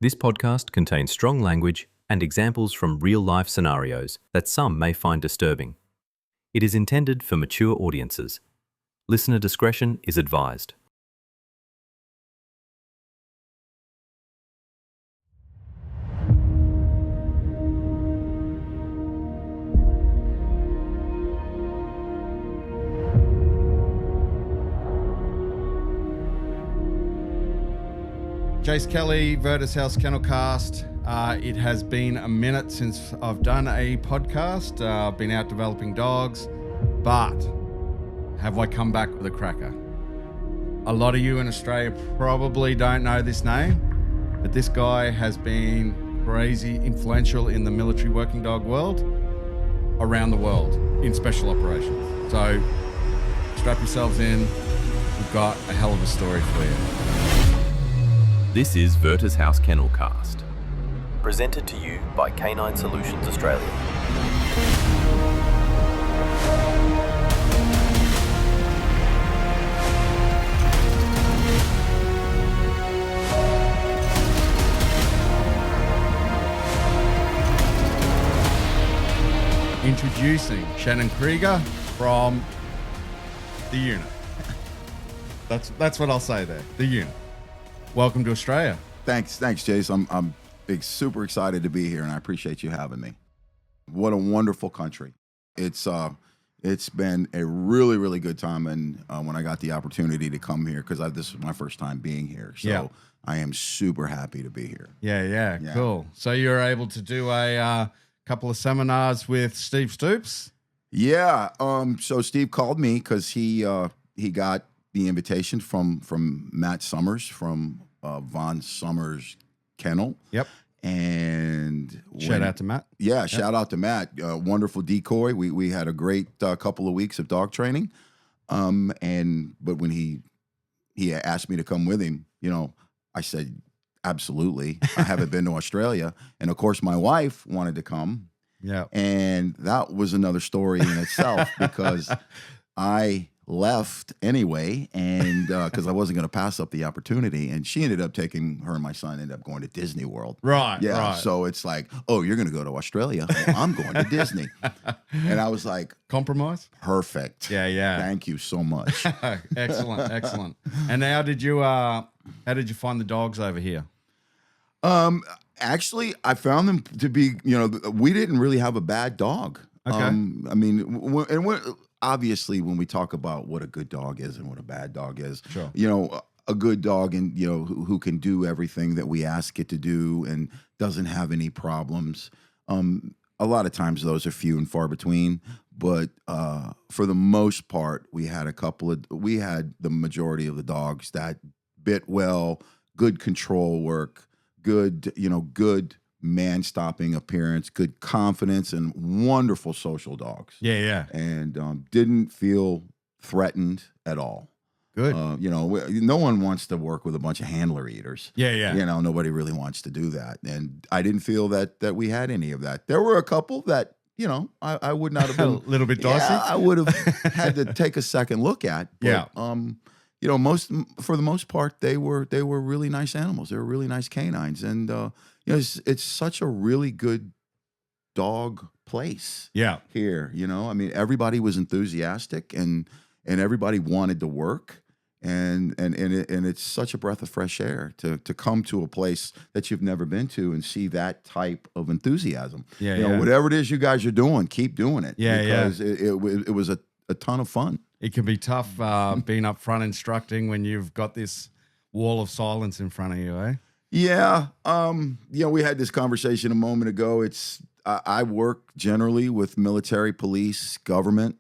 This podcast contains strong language and examples from real-life scenarios that some may find disturbing. It is intended for mature audiences. Listener discretion is advised. Jace Kelly, Virtus House Kennel Kast. It has been a minute since I've done a podcast. I've been out developing dogs, but have I come back with a cracker? A lot of you in Australia probably don't know this name, but this guy has been crazy influential in the military working dog world around the world in special operations. So strap yourselves in. We've got a hell of a story for you. This is Virtus House Kennel Cast, presented to you by Canine Solutions Australia. Introducing Shannon Krieger from the unit. That's what I'll say there, the unit. Welcome to Australia. Thanks, Jace. I'm super excited to be here, and I appreciate you having me. What a wonderful country. It's been a really, really good time, and when I got the opportunity to come here, because this is my first time being here, so I am super happy to be here. Yeah, cool. So you're able to do a couple of seminars with Stoops. Yeah. So Steve called me because he got the invitation from Matt Summers from Von Summers Kennel. Yep. And shout out to Matt. Yeah, yep. Shout out to Matt. Wonderful decoy. We had a great couple of weeks of dog training. But when he asked me to come with him, I said, absolutely. I haven't been to Australia. And of course my wife wanted to come. Yeah. And that was another story in itself because I left anyway, and because I wasn't going to pass up the opportunity, and she ended up taking her and my son ended up going to Disney World. Right. So it's like, oh, you're going to go to Australia. Well, I'm going to Disney, and I was like, compromise. Perfect. Yeah. Thank you so much. Excellent. And how did you find the dogs over here? Actually, I found them to be, we didn't really have a bad dog. Okay. Obviously, when we talk about what a good dog is and what a bad dog is, sure. A good dog and who can do everything that we ask it to do and doesn't have any problems. A lot of times those are few and far between, but for the most part, we had the majority of the dogs that bit well, good control work, good man-stopping appearance, good confidence, and wonderful social dogs. Yeah. And didn't feel threatened at all. Good. No one wants to work with a bunch of handler eaters. Yeah. Nobody really wants to do that. And I didn't feel that we had any of that. There were a couple that, I would not have been. A little bit dicey? Yeah, I would have had to take a second look at. But, for the most part, they were really nice animals. They were really nice canines. And, it's such a really good dog place. Yeah. Here, everybody was enthusiastic and everybody wanted to work, and it's such a breath of fresh air to come to a place that you've never been to and see that type of enthusiasm. Yeah. Whatever it is you guys are doing, keep doing it. Yeah. Because it was a ton of fun. It can be tough being up front instructing when you've got this wall of silence in front of you, eh? Yeah. We had this conversation a moment ago. I work generally with military, police, government,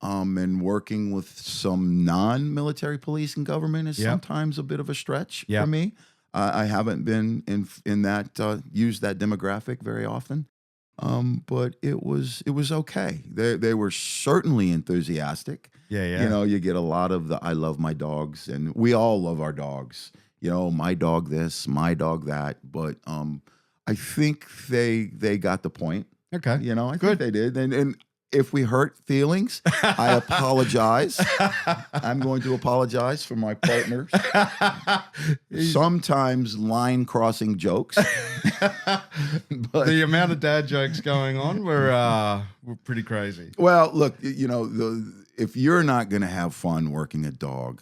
and working with some non-military police and government is sometimes a bit of a stretch for me. I haven't been in that, used that demographic very often. But it was okay. They were certainly enthusiastic. Yeah. You get a lot of the I love my dogs, and we all love our dogs. My dog this, my dog that. But I think they got the point. Okay. I think they did. And if we hurt feelings, I apologize. I'm going to apologize for my partners. Sometimes line crossing jokes. But the amount of dad jokes going on were pretty crazy. well, look, if you're not going to have fun working a dog,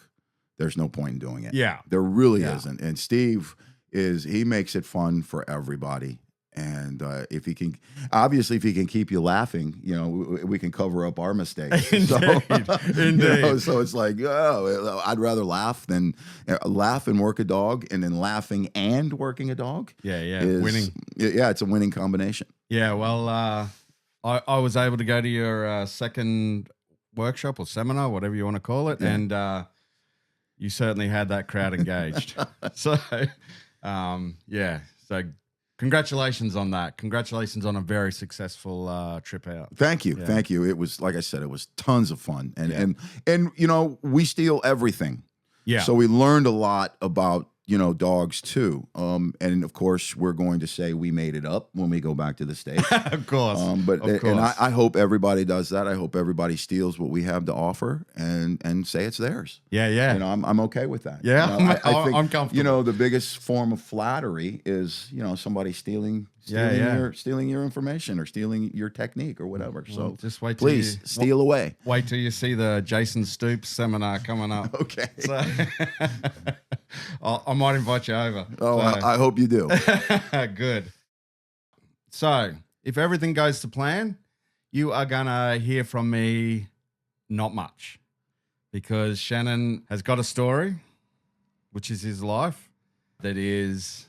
there's no point in doing it. Yeah. There really isn't. And Steve he makes it fun for everybody. And if he can keep you laughing, we can cover up our mistakes. Indeed. So it's like, I'd rather laugh than laugh and work a dog, and then laughing and working a dog. Winning. Yeah, it's a winning combination. Yeah, well, I was able to go to your second workshop or seminar, whatever you want to call it, and you certainly had that crowd engaged. So congratulations on that. Congratulations on a very successful trip out. Thank you. Yeah. Thank you. It was, like I said, it was tons of fun. And we steal everything. Yeah. So we learned a lot about, dogs too. And of course, we're going to say we made it up when we go back to the States. Of course. And I hope everybody does that. I hope everybody steals what we have to offer and say it's theirs. Yeah. I'm okay with that. Yeah, I think, I'm comfortable. The biggest form of flattery is, somebody stealing your information or stealing your technique or whatever. Well, so just wait till please steal away. Wait till you see the Jason Stoops seminar coming up. Okay. So, I might invite you over. Oh, So. I hope you do. Good. So, if everything goes to plan, you are going to hear from me not much, because Shannon has got a story, which is his life, that is,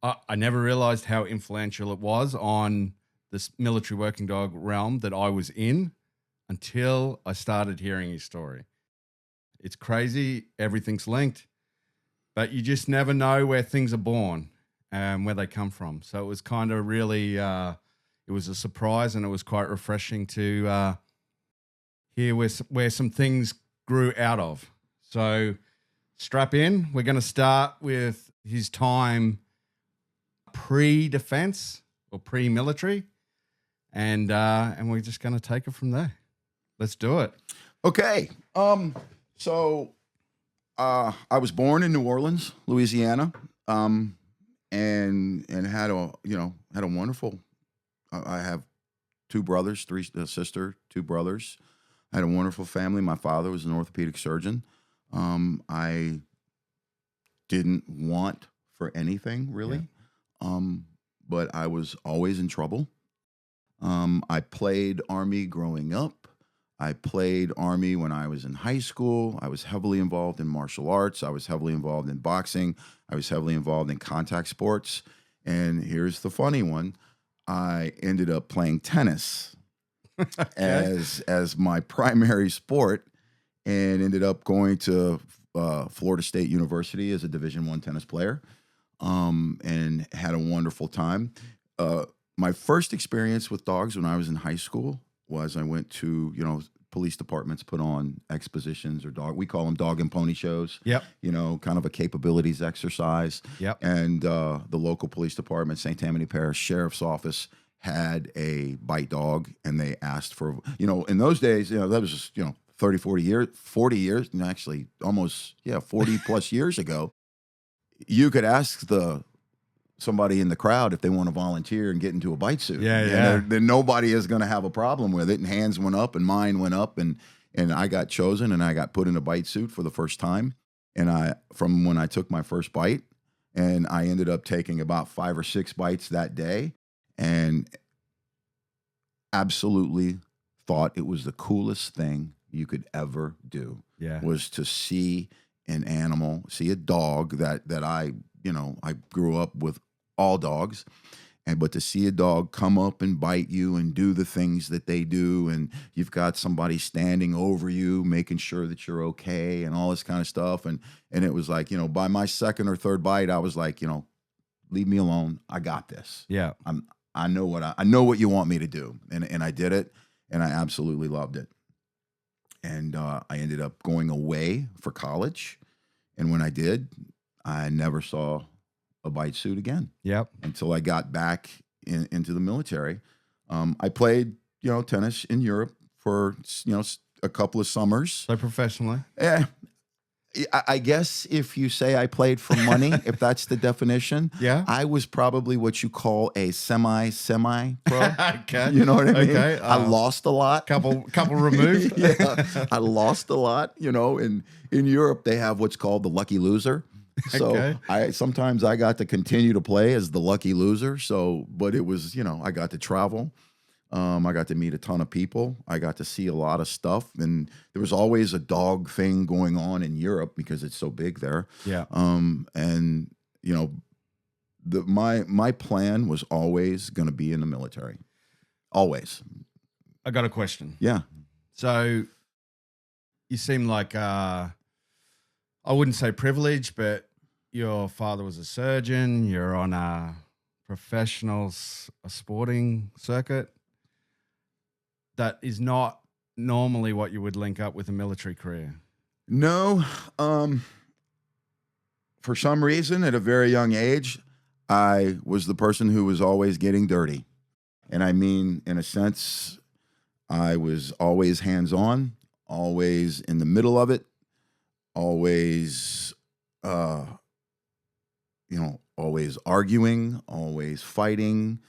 I never realized how influential it was on this military working dog realm that I was in until I started hearing his story. It's crazy. Everything's linked, but you just never know where things are born and where they come from. So it was kind of really, it was a surprise, and it was quite refreshing to hear where some things grew out of. So strap in. We're going to start with his time pre-defense or pre-military, and we're just going to take it from there. Let's do it. Okay. So I was born in New Orleans, Louisiana, and had a wonderful. I have two brothers, a sister, two brothers. I had a wonderful family. My father was an orthopedic surgeon. I didn't want for anything really, but I was always in trouble. I played Army growing up. I played Army when I was in high school. I was heavily involved in martial arts. I was heavily involved in boxing. I was heavily involved in contact sports. And here's the funny one. I ended up playing tennis as my primary sport, and ended up going to Florida State University as a Division I tennis player, and had a wonderful time. My first experience with dogs when I was in high school was I went to, police departments put on expositions or we call them dog and pony shows. Yep. Kind of a capabilities exercise. Yep. And the local police department, St. Tammany Parish Sheriff's Office, had a bite dog, and they asked for, in those days, that was just, 30, 40 years, and actually almost, 40 plus years ago, you could ask somebody in the crowd if they want to volunteer and get into a bite suit. Then nobody is going to have a problem with it. And hands went up and mine went up, and I got chosen, and I got put in a bite suit for the first time. And from when I took my first bite, and I ended up taking about 5 or 6 bites that day, and absolutely thought it was the coolest thing you could ever do. Was to see an animal, see a dog that I grew up with all dogs, but to see a dog come up and bite you and do the things that they do, and you've got somebody standing over you, making sure that you're okay and all this kind of stuff. And it was like, by my second or third bite, I was like, leave me alone. I got this. Yeah. I know what you want me to do. And I did it, and I absolutely loved it. And I ended up going away for college. And when I did, I never saw a bite suit again. Yep. Until I got back into the military. I played, tennis in Europe for, a couple of summers. So professionally? Yeah. I guess if you say I played for money, if that's the definition, Yeah. I was probably what you call a semi-pro. Okay. You know what I mean? Okay. I lost a lot. Couple removed. Yeah, I lost a lot. In Europe, they have what's called the lucky loser. So Okay. sometimes I got to continue to play as the lucky loser. So, but it was, I got to travel. I got to meet a ton of people. I got to see a lot of stuff, and there was always a dog thing going on in Europe because it's so big there. Yeah. And my plan was always going to be in the military. Always. I got a question. Yeah. So you seem like I wouldn't say privileged, but your father was a surgeon. You're on a professional sporting circuit. That is not normally what you would link up with a military career. No. For some reason, at a very young age, I was the person who was always getting dirty. And I mean, in a sense, I was always hands-on, always in the middle of it, always, always arguing, always fighting.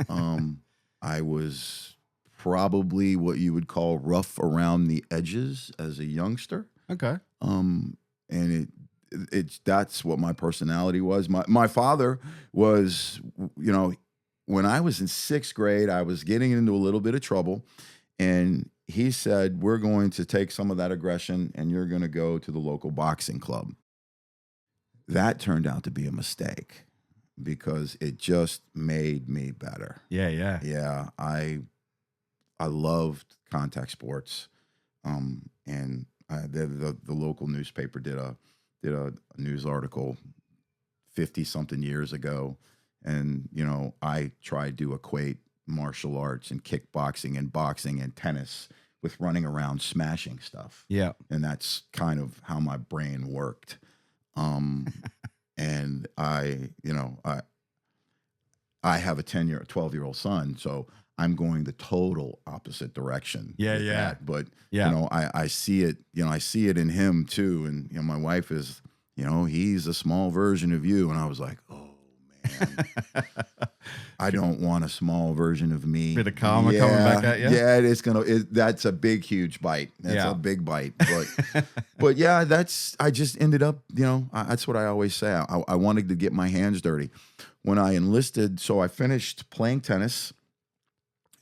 I was probably what you would call rough around the edges as a youngster. Okay. And that's what my personality was. My father was, when I was in 6th grade, I was getting into a little bit of trouble, and he said, we're going to take some of that aggression and you're going to go to the local boxing club. That turned out to be a mistake because it just made me better. Yeah, yeah. Yeah, I loved contact sports, and the local newspaper did a news article 50-something years ago, and I tried to equate martial arts and kickboxing and boxing and tennis with running around smashing stuff. Yeah, and that's kind of how my brain worked. And I have a 12-year-old son, so I'm going the total opposite direction. Yeah, with yeah. that. But Yeah. I see it. I see it in him too. And my wife is, he's a small version of you. And I was like, oh man, I don't want a small version of me. Bit of karma coming back at you. Yeah, that's a big, huge bite. That's a big bite. But yeah, I just ended up, that's what I always say. I wanted to get my hands dirty. When I enlisted, so I finished playing tennis.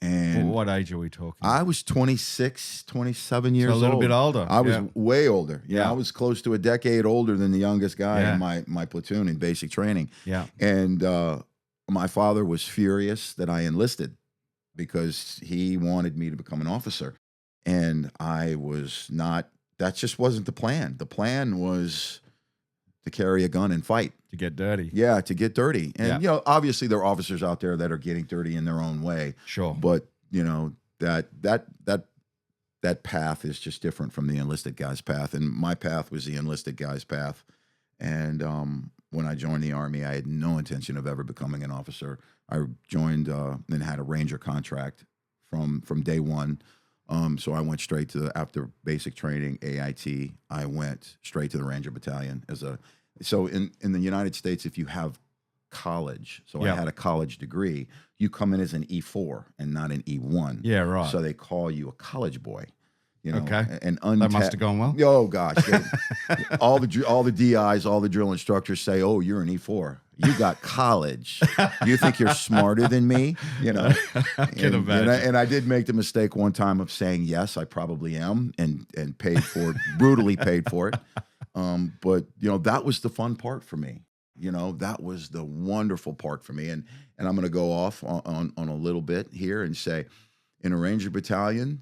And what age are we talking? I was 26, 27 years old. So a little bit older. I was way older. Yeah. I was close to a decade older than the youngest guy in my platoon in basic training. Yeah. And my father was furious that I enlisted because he wanted me to become an officer. And I was not, that just wasn't the plan. The plan was to carry a gun and fight. To get dirty. Yeah, to get dirty. And, obviously there are officers out there that are getting dirty in their own way. Sure. But, that path is just different from the enlisted guy's path. And my path was the enlisted guy's path. And when I joined the Army, I had no intention of ever becoming an officer. I joined and had a Ranger contract from day one. So I went straight to after basic training, AIT, I went straight to the Ranger Battalion so in the United States, if you have college, I had a college degree, you come in as an E4 and not an E1. Yeah, right. So they call you a college boy. Okay. And that must have gone well. Oh gosh, all the DIs, all the drill instructors say, "Oh, you're an E4. You got college. You think you're smarter than me?" I can imagine. And I did make the mistake one time of saying yes, I probably am, and paid for it, brutally paid for it. But that was the fun part for me. That was the wonderful part for me. And I'm going to go off on a little bit here and say, in a Ranger Battalion,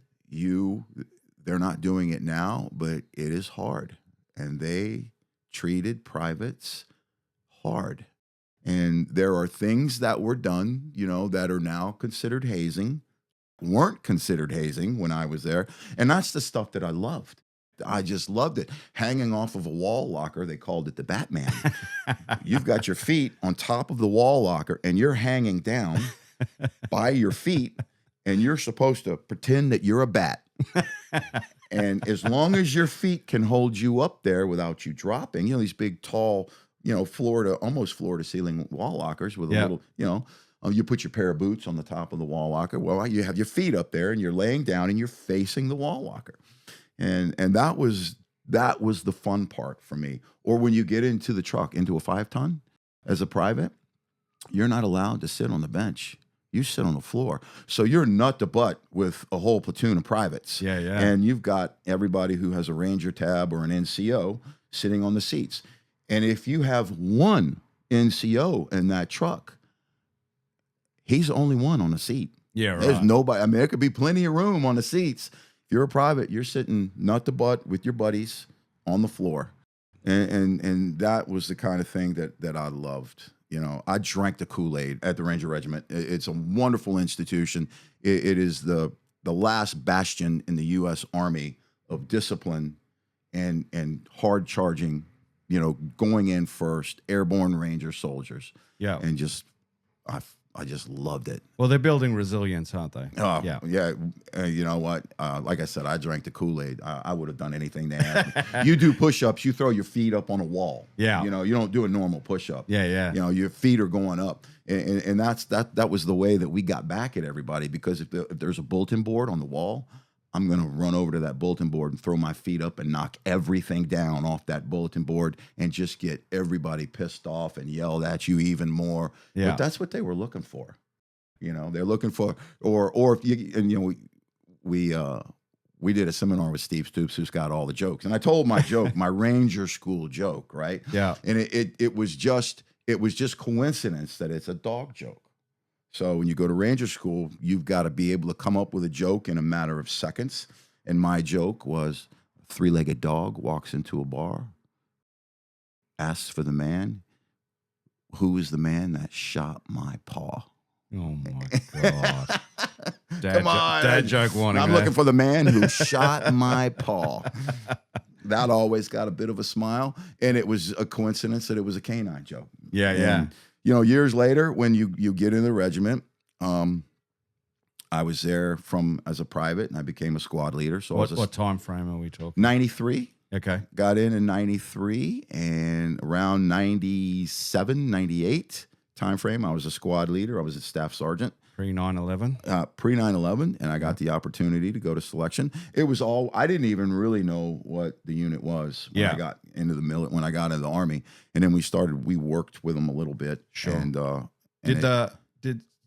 they're not doing it now, but it is hard. And they treated privates hard. And there are things that were done, that are now considered hazing, weren't considered hazing when I was there. And that's the stuff that I loved. I just loved it. Hanging off of a wall locker, they called it the Batman. You've got your feet on top of the wall locker, and you're hanging down by your feet, and you're supposed to pretend that you're a bat. And as long as your feet can hold you up there without you dropping, these big, tall, almost floor to ceiling wall lockers with a little, you put your pair of boots on the top of the wall locker. Well, you have your feet up there and you're laying down and you're facing the wall locker. And that was the fun part for me. Or when you get into the truck, into a 5-ton as a private, you're not allowed to sit on the bench. You sit on the floor. So you're nut to butt with a whole platoon of privates. Yeah. And you've got everybody who has a Ranger tab or an NCO sitting on the seats. And if you have one NCO in that truck, he's the only one on the seat. Yeah, right. There's nobody. I mean, there could be plenty of room on the seats. If you're a private, you're sitting nut to butt with your buddies on the floor. And that was the kind of thing that I loved. I drank the Kool-Aid at the Ranger Regiment. It's a wonderful institution. It is the last bastion in the U.S. Army of discipline and hard charging, going in first, airborne Ranger soldiers. Yeah. And I just loved it. Well, they're building resilience, aren't they? Oh, yeah. You know what? Like I said, I drank the Kool-Aid. I would have done anything they asked me. You do push-ups, you throw your feet up on a wall. Yeah. You don't do a normal push-up. Yeah. Your feet are going up. And that was the way that we got back at everybody, because if there's a bulletin board on the wall, I'm going to run over to that bulletin board and throw my feet up and knock everything down off that bulletin board and just get everybody pissed off and yelled at you even more. Yeah. But that's what they were looking for. They're looking for, or if you, and we did a seminar with Stoops, who's got all the jokes. And I told my joke, my Ranger school joke, right? Yeah. And it was just coincidence that it's a dog joke. So when you go to Ranger school, you've got to be able to come up with a joke in a matter of seconds. And my joke was, a 3-legged dog walks into a bar, asks for the man. Who is the man that shot my paw? Oh, my God. Come on. Dad joke warning. I'm looking for the man who shot my paw. That always got a bit of a smile. And it was a coincidence that it was a canine joke. Yeah. Years later, when you get in the regiment, I was there as a private, and I became a squad leader. So what time frame are we talking? 93. Okay. Got in 93, and around 97, 98 time frame, I was a squad leader. I was a staff sergeant. Pre 9/11. Pre 9/11, and I got the opportunity to go to selection. It was I didn't even really know what the unit was when I got into when I got into the Army, and then we worked with them a little bit. Sure. And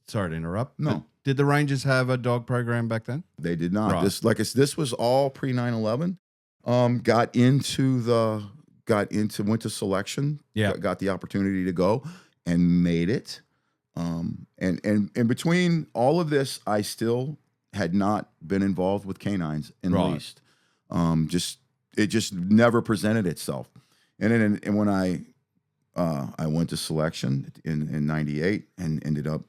sorry to interrupt. No. Did the Rangers have a dog program back then? They did not. Right. This was all pre 9/11. Went to selection. Yeah. Got the opportunity to go and made it. And between all of this, I still had not been involved with canines in the least. It just never presented itself. And when I went to selection in 98 and ended up,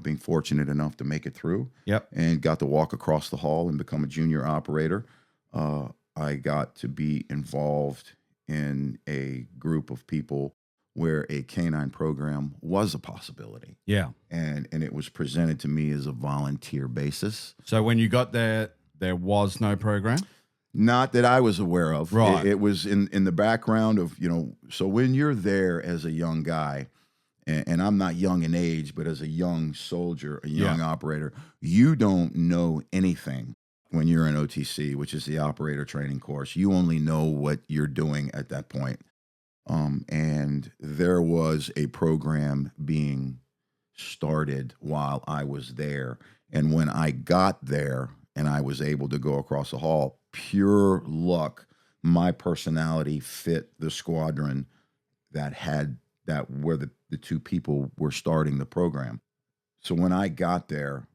being fortunate enough to make it through. Yep. And got to walk across the hall and become a junior operator. I got to be involved in a group of people where a canine program was a possibility. Yeah. And it was presented to me as a volunteer basis. So when you got there was no program? Not that I was aware of. Right. It was in the background of, so when you're there as a young guy, and I'm not young in age, but as a young soldier, a young operator, you don't know anything when you're in OTC, which is the operator training course. You only know what you're doing at that point. And there was a program being started while I was there. And when I got there and I was able to go across the hall, pure luck, my personality fit the squadron where the two people were starting the program. So when I got there,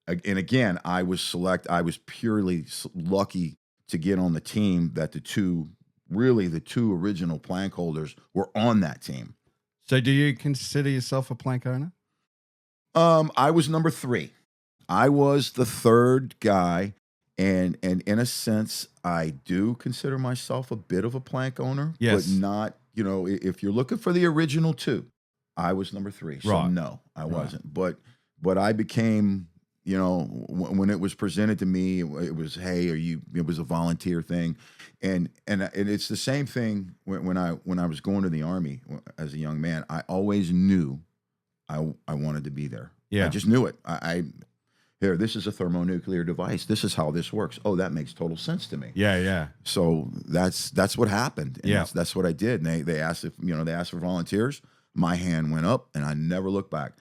and again, I was purely lucky to get on the team that the two original plank holders were on that team. So do you consider yourself a plank owner? I was number 3. I was the third guy, and in a sense, I do consider myself a bit of a plank owner, yes. But not, if you're looking for the original 2, I was number 3. So right. No, I wasn't. But I became you know, when it was presented to me, it was, hey, it was a volunteer thing. And it's the same thing when I was going to the Army as a young man. I always knew I wanted to be there. Yeah. I just knew it. Here, this is a thermonuclear device. This is how this works. Oh, that makes total sense to me. Yeah, yeah. So that's what happened. And Yeah. that's what I did. And they asked they asked for volunteers. My hand went up, and I never looked back.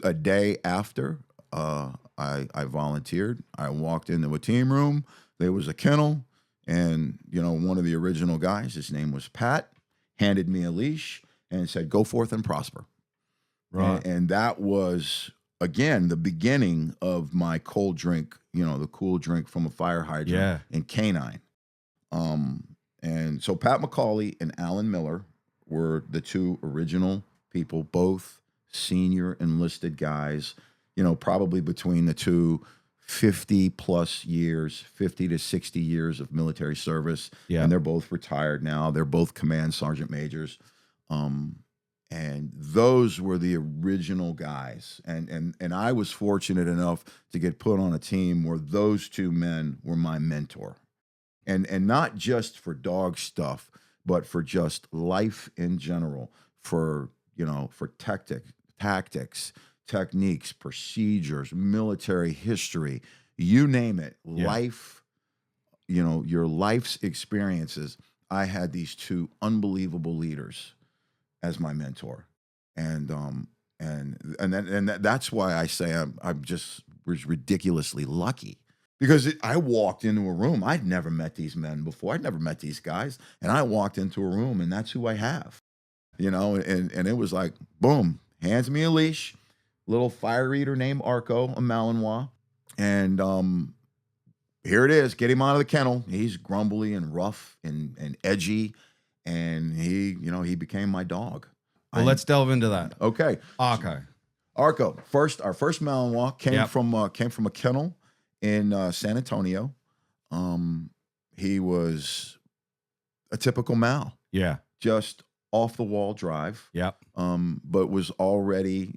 A day after I volunteered, I walked into a team room. There was a kennel, and one of the original guys, his name was Pat, handed me a leash and said, "Go forth and prosper." Right. And that was, again, the beginning of my cold drink, the cool drink from a fire hydrant and canine. And so Pat McCauley and Alan Miller were the two original people, both senior enlisted guys, probably between the two, 50 plus years, 50 to 60 years of military service. Yeah. And they're both retired now. They're both command sergeant majors. And those were the original guys. And I was fortunate enough to get put on a team where those two men were my mentor. And not just for dog stuff, but for just life in general, for tactics, techniques, procedures, military history, you name it, life, your life's experiences. I had these two unbelievable leaders as my mentor. And that's why I say I'm just was ridiculously lucky, because I walked into a room. I'd never met these men before. I'd never met these guys. And I walked into a room, and that's who I have, and it was like, boom, hands me a leash, little fire eater named Arco, a Malinois. And here it is, get him out of the kennel. He's grumbly and rough and edgy. And he became my dog. Well, let's delve into that. Okay. Arco, our first Malinois came from a kennel in San Antonio. He was a typical Mal. Yeah. Just off the wall drive. Yep. But was already,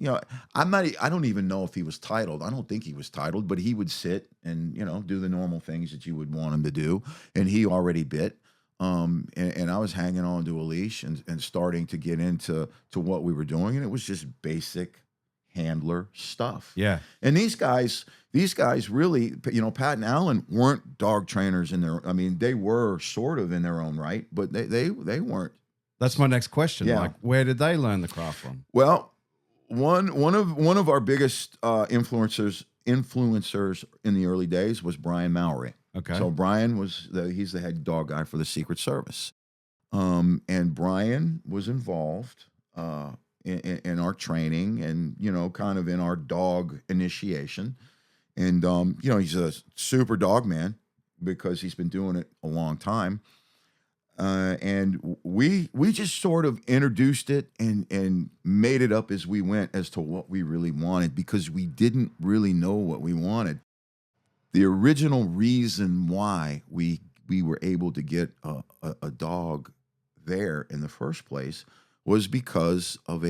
I don't even know if he was titled. I don't think he was titled, but he would sit and, do the normal things that you would want him to do. And he already bit. And I was hanging on to a leash and starting to get into what we were doing. And it was just basic handler stuff. Yeah. And these guys really, Pat and Alan weren't dog trainers they were sort of in their own right, but they weren't. That's my next question. Yeah. Like, where did they learn the craft from? Well, one of our biggest influencers in the early days was Brian Mowry. Okay. So Brian he's the head dog guy for the Secret Service. And Brian was involved in our training and, kind of in our dog initiation. And, he's a super dog man because he's been doing it a long time. And we just sort of introduced it and made it up as we went as to what we really wanted, because we didn't really know what we wanted. The original reason why we were able to get a dog there in the first place was because of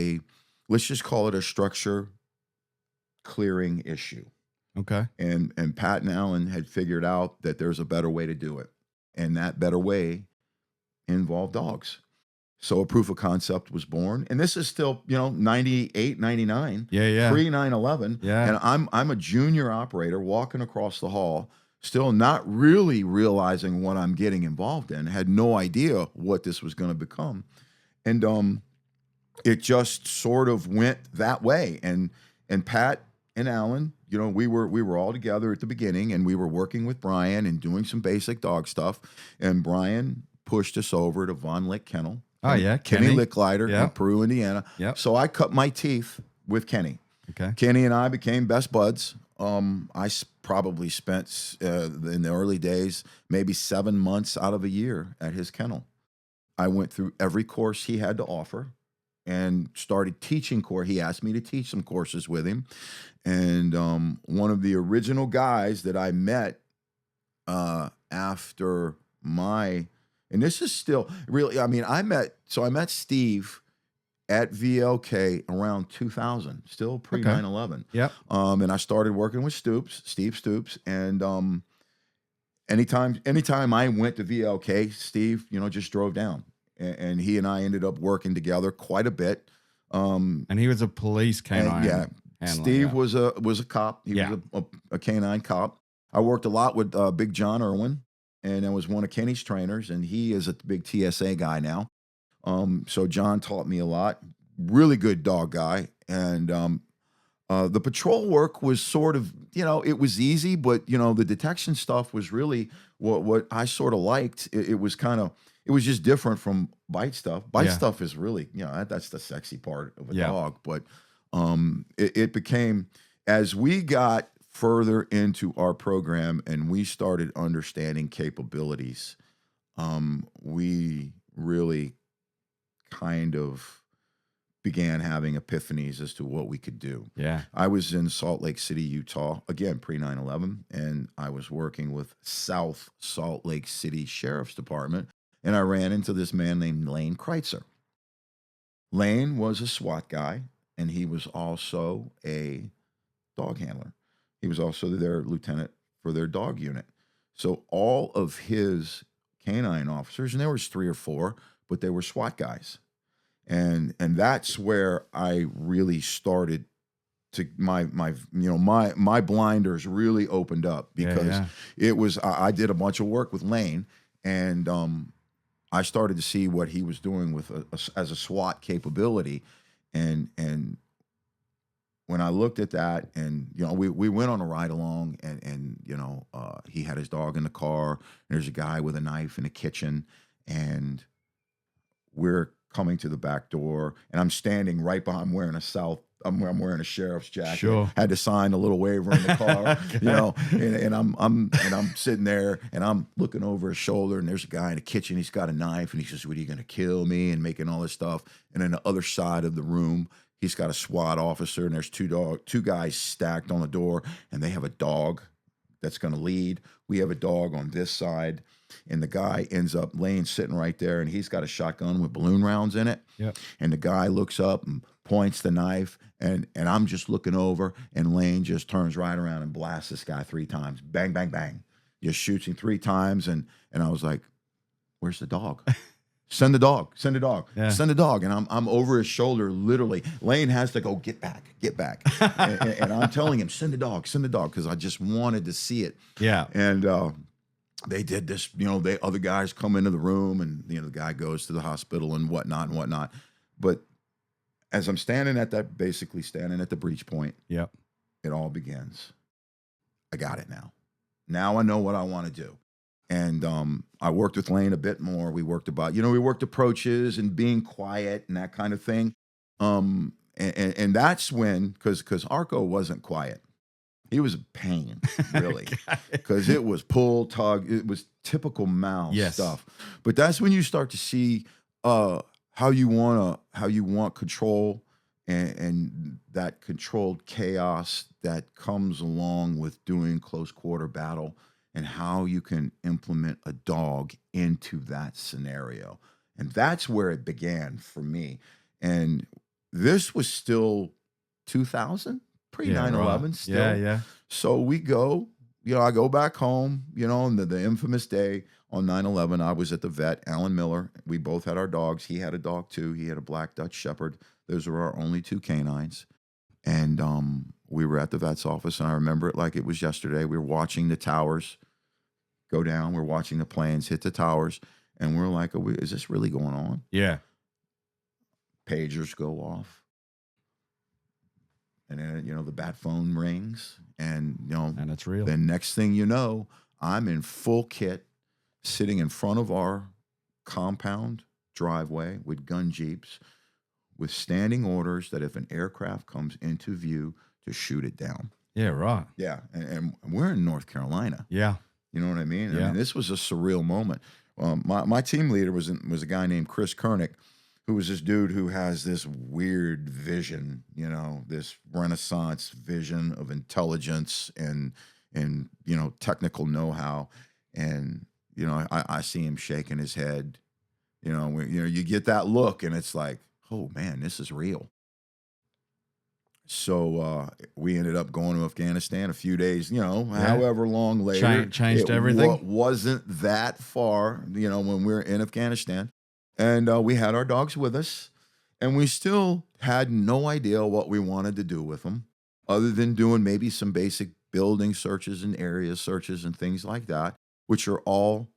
let's just call it a structure clearing issue. Okay. And Pat and Alan had figured out that there's a better way to do it. And that better way involved dogs. So a proof of concept was born. And this is still, 98, 99. Yeah. Pre 9/11. Yeah. And I'm a junior operator walking across the hall, still not really realizing what I'm getting involved in. Had no idea what this was going to become. And it just sort of went that way. And Pat and Alan, we were all together at the beginning, and we were working with Brian and doing some basic dog stuff. And Brian pushed us over to Von Lick Kennel. Oh, yeah. Kenny Licklider Yeah. in Peru, Indiana. Yep. So I cut my teeth with Kenny. Okay. Kenny and I became best buds. I probably spent, in the early days, maybe 7 months out of a year at his kennel. I went through every course he had to offer and started teaching course. He asked me to teach some courses with him. And one of the original guys that I met after my... And this is still really, I met Steve at VLK around 2000, still pre Okay. 9/11. Yep. And I started working with Steve Stoops, and anytime I went to VLK, Steve, just drove down, and he and I ended up working together quite a bit. And he was a police canine And yeah, handler. Steve Yeah. was a cop. He Yeah. was a canine cop. I worked a lot with Big John Irwin, and I was one of Kenny's trainers, and he is a big TSA guy now. So John taught me a lot. Really good dog guy, and the patrol work was sort of, it was easy, but the detection stuff was really what I sort of liked. It was it was just different from bite stuff. Bite Yeah. stuff is really, that's the sexy part of a Yeah. dog. But it became, as we got further into our program and we started understanding capabilities, we really kind of began having epiphanies as to what we could do. Yeah. I was in Salt Lake City, Utah, again, pre 9/11, and I was working with South Salt Lake City Sheriff's Department, and I ran into this man named Lane Kreitzer. Lane was a SWAT guy, and he was also a dog handler. He was also their lieutenant for their dog unit. So all of his canine officers, and there was 3 or 4, but they were SWAT guys. And that's where I really started to my blinders really opened up, because it was I did a bunch of work with Lane, and I started to see what he was doing with as a SWAT capability, and when I looked at that, and we went on a ride along, and he had his dog in the car, and there's a guy with a knife in the kitchen, and we're coming to the back door, and I'm standing right behind. I'm wearing a sheriff's jacket. Sure. Had to sign a little waiver in the car, and I'm sitting there, and I'm looking over his shoulder, and there's a guy in the kitchen. He's got a knife, and he says, "What, are you going to kill me?" and making all this stuff. And then the other side of the room, he's got a SWAT officer, and there's two guys stacked on the door, and they have a dog that's going to lead. We have a dog on this side. And the guy ends up laying sitting right there, and he's got a shotgun with balloon rounds in it. Yep. And the guy looks up and points the knife, and I'm just looking over, and Lane just turns right around and blasts this guy 3 times. Bang, bang, bang. Just shoots him 3 times, and I was like, "Where's the dog? Send the dog. Send the dog. Yeah. Send the dog." And I'm over his shoulder, literally. Lane has to go, "Get back. and I'm telling him, send the dog, because I just wanted to see it. Yeah. And they did this, other guys come into the room, and the guy goes to the hospital and whatnot. But as I'm standing at the breach point, Yep. it all begins. I got it now. Now I know what I want to do. And I worked with Lane a bit more. We worked approaches and being quiet and that kind of thing. And that's when, because Arco wasn't quiet. He was a pain, really, because it was pull, tug. It was typical mouse stuff. But that's when you start to see how you want control, and that controlled chaos that comes along with doing close quarter battle, and how you can implement a dog into that scenario. And that's where it began for me. And this was still 2000. Pre 9/11 still. Yeah. So we go, I go back home, on the infamous day on 9/11. I was at the vet, Alan Miller. We both had our dogs. He had a dog too. He had a black Dutch Shepherd. Those were our only 2 canines. And we were at the vet's office, and I remember it like it was yesterday. We were watching the towers go down. We're watching the planes hit the towers, and we're like, is this really going on? Yeah. Pagers go off. And then, the bat phone rings, and, And it's real. the next thing you know, I'm in full kit, sitting in front of our compound driveway with gun jeeps, with standing orders that if an aircraft comes into view, to shoot it down. Yeah, right. Yeah. And we're in North Carolina. Yeah. You know what I mean? Yeah. I mean, this was a surreal moment. My team leader was a guy named Chris Kernick, who was this dude who has this weird vision, this Renaissance vision of intelligence and technical know-how. And, I see him shaking his head, you get that look, and it's like, oh man, this is real. So we ended up going to Afghanistan a few days, however long later. Changed everything. Wasn't that far, when we were in Afghanistan. And we had our dogs with us. And we still had no idea what we wanted to do with them, other than doing maybe some basic building searches and area searches and things like that, which are all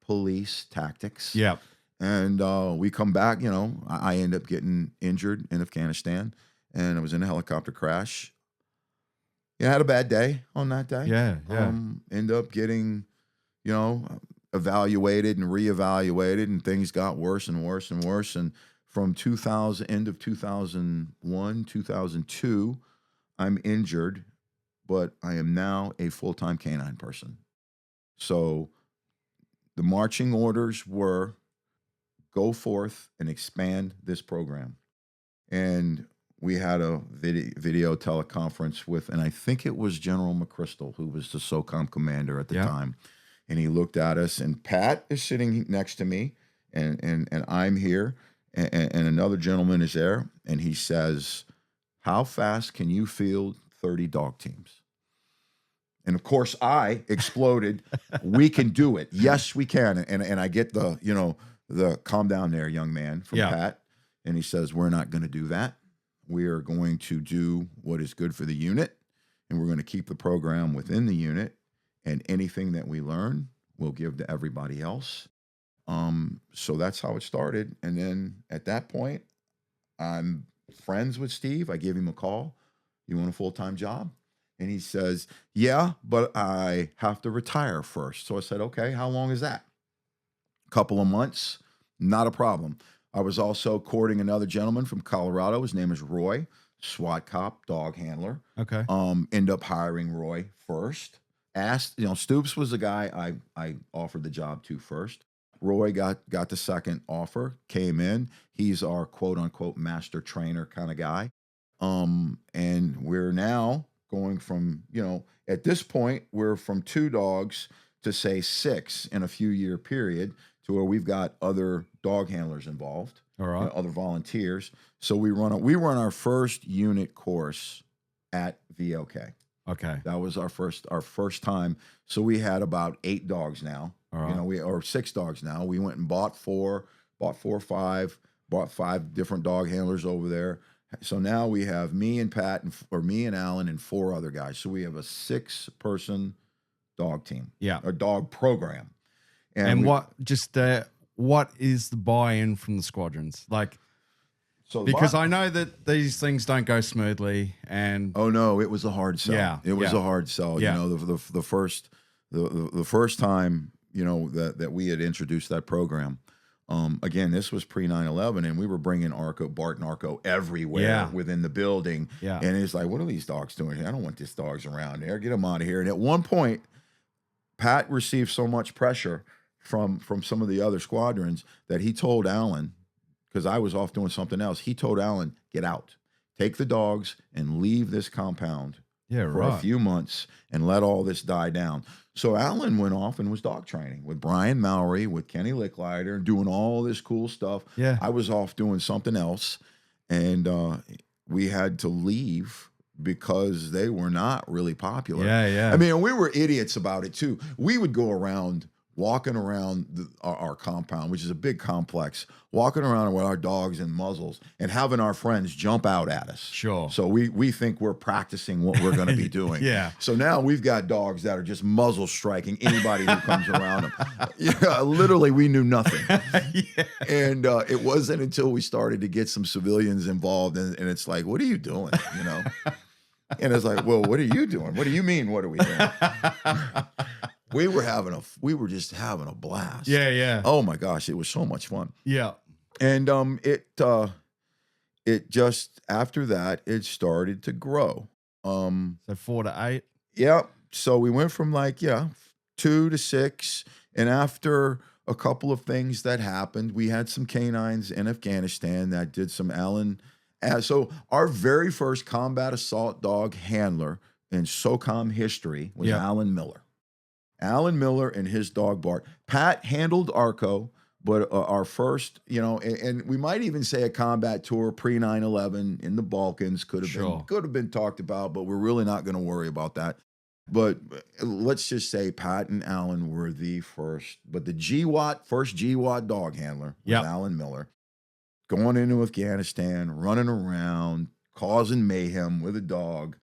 police tactics. Yeah. And we come back, I end up getting injured in Afghanistan, and I was in a helicopter crash. Yeah, I had a bad day on that day. Yeah. End up getting, evaluated and reevaluated, and things got worse and worse and worse. And from end of 2001, 2002, I'm injured, but I am now a full-time canine person. So the marching orders were go forth and expand this program. And we had a video teleconference with, and I think it was General McChrystal, who was the SOCOM commander at the time. And he looked at us, and Pat is sitting next to me, and I'm here, and another gentleman is there, and he says, how fast can you field 30 dog teams? And of course, I exploded. We can do it. Yes, we can. And I get the calm down there, young man, from Pat. And he says, we're not going to do that. We are going to do what is good for the unit, and we're going to keep the program within the unit, and anything that we learn, we'll give to everybody else. So that's how it started. And then at that point, I'm friends with Steve. I give him a call. You want a full-time job? And he says, yeah, but I have to retire first. So I said, okay, how long is that? A couple of months, not a problem. I was also courting another gentleman from Colorado. His name is Roy, SWAT cop, dog handler. Okay. End up hiring Roy first. Stoops was the guy I offered the job to first. Roy got the second offer, came in. He's our quote unquote master trainer kind of guy. And we're now going from, at this point, we're from 2 dogs to say 6 in a few year period, to where we've got other dog handlers involved, all right, other volunteers. So we run our first unit course at VLK. Okay. That was our first time. So we had about 8 dogs now. All right. Or 6 dogs now. We went and bought 4 or 5, bought 5 different dog handlers over there. So now we have me and Pat, or me and Alan, and 4 other guys. So we have a 6-person dog team. Yeah. A dog program. And what is the buy-in from the squadrons? Because I know that these things don't go smoothly, and oh no, it was a hard sell. Yeah, it was a hard sell. Yeah. The first time that we had introduced that program. Again, this was pre 9/11, and we were bringing Bart and Arco everywhere within the building. Yeah. And it's like, what are these dogs doing here? I don't want these dogs around here. Get them out of here. And at one point, Pat received so much pressure from some of the other squadrons that he told Alan, because I was off doing something else, he told Alan, get out, take the dogs and leave this compound for a few months and let all this die down. So Alan went off and was dog training with Brian Mowry, with Kenny Licklider, doing all this cool stuff. Yeah. I was off doing something else, and we had to leave because they were not really popular. Yeah. I mean, we were idiots about it too. We would go around, walking around our compound, which is a big complex, walking around with our dogs and muzzles and having our friends jump out at us. Sure. So we think we're practicing what we're going to be doing. Yeah. So now we've got dogs that are just muzzle striking anybody who comes around them. Yeah, literally, we knew nothing. Yeah. And it wasn't until we started to get some civilians involved, and it's like, what are you doing? And it's like, well, what are you doing? What do you mean, what are we doing? We were just having a blast. Yeah. Oh my gosh, it was so much fun. Yeah. And it just, after that, it started to grow. So 4 to 8. Yeah. So we went from 2 to 6, and after a couple of things that happened, we had some canines in Afghanistan that did some Alan. So our very first combat assault dog handler in SOCOM history was Alan Miller. Alan Miller and his dog Bart. Pat handled Arco, But our first, and we might even say a combat tour pre 9/11 in the Balkans could have been talked about, but we're really not going to worry about that. But let's just say Pat and Alan were the first, but the first GWAT dog handler was Alan Miller, going into Afghanistan, running around, causing mayhem with a dog.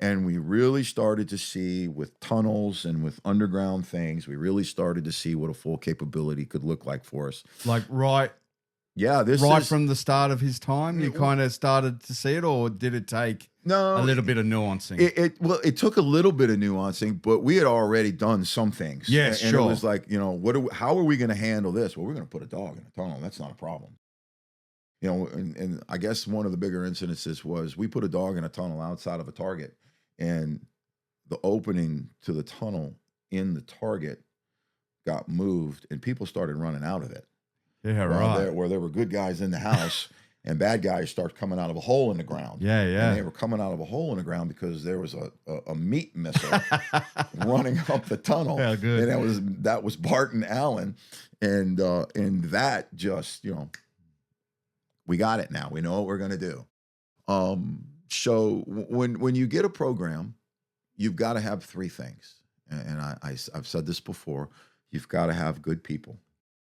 And we really started to see, with tunnels and with underground things, we really started to see what a full capability could look like for us. Like from the start of his time, you kind of started to see it, or did it take a little bit of nuancing? It took a little bit of nuancing, but we had already done some things. Yeah, and it was like, how are we going to handle this? Well, we're going to put a dog in a tunnel. That's not a problem. And I guess one of the bigger incidences was we put a dog in a tunnel outside of a target, and the opening to the tunnel in the target got moved, and people started running out of it. Yeah, right. Where there were good guys in the house, and bad guys start coming out of a hole in the ground. Yeah. And they were coming out of a hole in the ground because there was a meat missile running up the tunnel. Yeah, good. And that was Bart and Allen, and that just we got it now. We know what we're gonna do. So when you get a program, you've got to have three things, and I've said this before. You've got to have good people,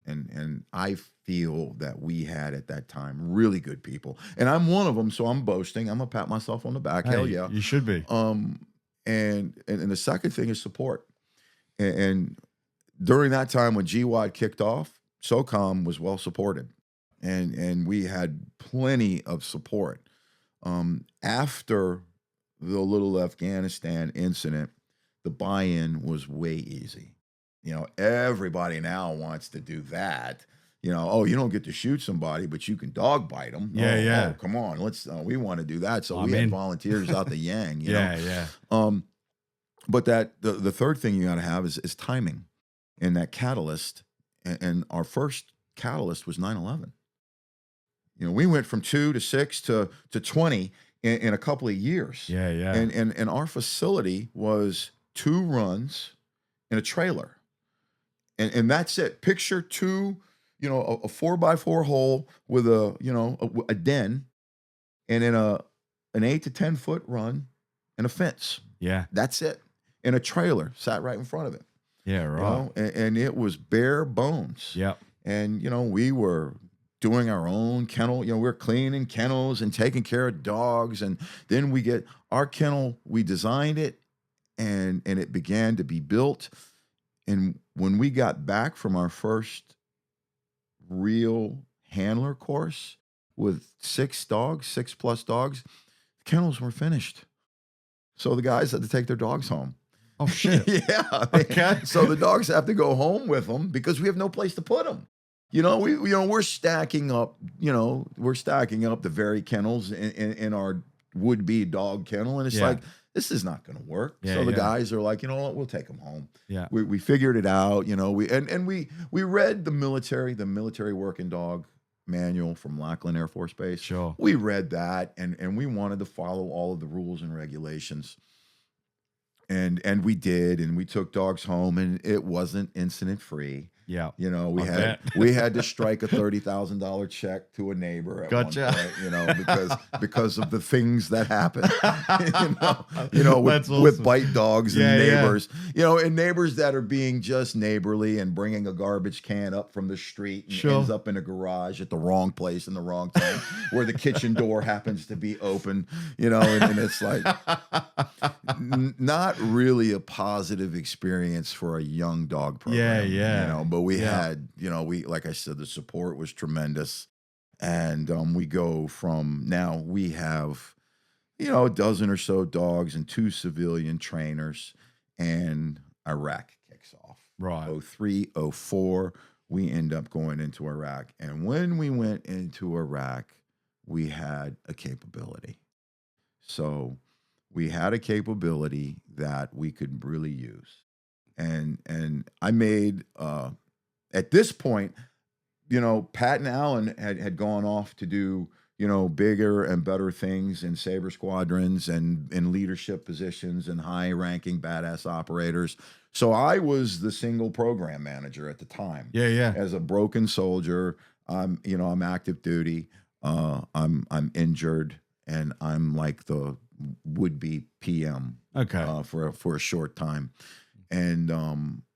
and I feel that we had at that time really good people, and I'm one of them. So I'm boasting. I'm gonna pat myself on the back. Hey, hell yeah, you should be. And the second thing is support, and during that time when GWAD kicked off, SOCOM was well supported, and we had plenty of support. After the little Afghanistan incident, the buy-in was way easy. Everybody now wants to do that. You don't get to shoot somebody, but you can dog bite them. Yeah. Oh, come on, we want to do that. So we had volunteers out the yang. Yeah. But the third thing you got to have is timing, and that catalyst. And our first catalyst was 9/11. We went from 2 to 6 to 20 in a couple of years. Yeah. And our facility was 2 runs in a trailer. And that's it. Picture 2, a 4x4 hole with a den, and in an 8 to 10 foot run and a fence. Yeah. That's it. And a trailer sat right in front of it. Yeah, right. And it was bare bones. Yeah. And, we were doing our own kennel. We're cleaning kennels and taking care of dogs. And then we get our kennel, we designed it, and it began to be built. And when we got back from our first real handler course with 6 plus dogs, the kennels were finished. So the guys had to take their dogs home. Oh, shit. Yeah. Okay. So the dogs have to go home with them because we have no place to put them. We're stacking up, the very kennels in our would-be dog kennel. And it's like, this is not going to work. Yeah, so the guys are like, what, we'll take them home. Yeah. We figured it out, we read the military working dog manual from Lackland Air Force Base. Sure. We read that, and we wanted to follow all of the rules and regulations. And we did, and we took dogs home, and it wasn't incident free. Yeah. We had to strike a $30,000 check to a neighbor at one point, because of the things that happened. With bite dogs and neighbors. And neighbors that are being just neighborly and bringing a garbage can up from the street and ends up in a garage at the wrong place in the wrong time, where the kitchen door happens to be open, and it's like not really a positive experience for a young dog program. Yeah. But we had, like I said, the support was tremendous. And we go from, now we have, a dozen or so dogs and 2 civilian trainers, and Iraq kicks off. Right. 03, 04, we end up going into Iraq. And when we went into Iraq, we had a capability. So we had a capability that we could really use. And I made, at this point, Pat and Alan had gone off to do bigger and better things in saber squadrons and in leadership positions and high-ranking badass operators. So I was the single program manager at the time. Yeah, yeah. As a broken soldier, I'm active duty. I'm injured, and I'm like the would-be PM. Okay. For a short time, and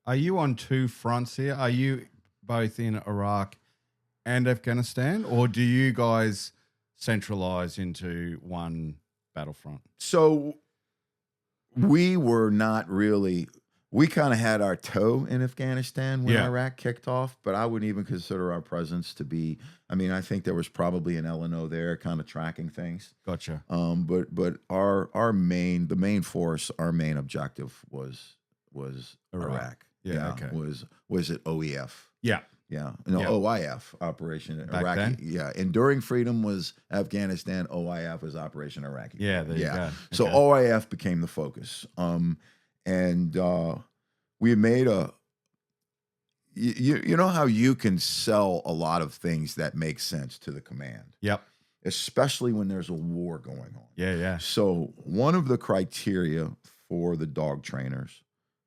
Are you on two fronts here? Are you both in Iraq and Afghanistan, or do you guys centralize into one battlefront? so we were not really. We kind of had our toe in Afghanistan when Yeah. Iraq kicked off, but I wouldn't even consider our presence to be. I mean, I think there was probably an L&O there, kind of tracking things. Gotcha. But the main force, our main objective was Iraq. Yeah, okay. Was it OEF? Yeah. Yeah, no, Yeah. OIF, Operation Back Iraqi. then? Yeah, Enduring Freedom was Afghanistan. OIF was Operation Iraqi. Yeah, there you go. So Okay. OIF became the focus. And we made you know how you can sell a lot of things that make sense to the command, Yep. especially when there's a war going on. Yeah, yeah. So one of the criteria for the dog trainers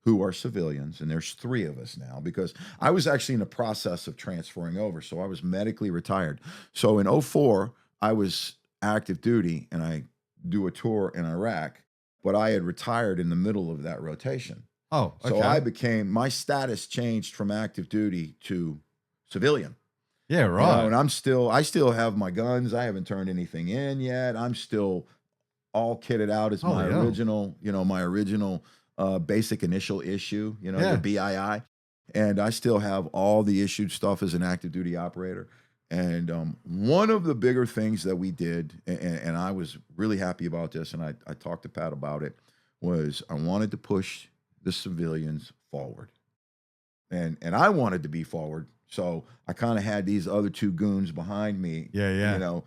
who are civilians, and there's 3 of us now, because I was actually in the process of transferring over. So I was medically retired. So in 2004, I was active duty and I do a tour in Iraq, but I had retired in the middle of that rotation. Oh, okay. So my status changed from active duty to civilian. Yeah, right. And I still have my guns. I haven't turned anything in yet. I'm still all kitted out as my original basic initial issue, the BII. And I still have all the issued stuff as an active duty operator. And one of the bigger things that we did, and I was really happy about this, and I talked to Pat about it, was I wanted to push the civilians forward. And I wanted to be forward. So I kind of had these other 2 goons behind me. Yeah.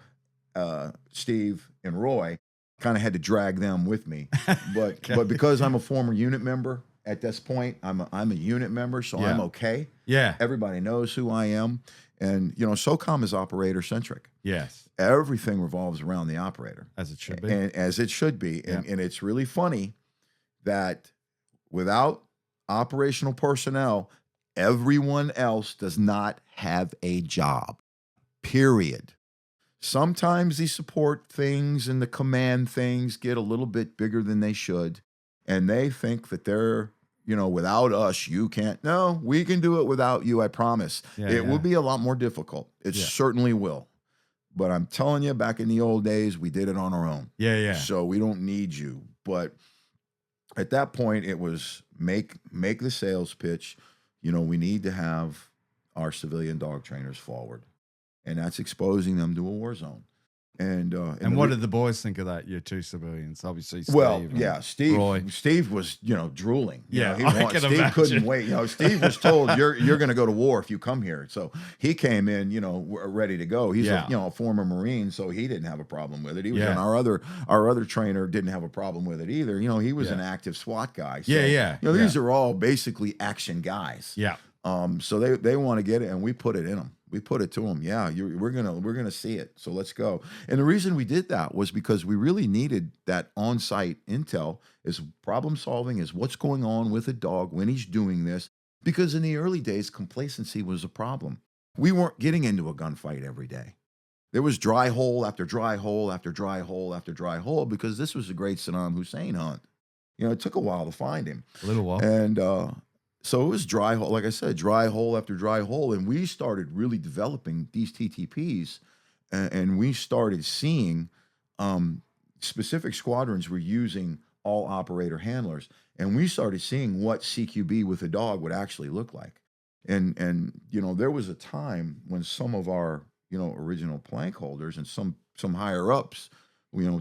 Steve and Roy. Kind of had to drag them with me, but because I'm a former unit member at this point, I'm a unit member, so I'm okay. Yeah. Everybody knows who I am, and SOCOM is operator centric. Yes. Everything revolves around the operator, As it should be. and as it should be. And it's really funny that without operational personnel, everyone else does not have a job. Period. Sometimes the support things and the command things get a little bit bigger than they should, and they think that they're, without us, you can't. No, we can do it without you, I promise. It will be a lot more difficult. It certainly will. But I'm telling you, back in the old days, we did it on our own. Yeah. So we don't need you. But at that point, it was make the sales pitch. We need to have our civilian dog trainers forward. And that's exposing them to a war zone. And what did the boys think of that? Your 2 civilians, obviously. Steve Steve. Roy. Steve was, drooling. I can Steve imagine. couldn't wait. Steve was told you're going to go to war if you come here. So he came in, ready to go. He's a former Marine, so he didn't have a problem with it. He was, and our other trainer didn't have a problem with it either. He was an active SWAT guy. So, these are all basically action guys. Yeah. So they want to get it, and we put it in them. We put it to them. Yeah, we're gonna see it. So let's go. And the reason we did that was because we really needed that on-site intel, is problem solving, is what's going on with a dog when he's doing this. Because in the early days, complacency was a problem. We weren't getting into a gunfight every day. There was dry hole after dry hole after dry hole after dry hole, because this was a great Saddam Hussein hunt. It took a while to find him. A little while. And so it was dry hole, like I said, dry hole after dry hole. And we started really developing these TTPs, and we started seeing specific squadrons were using all operator handlers. And we started seeing what CQB with a dog would actually look like. And there was a time when some of our, original plank holders and some higher ups,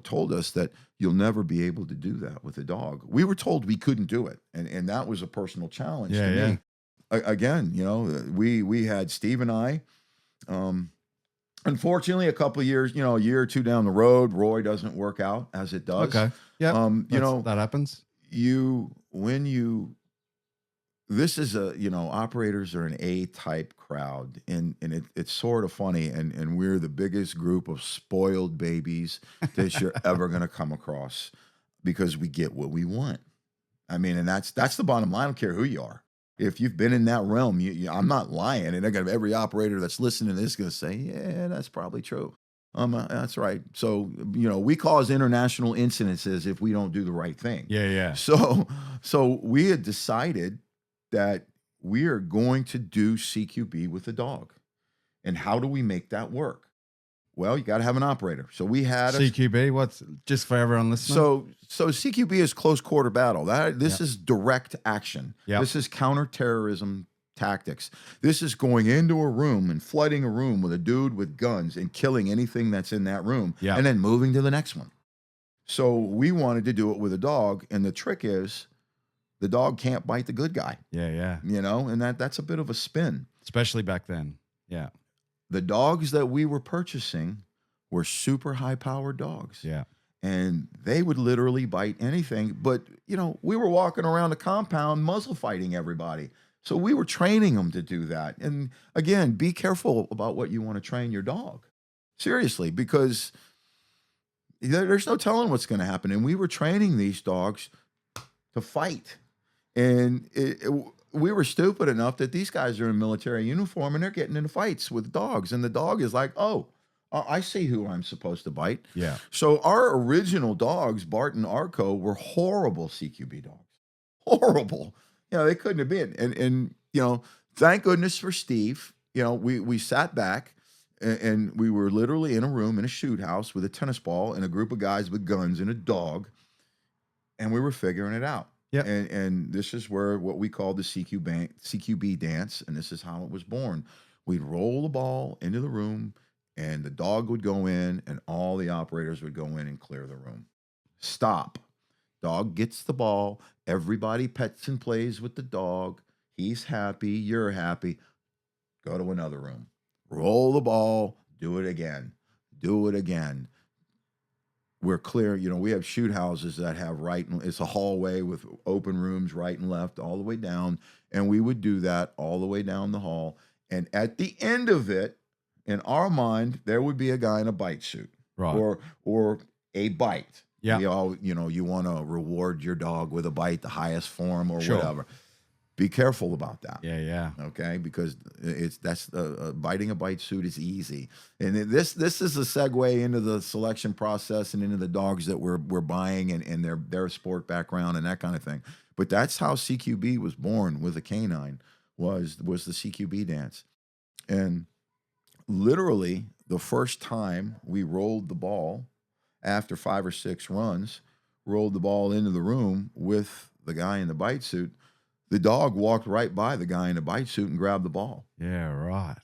told us that you'll never be able to do that with a dog. We were told we couldn't do it. And that was a personal challenge to me. Again, we had Steve and I, unfortunately, a couple of years, a year or 2 down the road, Roy doesn't work out as it does. Okay. Yeah. That happens. When this is operators are an A-type crowd, and it's sort of funny, and we're the biggest group of spoiled babies that you're ever going to come across because we get what we want. I mean, and that's the bottom line. I don't care who you are. If you've been in that realm, I'm not lying, and every operator that's listening to this is going to say, yeah, that's probably true. That's right. So, we cause international incidences if we don't do the right thing. Yeah, yeah. So we had decided that we are going to do CQB with a dog. And how do we make that work? Well, you got to have an operator. So we had CQB. What's just for everyone listening? So CQB is close quarter battle. This is direct action. Yep. This is counterterrorism tactics. This is going into a room and flooding a room with a dude with guns and killing anything that's in that room, and then moving to the next one. So we wanted to do it with a dog, and the trick is the dog can't bite the good guy. Yeah. And that's a bit of a spin. Especially back then. Yeah. The dogs that we were purchasing were super high-powered dogs. Yeah. And they would literally bite anything. But, we were walking around the compound muzzle fighting everybody. So we were training them to do that. And again, be careful about what you want to train your dog. Seriously, because there's no telling what's going to happen. And we were training these dogs to fight. And we were stupid enough that these guys are in military uniform and they're getting into fights with dogs. And the dog is like, oh, I see who I'm supposed to bite. Yeah. So our original dogs, Bart and Arco, were horrible CQB dogs. Horrible. They couldn't have been. And thank goodness for Steve. We sat back and we were literally in a room in a shoot house with a tennis ball and a group of guys with guns and a dog. And we were figuring it out. Yeah. And this is where what we call the CQB dance. And this is how it was born. We'd roll the ball into the room and the dog would go in and all the operators would go in and clear the room. Stop. Dog gets the ball. Everybody pets and plays with the dog. He's happy. You're happy. Go to another room. Roll the ball. Do it again. Do it again. We're clear. We have shoot houses that have it's a hallway with open rooms right and left all the way down. And we would do that all the way down the hall. And at the end of it, in our mind, there would be a guy in a bite suit. Right. Or a bite. Yeah. We all, you want to reward your dog with a bite, the highest form or whatever. Be careful about that. Yeah. Okay, because biting a bite suit is easy, and this is a segue into the selection process and into the dogs that we're buying and their sport background and that kind of thing. But that's how CQB was born with a canine was the CQB dance, and literally the first time we rolled the ball after 5 or 6 runs, rolled the ball into the room with the guy in the bite suit. The dog walked right by the guy in the bite suit and grabbed the ball. Yeah, right.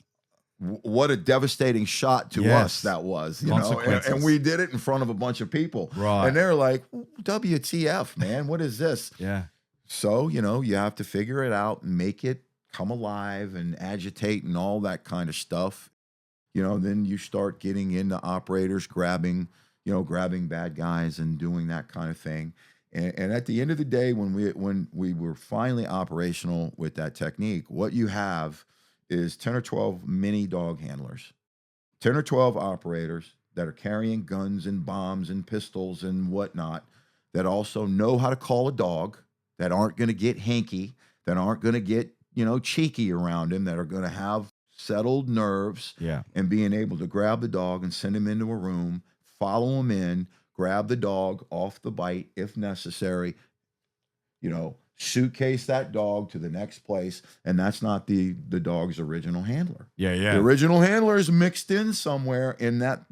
What a devastating shot to us that was, and we did it in front of a bunch of people. Right. And they're like, WTF, man, what is this? Yeah. So, you have to figure it out and make it come alive and agitate and all that kind of stuff. Then you start getting into operators grabbing bad guys and doing that kind of thing. And at the end of the day, when we were finally operational with that technique, what you have is 10 or 12 mini dog handlers, 10 or 12 operators that are carrying guns and bombs and pistols and whatnot, that also know how to call a dog, that aren't going to get hanky, that aren't going to get, cheeky around him, that are going to have settled nerves, and being able to grab the dog and send him into a room, follow him in, grab the dog off the bite if necessary, suitcase that dog to the next place. And that's not the dog's original handler. Yeah. The original handler is mixed in somewhere in that,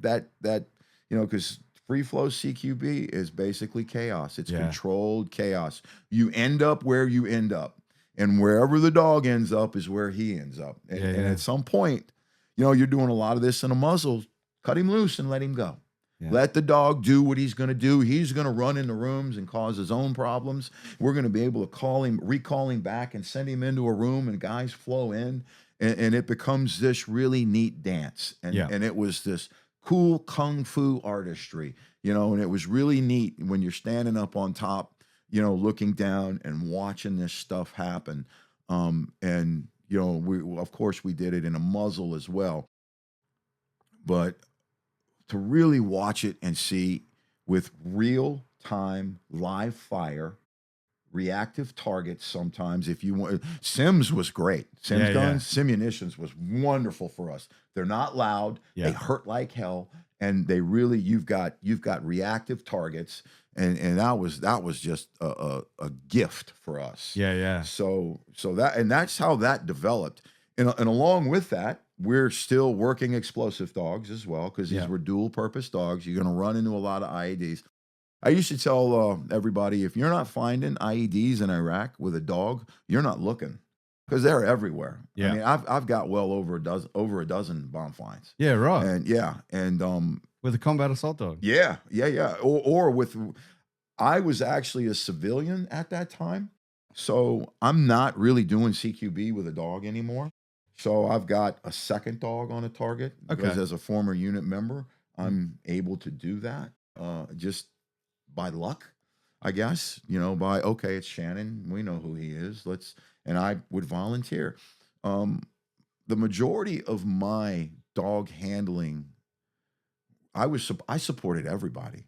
because free flow CQB is basically chaos. It's controlled chaos. You end up where you end up. And wherever the dog ends up is where he ends up. And at some point, you're doing a lot of this in a muzzle. Cut him loose and let him go. Yeah. Let the dog do what he's going to do. He's going to run in the rooms and cause his own problems. We're going to be able to recall him back and send him into a room, and guys flow in, and it becomes this really neat dance. And it was this cool kung fu artistry, and it was really neat when you're standing up on top, looking down and watching this stuff happen. And we of course we did it in a muzzle as well. But to really watch it and see with real time live fire, reactive targets sometimes if you want. Sims was great. Sims guns, Simunitions was wonderful for us. They're not loud. They hurt like hell. And they really, you've got reactive targets. And that was just a gift for us. Yeah. So that's how that developed. And along with that, we're still working explosive dogs as well, because these were dual purpose dogs. You're going to run into a lot of IEDs. I used to tell everybody, if you're not finding IEDs in Iraq with a dog, you're not looking, because they're everywhere. Yeah. I mean, I've got well over a dozen bomb finds. Yeah, right. And with a combat assault dog. Yeah. Or with, I was actually a civilian at that time, so I'm not really doing CQB with a dog anymore. So I've got a second dog on a target, because as a former unit member, I'm able to do that just by luck, I guess. It's Shannon, we know who he is. And I would volunteer. The majority of my dog handling, I supported everybody.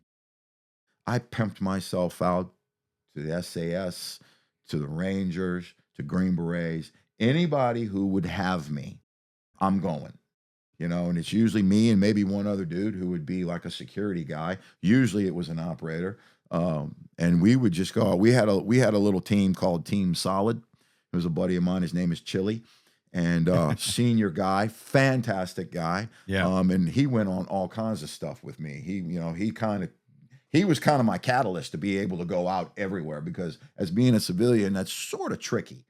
I pimped myself out to the SAS, to the Rangers, to Green Berets. Anybody who would have me, I'm going. And it's usually me and maybe one other dude who would be like a security guy. Usually it was an operator. And we would just go. We had a little team called Team Solid. It was a buddy of mine. His name is Chili. And senior guy, fantastic guy. Yeah. And he went on all kinds of stuff with me. He was kind of my catalyst to be able to go out everywhere, because as being a civilian, that's sort of tricky.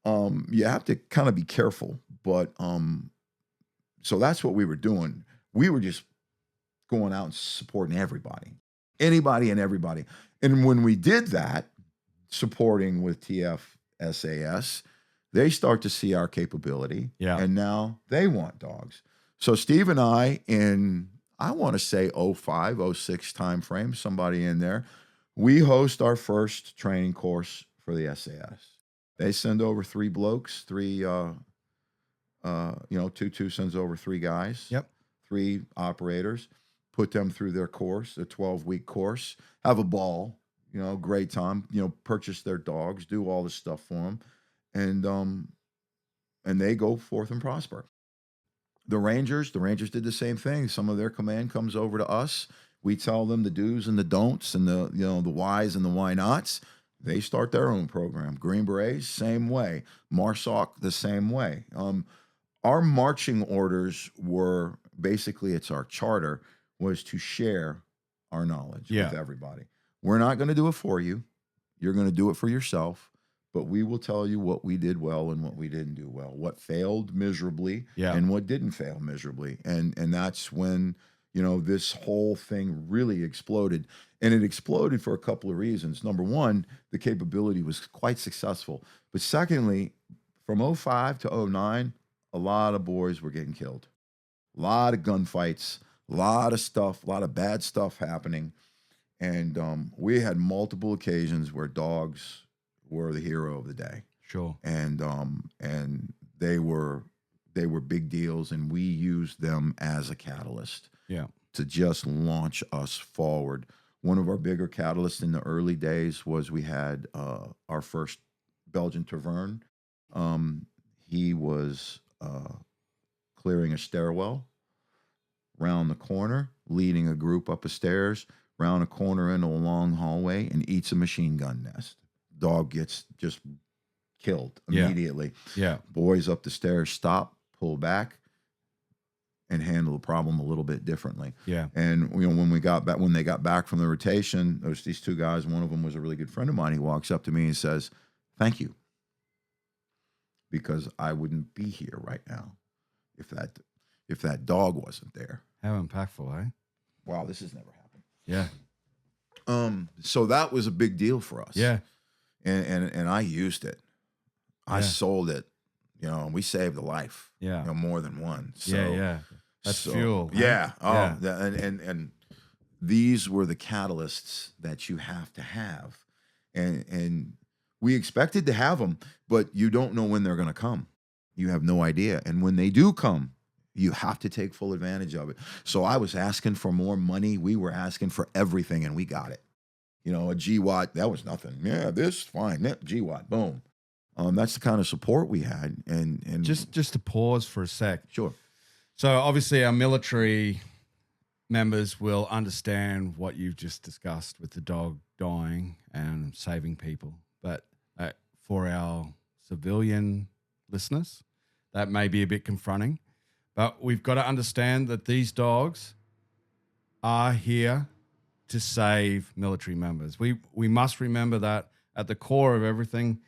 You have to kind of be careful. But so that's what we were doing. We were just going out and supporting everybody, anybody and everybody. And when we did that, supporting with TF SAS, they start to see our capability. Yeah. And now they want dogs. So Steve and I, in, I want to say 05, 06 timeframe, somebody in there, we host our first training course for the SAS. They send over 3 blokes, 2 sends over 3 guys. Yep. 3 operators, put them through their course, a 12-week course, have a ball, great time, purchase their dogs, do all this stuff for them. And they go forth and prosper. The Rangers did the same thing. Some of their command comes over to us. We tell them the do's and the don'ts and the whys and the why nots. They start their own program. Green Berets, same way. MARSOC, the same way. Our marching orders were basically, it's our charter, was to share our knowledge with everybody. We're not going to do it for you. You're going to do it for yourself. But we will tell you what we did well and what we didn't do well, what failed miserably and what didn't fail miserably. And that's when, this whole thing really exploded. And it exploded for a couple of reasons. Number one, the capability was quite successful. But secondly, from 05 to 09, a lot of boys were getting killed. A lot of gunfights, a lot of stuff, a lot of bad stuff happening. And we had multiple occasions where dogs were the hero of the day. Sure. And they were big deals, and we used them as a catalyst. Yeah. To just launch us forward. One of our bigger catalysts in the early days was we had our first Belgian Tavern. He was clearing a stairwell, round the corner, leading a group up the stairs, round a corner into a long hallway, and eats a machine gun nest. Dog gets just killed immediately. Yeah. Boys up the stairs stop, pull back, and handle the problem a little bit differently. Yeah. And when they got back from the rotation, there was these 2 guys. One of them was a really good friend of mine. He walks up to me and says, "Thank you, because I wouldn't be here right now if that dog wasn't there." How impactful, eh? Wow, this has never happened. Yeah. So that was a big deal for us. Yeah. And I used it. I sold it. We saved a life. Yeah. More than one. So, yeah. That's fuel. Yeah. Huh? Oh, yeah. And these were the catalysts that you have to have. And We expected to have them, but you don't know when they're going to come. You have no idea. And when they do come, you have to take full advantage of it. So I was asking for more money. We were asking for everything, and we got it. You know, a GWAT, that was nothing. Yeah, this, fine. That GWAT, boom. That's the kind of support we had. And Just to pause for a sec. sure. So obviously our military members will understand what you've just discussed with the dog dying and saving people. But for our civilian listeners, that may be a bit confronting. But we've got to understand that these dogs are here to save military members. We must remember that at the core of everything,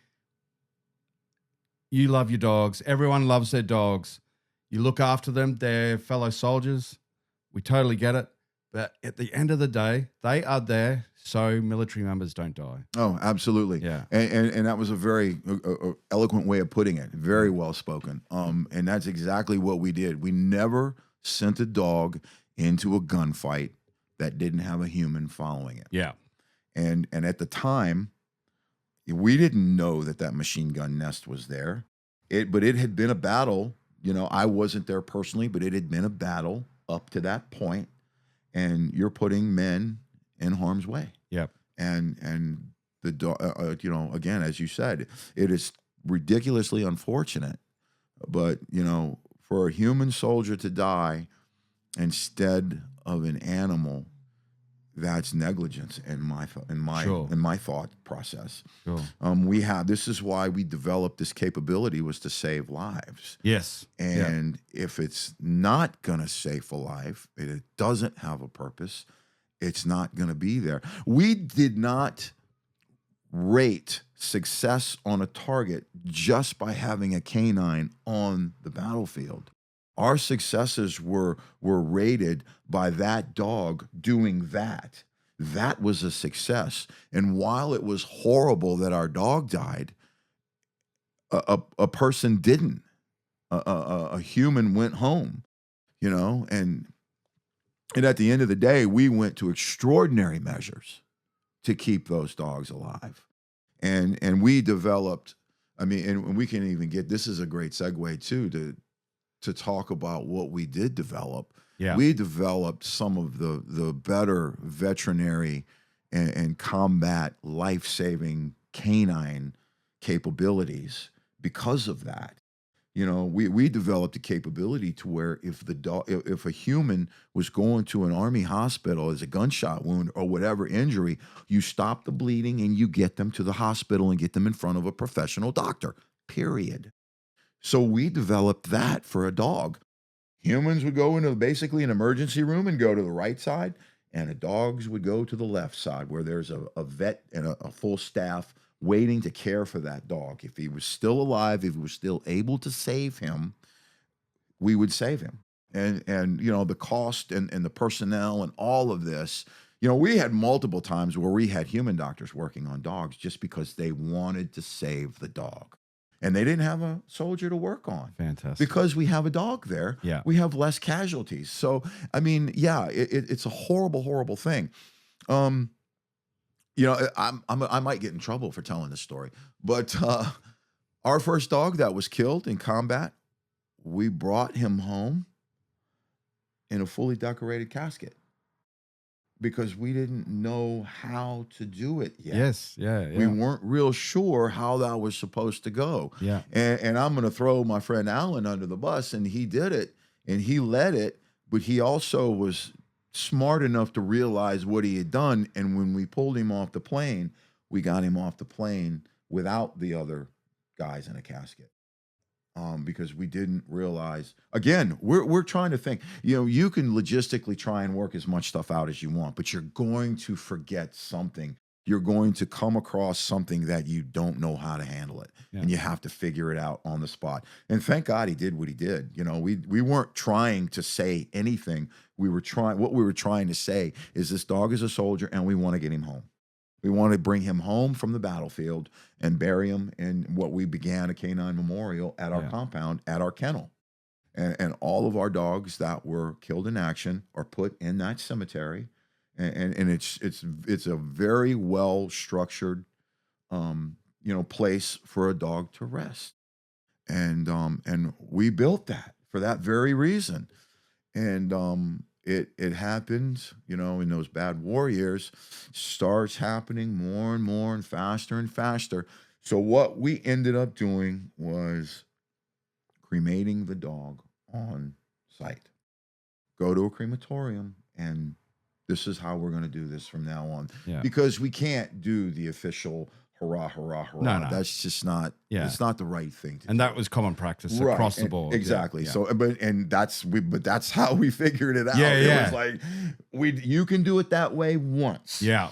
you love your dogs. Everyone loves their dogs. You look after them. They're fellow soldiers. We totally get it. But at the end of the day, they are there so military members don't die. Oh, absolutely. Yeah. And that was a very eloquent way of putting it. Very well spoken. And that's exactly what we did. We never sent a dog into a gunfight that didn't have a human following it. Yeah. And at the time, we didn't know that machine gun nest was there. But it had been a battle. You know, I wasn't there personally, but it had been a battle up to that point. And you're putting men in harm's way. Yep. And the dog, you know, again, as you said, it is ridiculously unfortunate. But, you know, for a human soldier to die instead of an animal, that's negligence in my thought process. Sure. This is why we developed this capability, was to save lives. Yes. And if it's not going to save a life, it doesn't have a purpose, it's not going to be there. We did not rate success on a target just by having a canine on the battlefield. Our successes were rated by that dog doing that. That was a success. And while it was horrible that our dog died, a person didn't. A human went home, you know, and at the end of the day, we went to extraordinary measures to keep those dogs alive. And we developed, I mean, and we can even get, this is a great segue too, to talk about what we did develop. Yeah. We developed some of the better veterinary and combat life-saving canine capabilities because of that. You know, we developed a capability to where if a human was going to an Army hospital as a gunshot wound or whatever injury, you stop the bleeding and you get them to the hospital and get them in front of a professional doctor, period. So we developed that for a dog. Humans would go into basically an emergency room and go to the right side, and the dogs would go to the left side where there's a vet and a full staff waiting to care for that dog. If he was still alive, if we were still able to save him, we would save him. And you know, the cost and the personnel and all of this, you know, we had multiple times where we had human doctors working on dogs just because they wanted to save the dog. And they didn't have a soldier to work on. Fantastic. Because we have a dog there, yeah, we have less casualties. So, I mean, yeah, it's a horrible, horrible thing. You know, I might get in trouble for telling this story, but our first dog that was killed in combat, we brought him home in a fully decorated casket because we didn't know how to do it yet. Yes, yeah. We weren't real sure how that was supposed to go. Yeah. And I'm going to throw my friend Alan under the bus, and he did it, and he led it, but he also was smart enough to realize what he had done. And when we pulled him off the plane, we got him off the plane without the other guys in a casket. Because we didn't realize, again, we're trying to think, you know, you can logistically try and work as much stuff out as you want, but you're going to forget something. You're going to come across something that you don't know how to handle it. Yeah. And you have to figure it out on the spot. And thank God he did what he did. You know, we weren't trying to say anything. What we were trying to say is this dog is a soldier and we want to get him home. We want to bring him home from the battlefield and bury him in what we began a canine memorial at our compound, at our kennel. And all of our dogs that were killed in action are put in that cemetery. And it's a very well structured place for a dog to rest. And we built that for that very reason. And it happens, in those bad war years, starts happening more and more and faster. So what we ended up doing was cremating the dog on site. Go to a crematorium, and this is how we're going to do this from now on. Yeah. Because we can't do the official hurrah, hurrah, hurrah. No. That's just not, it's not the right thing to do. And that was common practice across the board. Exactly. Yeah. So, but that's how we figured it out. Yeah, It was like, you can do it that way once. Yeah.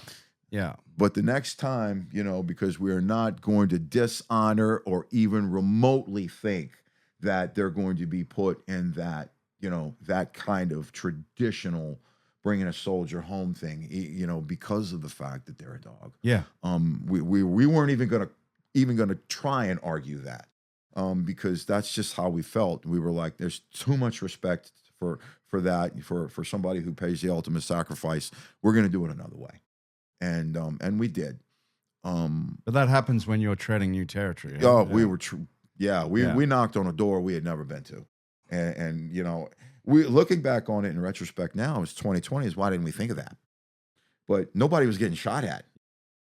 But the next time, because we're not going to dishonor or even remotely think that they're going to be put in that, that kind of traditional bringing a soldier home thing, because of the fact that they're a dog. Yeah. We weren't even gonna try and argue that, because that's just how we felt. We were like, there's too much respect for that for somebody who pays the ultimate sacrifice. We're gonna do it another way, and we did. But that happens when you're treading new territory. Oh, we were we knocked on a door we had never been to, and we looking back on it in retrospect now, it's 2020. Is why didn't we think of that? But nobody was getting shot at,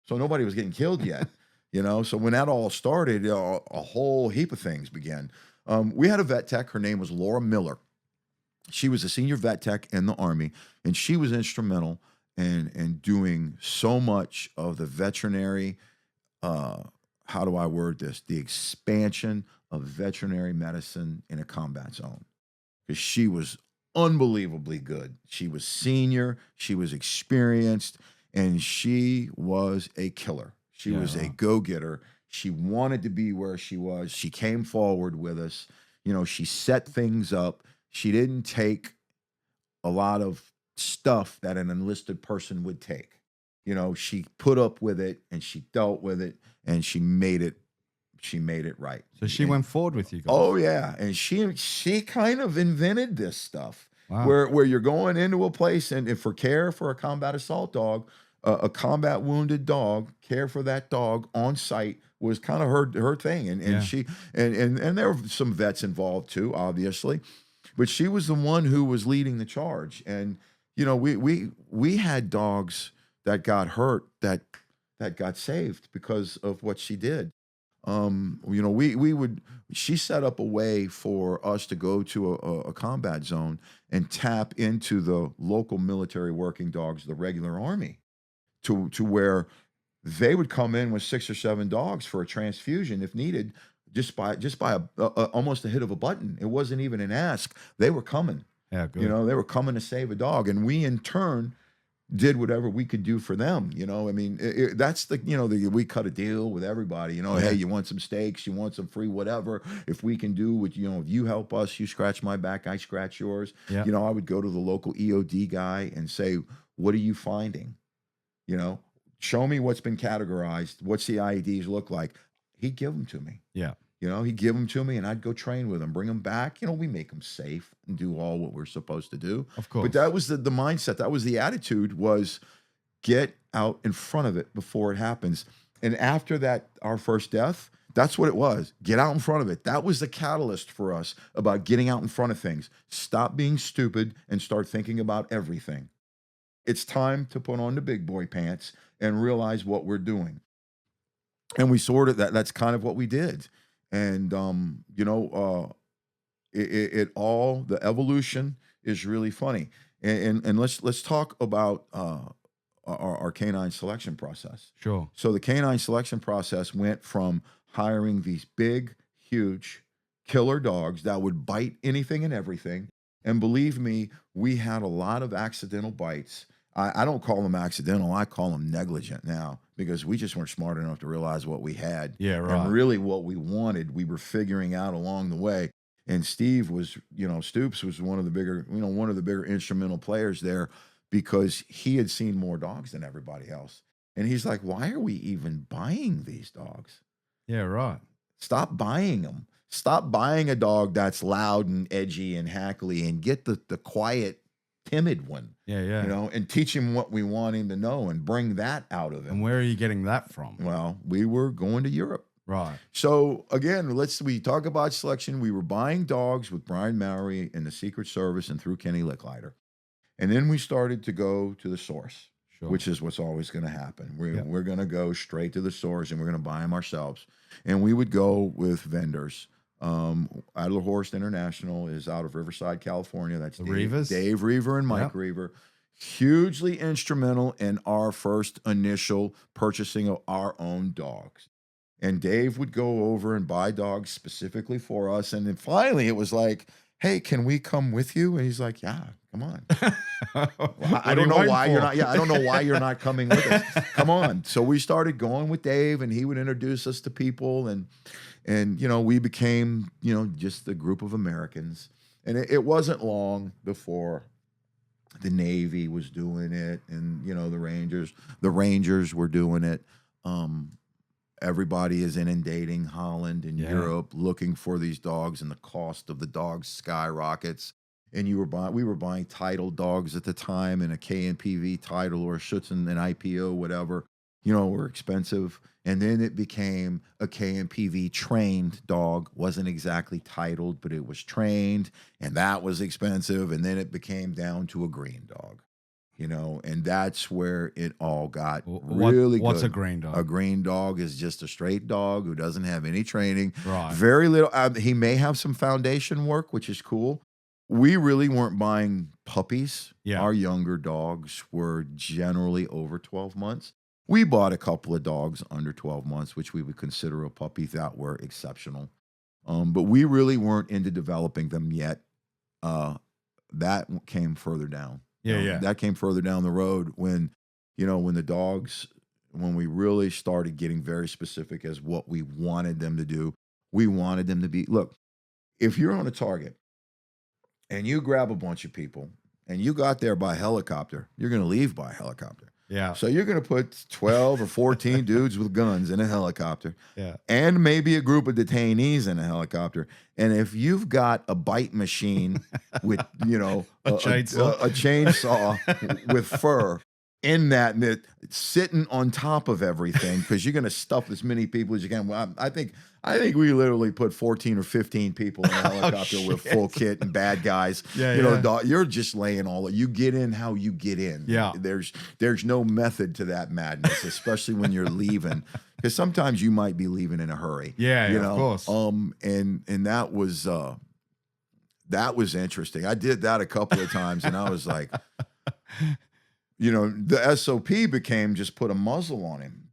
so nobody was getting killed yet. So when that all started, a whole heap of things began. We had a vet tech. Her name was Laura Miller. She was a senior vet tech in the Army, and she was instrumental in doing so much of the veterinary. How do I word this? The expansion of veterinary medicine in a combat zone. Because she was unbelievably good. She was senior, she was experienced, and she was a killer. She was a go-getter. She wanted to be where she was. She came forward with us. She set things up. She didn't take a lot of stuff that an enlisted person would take. She put up with it, and she dealt with it, and she made it right. So she went forward with you guys. Oh yeah, and she kind of invented this stuff. Wow. Where you're going into a place and if for care for a combat assault dog, a combat wounded dog, care for that dog on site was kind of her thing, and she and there were some vets involved too, obviously, but she was the one who was leading the charge. And we had dogs that got hurt that got saved because of what she did. She set up a way for us to go to a combat zone and tap into the local military working dogs, the regular Army, to where they would come in with 6 or 7 dogs for a transfusion if needed, just by almost a hit of a button. It wasn't even an ask. They were coming. Yeah, good. They were coming to save a dog, and we in turn did whatever we could do for them. That's we cut a deal with everybody. Hey, you want some steaks? You want some free whatever? If we can do what, if you help us, you scratch my back, I scratch yours. Yeah. I would go to the local EOD guy and say, what are you finding? Show me what's been categorized. What's the IEDs look like? He'd give them to me. Yeah. He'd give them to me, and I'd go train with them, bring them back. We make them safe and do all what we're supposed to do. Of course. But that was the mindset. That was the attitude, was get out in front of it before it happens. And after that, our first death, that's what it was. Get out in front of it. That was the catalyst for us about getting out in front of things. Stop being stupid and start thinking about everything. It's time to put on the big boy pants and realize what we're doing. And we sort of, that's kind of what we did. And, it all, the evolution is really funny. And let's talk about our canine selection process. Sure. So the canine selection process went from hiring these big, huge killer dogs that would bite anything and everything. And believe me, we had a lot of accidental bites. I don't call them accidental. I call them negligent now, because we just weren't smart enough to realize what we had. Yeah, right. And really what we wanted, we were figuring out along the way. And Steve was, Stoops was one of the bigger instrumental players there, because he had seen more dogs than everybody else. And he's like, why are we even buying these dogs? Yeah, right. Stop buying them. Stop buying a dog that's loud and edgy and hackly, and get the quiet timid one. Yeah. You know, and teach him what we want him to know and bring that out of him. And where are you getting that from? Well, we were going to Europe. Right. So again, we talk about selection. We were buying dogs with Brian Mowry and the Secret Service and through Kenny Licklider. And then we started to go to the source, which is what's always going to happen. We're going to go straight to the source and we're going to buy them ourselves. And we would go with vendors. Adlerhorst International is out of Riverside, California. That's Dave Reaver and Mike Reaver. Hugely instrumental in our first initial purchasing of our own dogs. And Dave would go over and buy dogs specifically for us. And then finally it was like, hey, can we come with you? And he's like, yeah, come on. Well, I don't know why you're not. Yeah, I don't know why you're not coming with us. Come on. So we started going with Dave, and he would introduce us to people, and you know, we became, you know, just the group of Americans. And it wasn't long before the Navy was doing it, and you know, the Rangers were doing it. Everybody is inundating Holland and Europe looking for these dogs, and the cost of the dogs skyrockets. And we were buying titled dogs at the time, and a KNPV title or a Schutzen, an IPO, whatever, you know, were expensive. And then it became a KNPV trained dog. Wasn't exactly titled, but it was trained, and that was expensive. And then it became down to a green dog. You know, and that's where it all got really good. What's a green dog? A green dog is just a straight dog who doesn't have any training. Right. Very little. He may have some foundation work, which is cool. We really weren't buying puppies. Yeah. Our younger dogs were generally over 12 months. We bought a couple of dogs under 12 months, which we would consider a puppy, that were exceptional. But we really weren't into developing them yet. That came further down. That came further down the road when we really started getting very specific as what we wanted them to do. We wanted them to be, look, if you're on a target and you grab a bunch of people and you got there by helicopter, you're going to leave by helicopter. Yeah. So you're going to put 12 or 14 dudes with guns in a helicopter. Yeah. And maybe a group of detainees in a helicopter. And if you've got a bite machine with, you know, a chainsaw with fur in that, sitting on top of everything, because you're going to stuff as many people as you can. Well, I think we literally put 14 or 15 people in a helicopter with full kit and bad guys. You're just laying you get in how you get in. Yeah. There's no method to that madness, especially when you're leaving, because sometimes you might be leaving in a hurry. Of course. And that was interesting. I did that a couple of times, and I was like, you know, the SOP became just put a muzzle on him.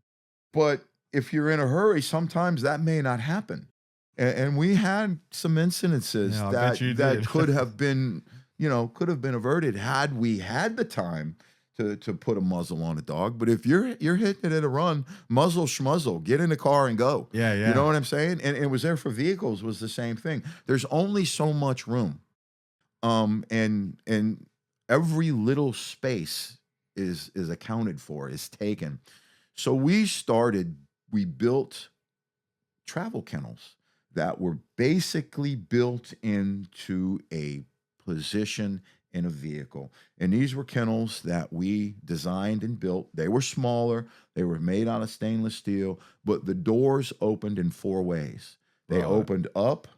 But if you're in a hurry, sometimes that may not happen. And we had some incidences that could have been, averted had we had the time to put a muzzle on a dog. But if you're hitting it at a run, muzzle schmuzzle, get in the car and go. Yeah. You know what I'm saying? And it was there for vehicles was the same thing. There's only so much room. And every little space is accounted for, is taken. So we built travel kennels that were basically built into a position in a vehicle. And these were kennels that we designed and built. They were smaller. They were made out of stainless steel, but the doors opened in 4 ways. They opened up,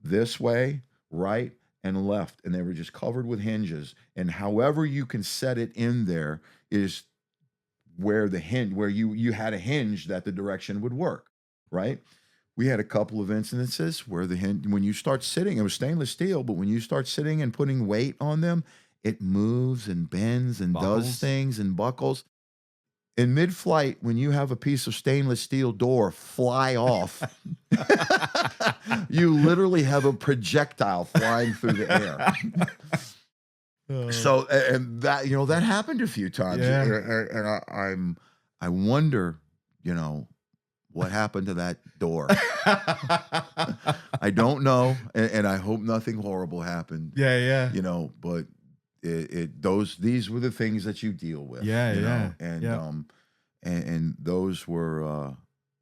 this way, right, and left, and they were just covered with hinges. And however you can set it in there is where you had a hinge that the direction would work, right? We had a couple of incidences where when you start sitting, it was stainless steel, but when you start sitting and putting weight on them, it moves and bends and does things and buckles. In mid-flight, when you have a piece of stainless steel door fly off, you literally have a projectile flying through the air. So, and that, that happened a few times. Yeah. And I wonder, what happened to that door? I don't know. And I hope nothing horrible happened. Yeah. But these were the things that you deal with. And those were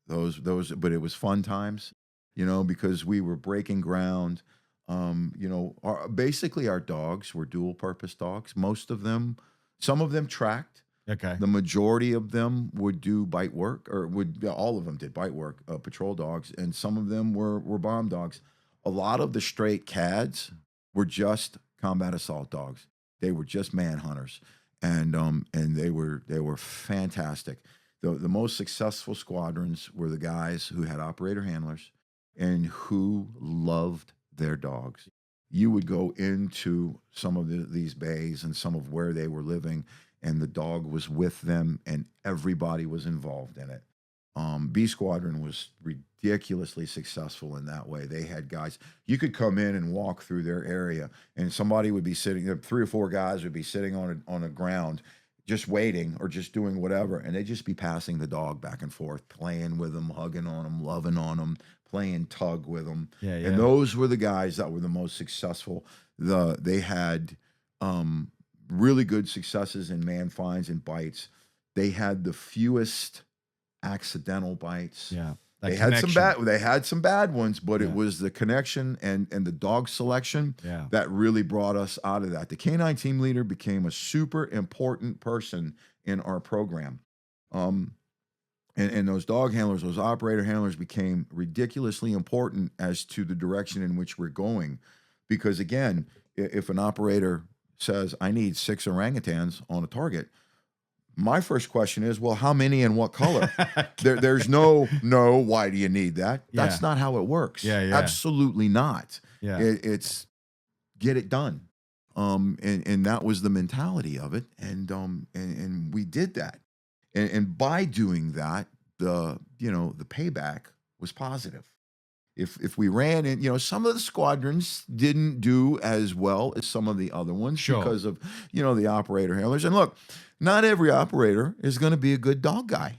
those, but it was fun times, because we were breaking ground Basically our dogs were dual purpose dogs. Most of them, some of them tracked. Okay. The majority of them would do bite work, or all of them did bite work, patrol dogs, and some of them were bomb dogs. A lot of the straight CADs were just combat assault dogs. They were just manhunters, and they were fantastic. The most successful squadrons were the guys who had operator handlers and who loved their dogs. You would go into some of these bays and some of where they were living, and the dog was with them, and everybody was involved in it. B Squadron was ridiculously successful in that way. They had guys, you could come in and walk through their area, and somebody would be sitting, 3 or 4 guys would be sitting on a ground, just waiting or just doing whatever, and they'd just be passing the dog back and forth, playing with them, hugging on them, loving on them, playing tug with them. Yeah. And those were the guys that were the most successful. They had really good successes in man finds and bites. They had the fewest accidental bites. Yeah. They had some bad ones, but it was the connection and the dog selection that really brought us out of that. The canine team leader became a super important person in our program. And those dog handlers, those operator handlers became ridiculously important as to the direction in which we're going. Because again, if an operator says, I need 6 orangutans on a target, my first question is, well, how many and what color? There's no, why do you need that? That's not how it works. Absolutely not. It's get it done. And that was the mentality of it. And we did that. And by doing that, the payback was positive. If we ran in, some of the squadrons didn't do as well as some of the other ones because of, the operator handlers. And look, not every operator is going to be a good dog guy.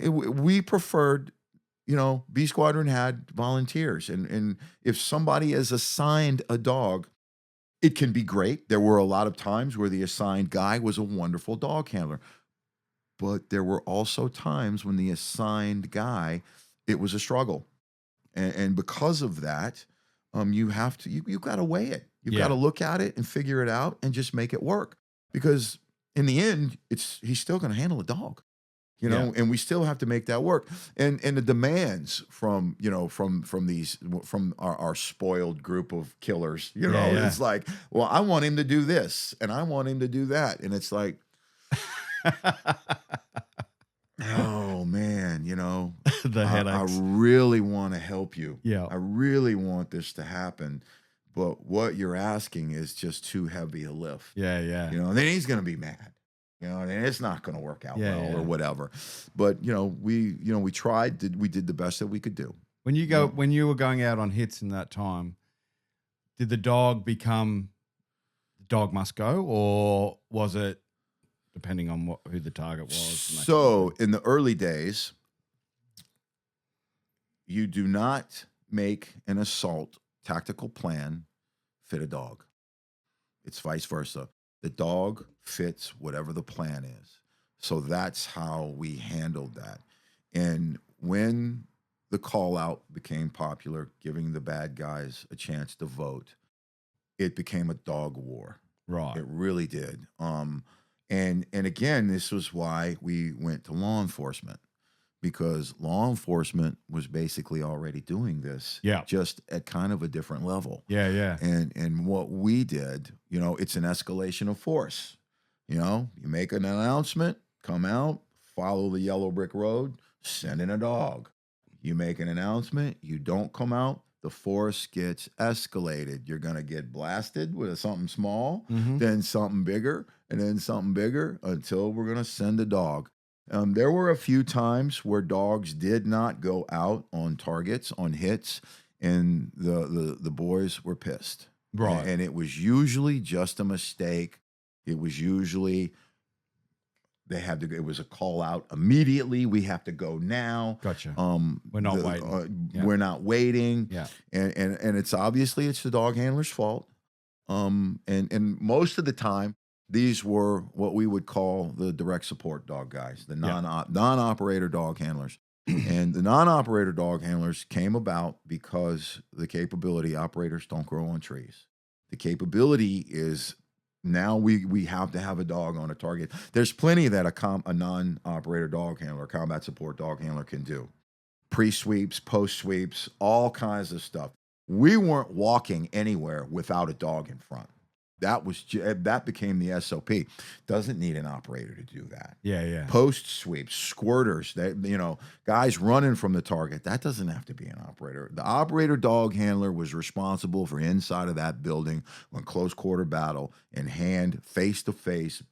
We preferred, B Squadron had volunteers. And if somebody is assigned a dog, it can be great. There were a lot of times where the assigned guy was a wonderful dog handler. But there were also times when the assigned guy, it was a struggle. And because of that, you got to weigh it. You've got to look at it and figure it out and just make it work. Because in the end, he's still going to handle a dog. And we still have to make that work. And the demands from our spoiled group of killers, it's like, well, I want him to do this and I want him to do that. And it's like, oh man, the headaches. I really want to help you. Yeah. I really want this to happen. But what you're asking is just too heavy a lift. Yeah. And then he's going to be mad. And it's not going to work out well or whatever. But we tried. We did the best that we could do. When you were going out on hits in that time, did the dog become the dog must go, or was it depending on who the target was? So in the early days, you do not make an assault tactical plan fit a dog. It's vice versa. The dog fits whatever the plan is. So that's how we handled that. And when the call out became popular, giving the bad guys a chance to vote, it became a dog war. Right. It really did. And again, this was why we went to law enforcement, because law enforcement was basically already doing this, just at kind of a different level. Yeah. And what we did, it's an escalation of force. You make an announcement, come out, follow the yellow brick road, send in a dog. You make an announcement, you don't come out, the force gets escalated. You're going to get blasted with something small, then something bigger, and then something bigger until we're going to send a dog. There were a few times where dogs did not go out on targets, on hits, and the boys were pissed. Right. And it was usually just a mistake. It was usually it was a call out immediately. We have to go now. Gotcha. We're not waiting. We're not waiting. Yeah. And it's obviously the dog handler's fault. And most of the time, these were what we would call the direct support dog guys, the non-operator dog handlers. And the non-operator dog handlers came about because the capability, operators don't grow on trees. The capability is now we have to have a dog on a target. There's plenty that a non-operator dog handler, combat support dog handler can do. Pre-sweeps, post-sweeps, all kinds of stuff. We weren't walking anywhere without a dog in front. That became the SOP. Doesn't need an operator to do that. Yeah. Post sweeps, squirters, guys running from the target. That doesn't have to be an operator. The operator dog handler was responsible for inside of that building when close quarter battle in hand, face to face,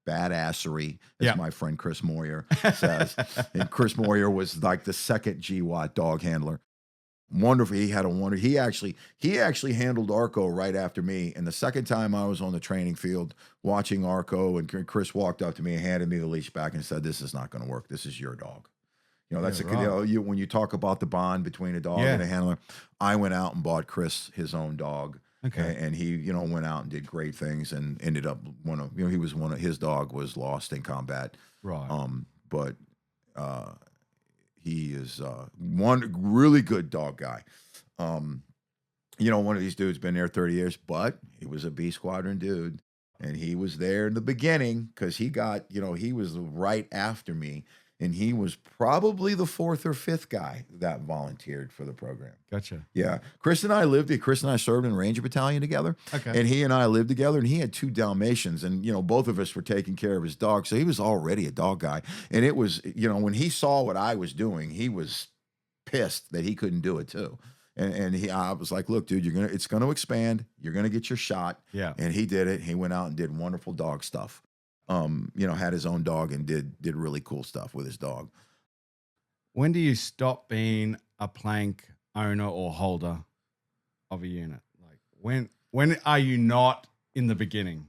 badassery, as my friend Chris Moyer says. And Chris Moyer was like the second GWAT dog handler. Wonderful. He had a wonder. He actually handled Arco right after me. And the second time I was on the training field watching Arco, and Chris walked up to me and handed me the leash back and said, "This is not going to work. This is your dog." That's when you talk about the bond between a dog and a handler. I went out and bought Chris his own dog. Okay. And he, went out and did great things and ended up his dog was lost in combat. Right. But he is one really good dog guy. One of these dudes been there 30 years, but he was a B Squadron dude. And he was there in the beginning because he got, he was right after me. And he was probably the fourth or fifth guy that volunteered for the program. Gotcha. Yeah. Chris and I served in Ranger Battalion together. Okay. And he and I lived together, and he had 2 Dalmatians, and, both of us were taking care of his dog. So he was already a dog guy. And it was, when he saw what I was doing, he was pissed that he couldn't do it too. And I was like, "Look, dude, it's going to expand. You're going to get your shot." Yeah. And he did it. He went out and did wonderful dog stuff. Had his own dog and did really cool stuff with his dog. When do you stop being a plank owner or holder of a unit? Like when are you not in the beginning?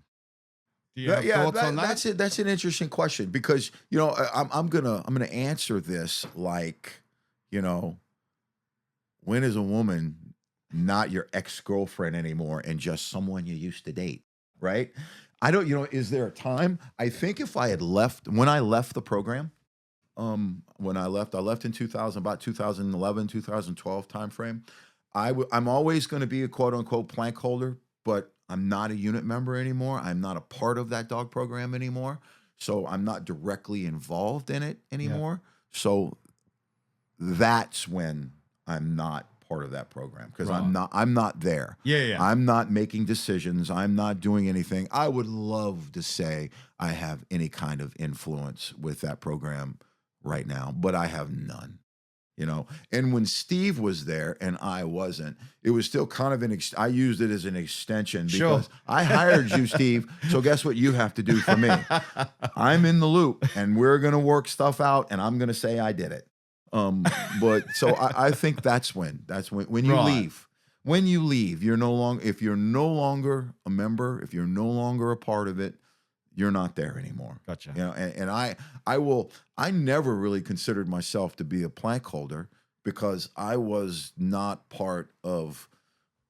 Do you have thoughts on that? That's an interesting question because I'm gonna answer this like, when is a woman not your ex-girlfriend anymore and just someone you used to date, right? I don't, is there a time? I think if I had when I left the program, I left in 2000, about 2011, 2012 timeframe. I'm always going to be a quote unquote plank holder, but I'm not a unit member anymore. I'm not a part of that dog program anymore. So I'm not directly involved in it anymore. Yeah. So that's when I'm not part of that program because I'm not there. Yeah. I'm not making decisions. I'm not doing anything. I would love to say I have any kind of influence with that program right now, but I have none. And when Steve was there and I wasn't, it was still kind of I used it as an extension because I hired you, Steve. So guess what you have to do for me? I'm in the loop and we're going to work stuff out and I'm going to say I did it. But so I think that's when you leave. When you leave, if you're no longer a member, if you're no longer a part of it, you're not there anymore. Gotcha. And I never really considered myself to be a plank holder because I was not part of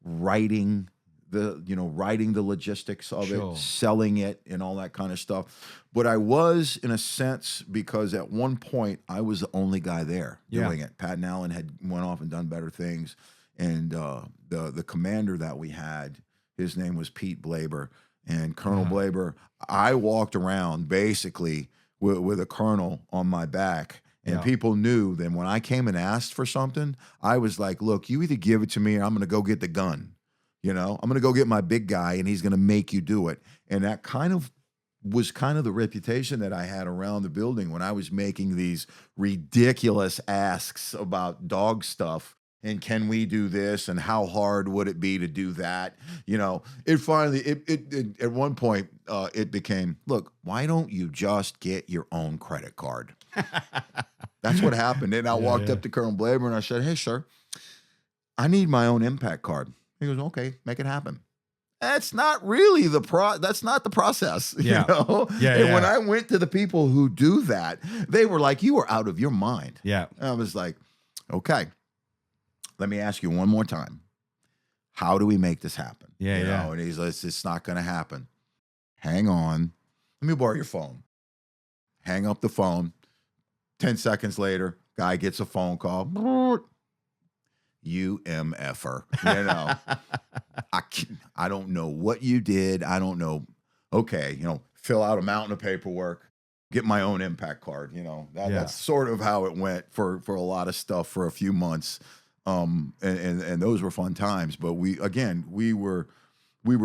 writing the logistics of it, selling it and all that kind of stuff. But I was in a sense because at one point I was the only guy there doing it. Pat and Allen had went off and done better things. And the commander that we had, his name was Pete Blaber. And Colonel Blaber, I walked around basically with a colonel on my back. And people knew that when I came and asked for something, I was like, "Look, you either give it to me or I'm going to go get the gun. I'm going to go get my big guy and he's going to make you do it." And that was the reputation that I had around the building when I was making these ridiculous asks about dog stuff. And can we do this? And how hard would it be to do that? It finally, at one point, it became, "Look, why don't you just get your own credit card?" That's what happened. And I walked up to Colonel Blaber and I said, "Hey, sir, I need my own impact card." He goes, "Okay, make it happen." That's not really that's not the process, Yeah. And when I went to the people who do that, they were like, "You are out of your mind." Yeah. And I was like, "Okay, let me ask you one more time. How do we make this happen?" Yeah. And he's like, "It's not going to happen. Hang on. Let me borrow your phone." Hang up the phone. 10 seconds later, Guy gets a phone call. You MFer. You know, I don't know what you did. I don't know. Okay, fill out a mountain of paperwork, get my own impact card. That's sort of how it went for a lot of stuff for a few months. And those were fun times. But we were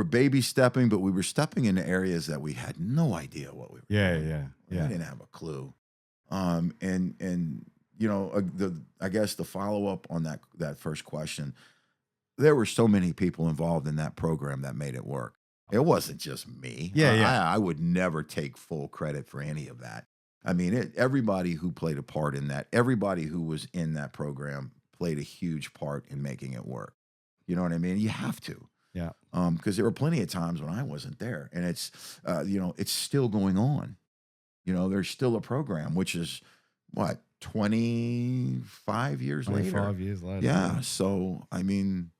baby stepping, but we were stepping into areas that we had no idea what we were doing. Yeah. We didn't have a clue. I guess the follow up on that first question, there were so many people involved in that program that made it work. It wasn't just me. I would never take full credit for any of that. I mean, everybody who played a part in that, everybody who was in that program played a huge part in making it work. You know what I mean? You have to. Yeah. Because there were plenty of times when I wasn't there, and it's still going on. There's still a program, which is what, 25 years later. 25 years later. Yeah. So I mean,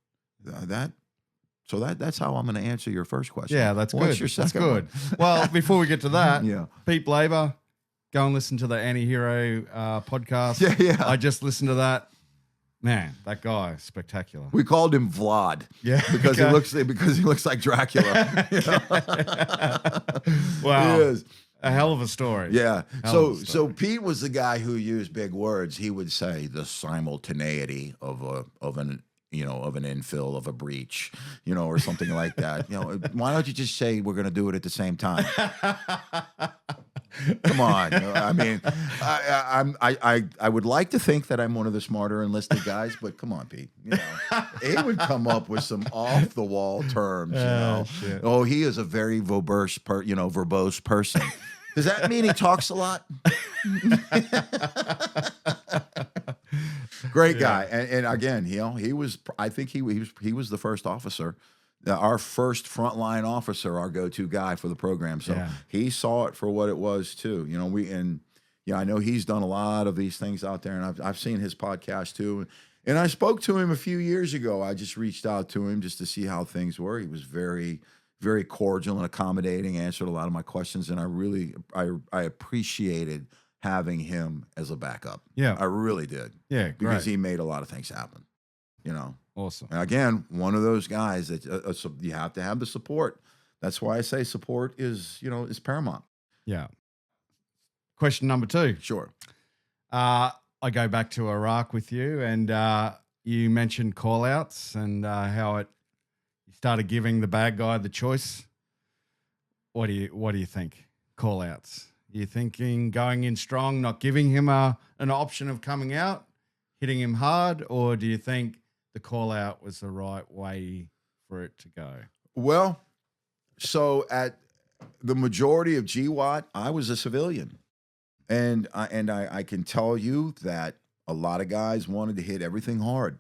that's how I'm going to answer your first question. Yeah, that's What's good. your second That's good. Well, before we get to that, Yeah. Pete Blaber, go and listen to the Anti-Hero podcast. Yeah. I just listened to that. Man, that guy, spectacular. We called him Vlad. Yeah, because okay. he looks like Dracula. Wow. He is. A hell of a story. Yeah. Hell of a So story. Pete was the guy who used big words. He would say the simultaneity of an infill, of a breach, or something like that. Why don't you just say we're going to do it at the same time? Come on. I mean, I would like to think that I'm one of the smarter enlisted guys, but come on, Pete. He would come up with some off the wall terms. Shit. Oh, he is a very verbose person. Does that mean he talks a lot? Great guy, and again, he was. I think he was the first officer, our first frontline officer, our go-to guy for the program. So he saw it for what it was too. I know he's done a lot of these things out there, and I've seen his podcast too. And I spoke to him a few years ago. I just reached out to him just to see how things were. He was very, very cordial and accommodating, answered a lot of my questions, and I appreciated having him as a backup. Yeah. I really did. Yeah, Because great. he made a lot of things happen. Awesome. And again, one of those guys that you have to have the support. That's why I say support is paramount. Yeah. Question number 2. Sure. I go back to Iraq with you, and you mentioned call-outs and how you started giving the bad guy the choice. What do you think? Call-outs. You thinking going in strong, not giving him an option of coming out, hitting him hard, or do you think the call-out was the right way for it to go? Well, so at the majority of GWAT, I was a civilian. And I can tell you that a lot of guys wanted to hit everything hard,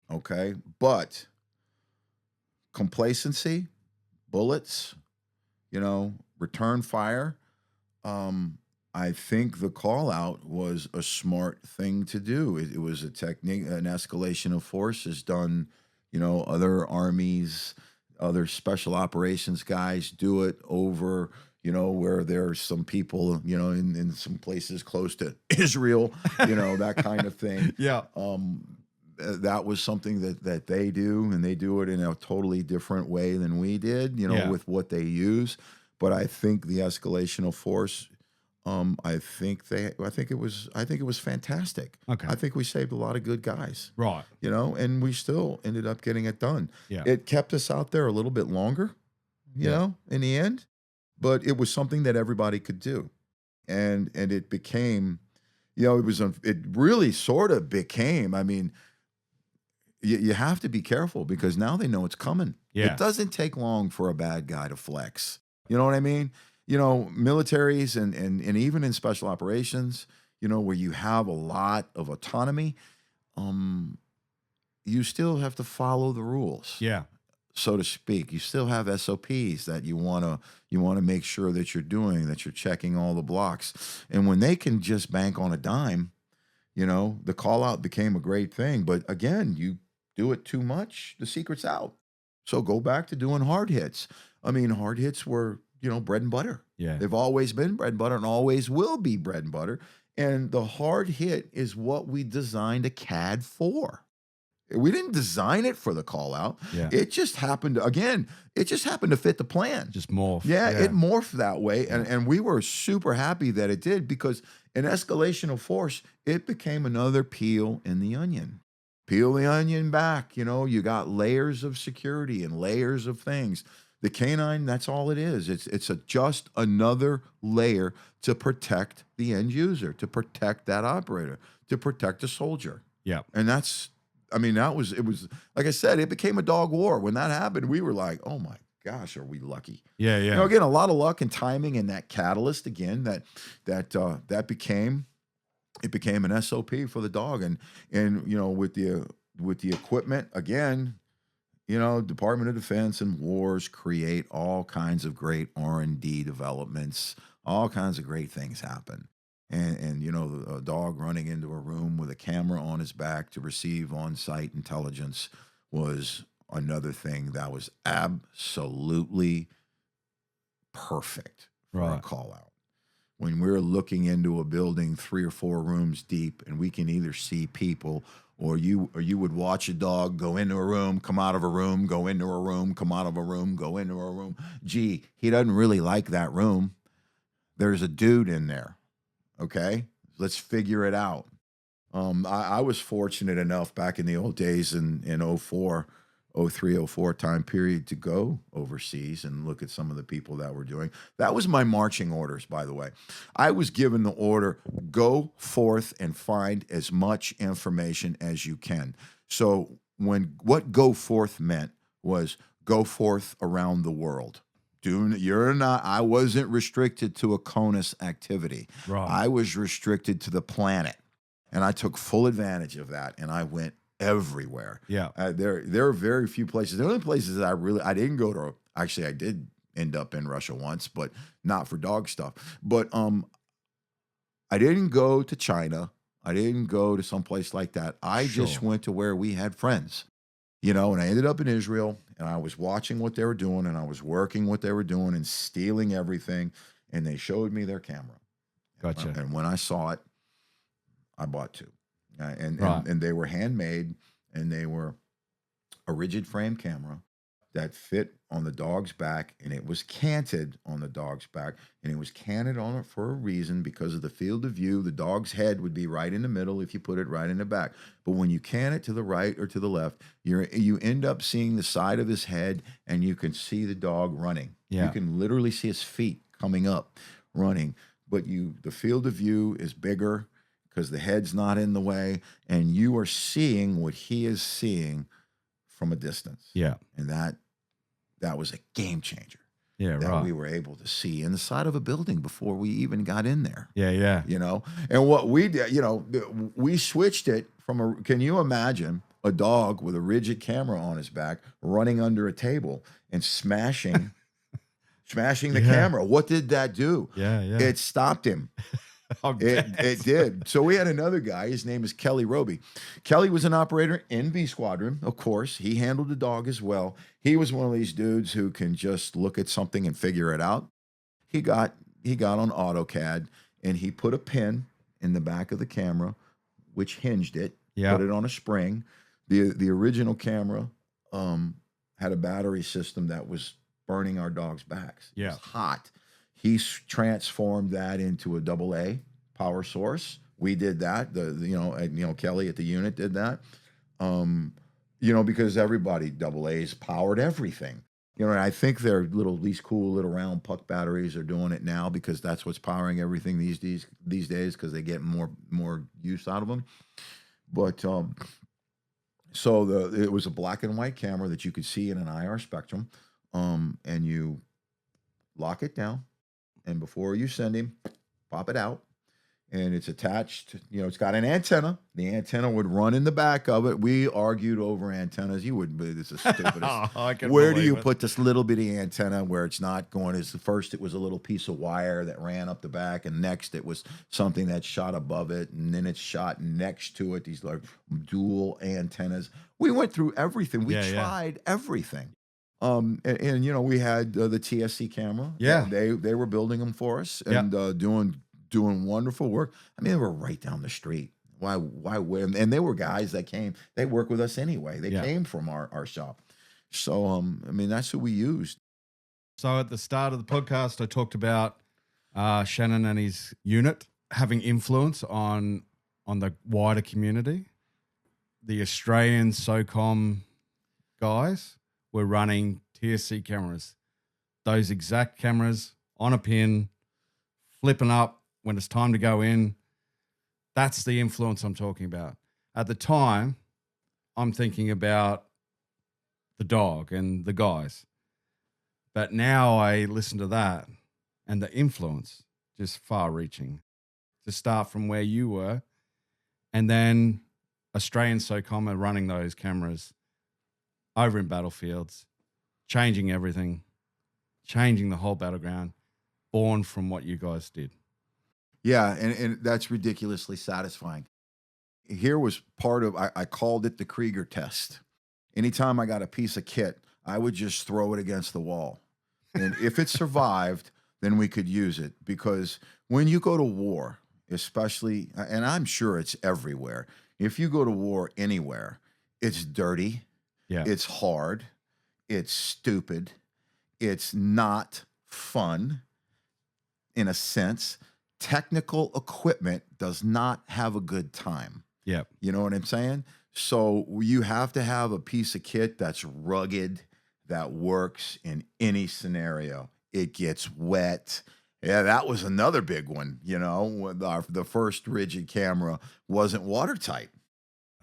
okay? But complacency, bullets, return fire, I think the call out was a smart thing to do. It was a technique, an escalation of force is done, other armies, other special operations guys do it over, where there's some people, in some places close to Israel, that kind of thing. Yeah. That was something that they do, and they do it in a totally different way than we did, with what they use. But I think the escalation of force, I think it was fantastic. Okay. I think we saved a lot of good guys. Right. And we still ended up getting it done. Yeah. It kept us out there a little bit longer, in the end, but it was something that everybody could do. And it became, it really sort of became, I mean, you have to be careful because now they know it's coming. Yeah. It doesn't take long for a bad guy to flex. You know what I mean? Militaries and even in special operations, where you have a lot of autonomy, you still have to follow the rules. Yeah. So to speak. You still have SOPs that you want to make sure that you're doing, that you're checking all the blocks. And when they can just bank on a dime, the call out became a great thing. But again, you do it too much, the secret's out. So go back to doing hard hits. I mean, hard hits were, bread and butter. Yeah. They've always been bread and butter and always will be bread and butter. And the hard hit is what we designed a CAD for. We didn't design it for the call out. Yeah. It just happened to, again, it just happened to fit the plan. Just morph. Yeah, it morphed that way. Yeah. And we were super happy that it did, because in escalation of force, it became another peel in the onion. Peel the onion back. You got layers of security and layers of things. The canine, that's all it is. It's just another layer to protect the end user, to protect that operator, to protect the soldier. Yeah. And it was, like I said, it became a dog war. When that happened, we were like, oh my gosh, are we lucky? Yeah, yeah. Again, a lot of luck and timing, and that catalyst again, that became an SOP for the dog. And with the equipment, again, Department of Defense and wars create all kinds of great R&D developments. All kinds of great things happen. And a dog running into a room with a camera on his back to receive on-site intelligence was another thing that was absolutely perfect for a call out. When we're looking into a building 3 or 4 rooms deep, and we can either see people, or you would watch a dog go into a room, come out of a room, go into a room, come out of a room, go into a room. Gee, he doesn't really like that room. There's a dude in there. Okay, let's figure it out. I was fortunate enough back in the old days in 04, 03, 04 time period to go overseas and look at some of the people that were doing. That was my marching orders, by the way. I was given the order, go forth and find as much information as you can. So what go forth meant was go forth around the world. I wasn't restricted to a CONUS activity. Right. I was restricted to the planet, and I took full advantage of that, and I went everywhere. Yeah. There are very few places. The only places that I didn't go to, actually I did end up in Russia once, but not for dog stuff. But I didn't go to China. I didn't go to someplace like that. I just went to where we had friends. And I ended up in Israel, and I was watching what they were doing, and I was working what they were doing and stealing everything, and they showed me their camera. Gotcha. And when I saw it, I bought 2. And they were handmade, and they were a rigid frame camera that fit on the dog's back, and it was canted on the dog's back, and it was canted on it for a reason, because of the field of view. The dog's head would be right in the middle if you put it right in the back. But when you can it to the right or to the left, you end up seeing the side of his head, and you can see the dog running. Yeah. You can literally see his feet coming up, running. But the field of view is bigger because the head's not in the way, and you are seeing what he is seeing from a distance. Yeah. And that was a game changer. Yeah, that right. we were able to see inside of a building before we even got in there. Yeah, yeah. And what we did, we switched it from can you imagine a dog with a rigid camera on his back running under a table and smashing the camera? What did that do? Yeah, yeah. It stopped him. It did. So we had another guy. His name is Kelly Roby. Kelly was an operator in B Squadron, of course. He handled the dog as well. He was one of these dudes who can just look at something and figure it out. He got on AutoCAD, and he put a pin in the back of the camera, which hinged it. Yeah. Put it on a spring. The original camera had a battery system that was burning our dog's backs. Yeah. It was hot. He transformed that into a AA power source. We did that. Kelly at the unit did that. Because everybody AA's powered everything. And I think these cool little round puck batteries are doing it now because that's what's powering everything these days because they get more use out of them. But it was a black and white camera that you could see in an IR spectrum, and you lock it down. And before you send him, pop it out. And it's attached, it's got an antenna. The antenna would run in the back of it. We argued over antennas. You wouldn't believe this is stupid. Where do you put this little bitty antenna where it's not going? First, it was a little piece of wire that ran up the back. And next, it was something that shot above it. And then it shot next to it, these like dual antennas. We went through everything. We tried everything. We had the TSC camera. Yeah. They were building them for us and doing doing wonderful work. I mean, they were right down the street. Why wouldn't? And they were guys that came, they work with us anyway. They came from our shop. So, I mean, that's who we used. So at the start of the podcast, I talked about Shannon and his unit having influence on the wider community. The Australian SOCOM guys were running TSC cameras, those exact cameras on a pin, flipping up when it's time to go in. That's the influence I'm talking about. At the time, I'm thinking about the dog and the guys. But now I listen to that and the influence just far reaching. To start from where you were, and then Australian SOCOM are running those cameras over in battlefields, changing everything, changing the whole battleground, born from what you guys did. Yeah, and that's ridiculously satisfying. Here was part of, I called it the Krieger test. Anytime I got a piece of kit, I would just throw it against the wall. And if it survived, then we could use it. Because when you go to war, especially, and I'm sure it's everywhere, if you go to war anywhere, it's dirty, it's hard, it's stupid, it's not fun in a sense. Technical equipment does not have a good time. Yep. You know what I'm saying? So you have to have a piece of kit that's rugged, that works in any scenario. It gets wet. Yeah, that was another big one. You know, the first rigid camera wasn't watertight.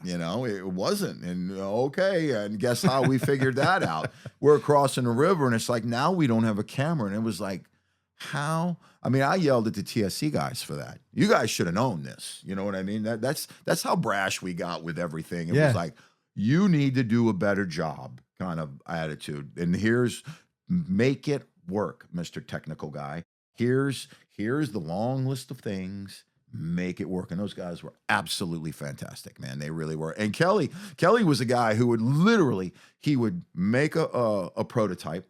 You know, it wasn't. And okay, and guess how we figured that out? We're crossing the river, and it's like, now we don't have a camera. And it was like, how? I mean, I yelled at the TSC guys for that. You guys should have known this. You know what I mean? That's how brash we got with everything. It was like, you need to do a better job kind of attitude. And make it work, Mr. Technical Guy. Here's the long list of things. Make it work. And those guys were absolutely fantastic, man. They really were. And Kelly was a guy who would literally, he would make a prototype,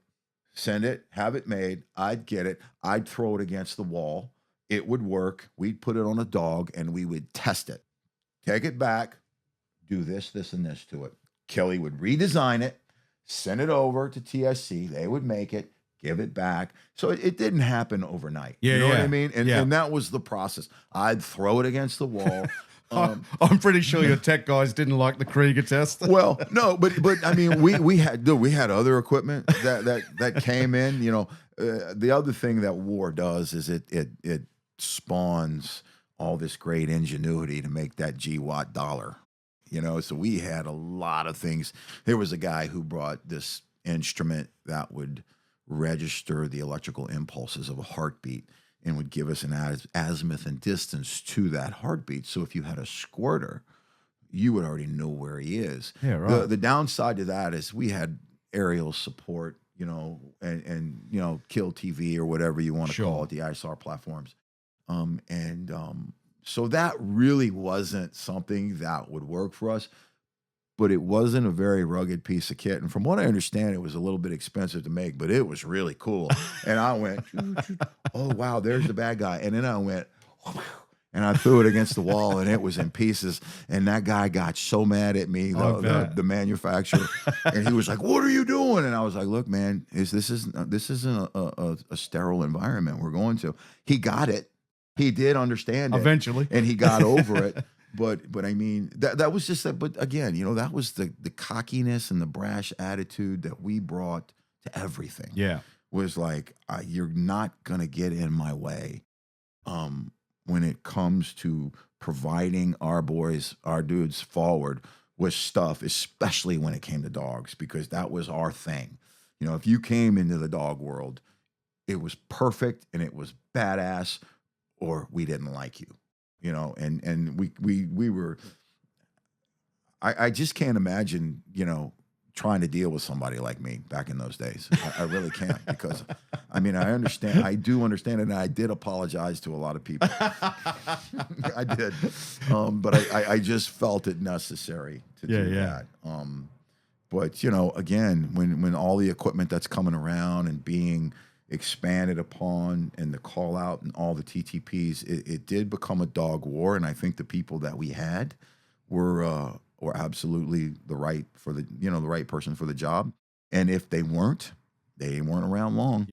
send it, have it made. I'd get it. I'd throw it against the wall. It would work. We'd put it on a dog and we would test it. Take it back, do this, this, and this to it. Kelly would redesign it, send it over to TSC. They would make it, give it back. So it didn't happen overnight. You know what I mean? And that was the process. I'd throw it against the wall. I'm pretty sure your tech guys didn't like the Krieger test. Well, no, but I mean, we had other equipment that came in. You know, the other thing that war does is it spawns all this great ingenuity to make that GWatt dollar. You know, so we had a lot of things. There was a guy who brought this instrument that would register the electrical impulses of a heartbeat and would give us an azimuth and distance to that heartbeat. So if you had a squirter, you would already know where he is. Yeah, right. The downside to that is we had aerial support, you know, and you know, Kill TV or whatever you want to call it, the ISR platforms. So that really wasn't something that would work for us, but it wasn't a very rugged piece of kit. And from what I understand, it was a little bit expensive to make, but it was really cool. And I went, oh, wow, there's the bad guy. And then I went, and I threw it against the wall and it was in pieces. And that guy got so mad at me, the manufacturer. And he was like, what are you doing? And I was like, look, man, this isn't a sterile environment we're going to. He got it. He did understand it. Eventually. And he got over it. But I mean, that was just that. But again, you know, that was the cockiness and the brash attitude that we brought to everything. Yeah. Was like, you're not going to get in my way when it comes to providing our dudes forward with stuff, especially when it came to dogs, because that was our thing. You know, if you came into the dog world, it was perfect and it was badass, or we didn't like you. You know, and we were, I just can't imagine, you know, trying to deal with somebody like me back in those days. I really can't, because, I mean, I do understand it, and I did apologize to a lot of people. I did. But I just felt it necessary to do that. But, you know, again, when all the equipment that's coming around and being expanded upon and the call out and all the TTPs, it did become a dog war. And I think the people that we had were absolutely the right person for the job. And if they weren't around long.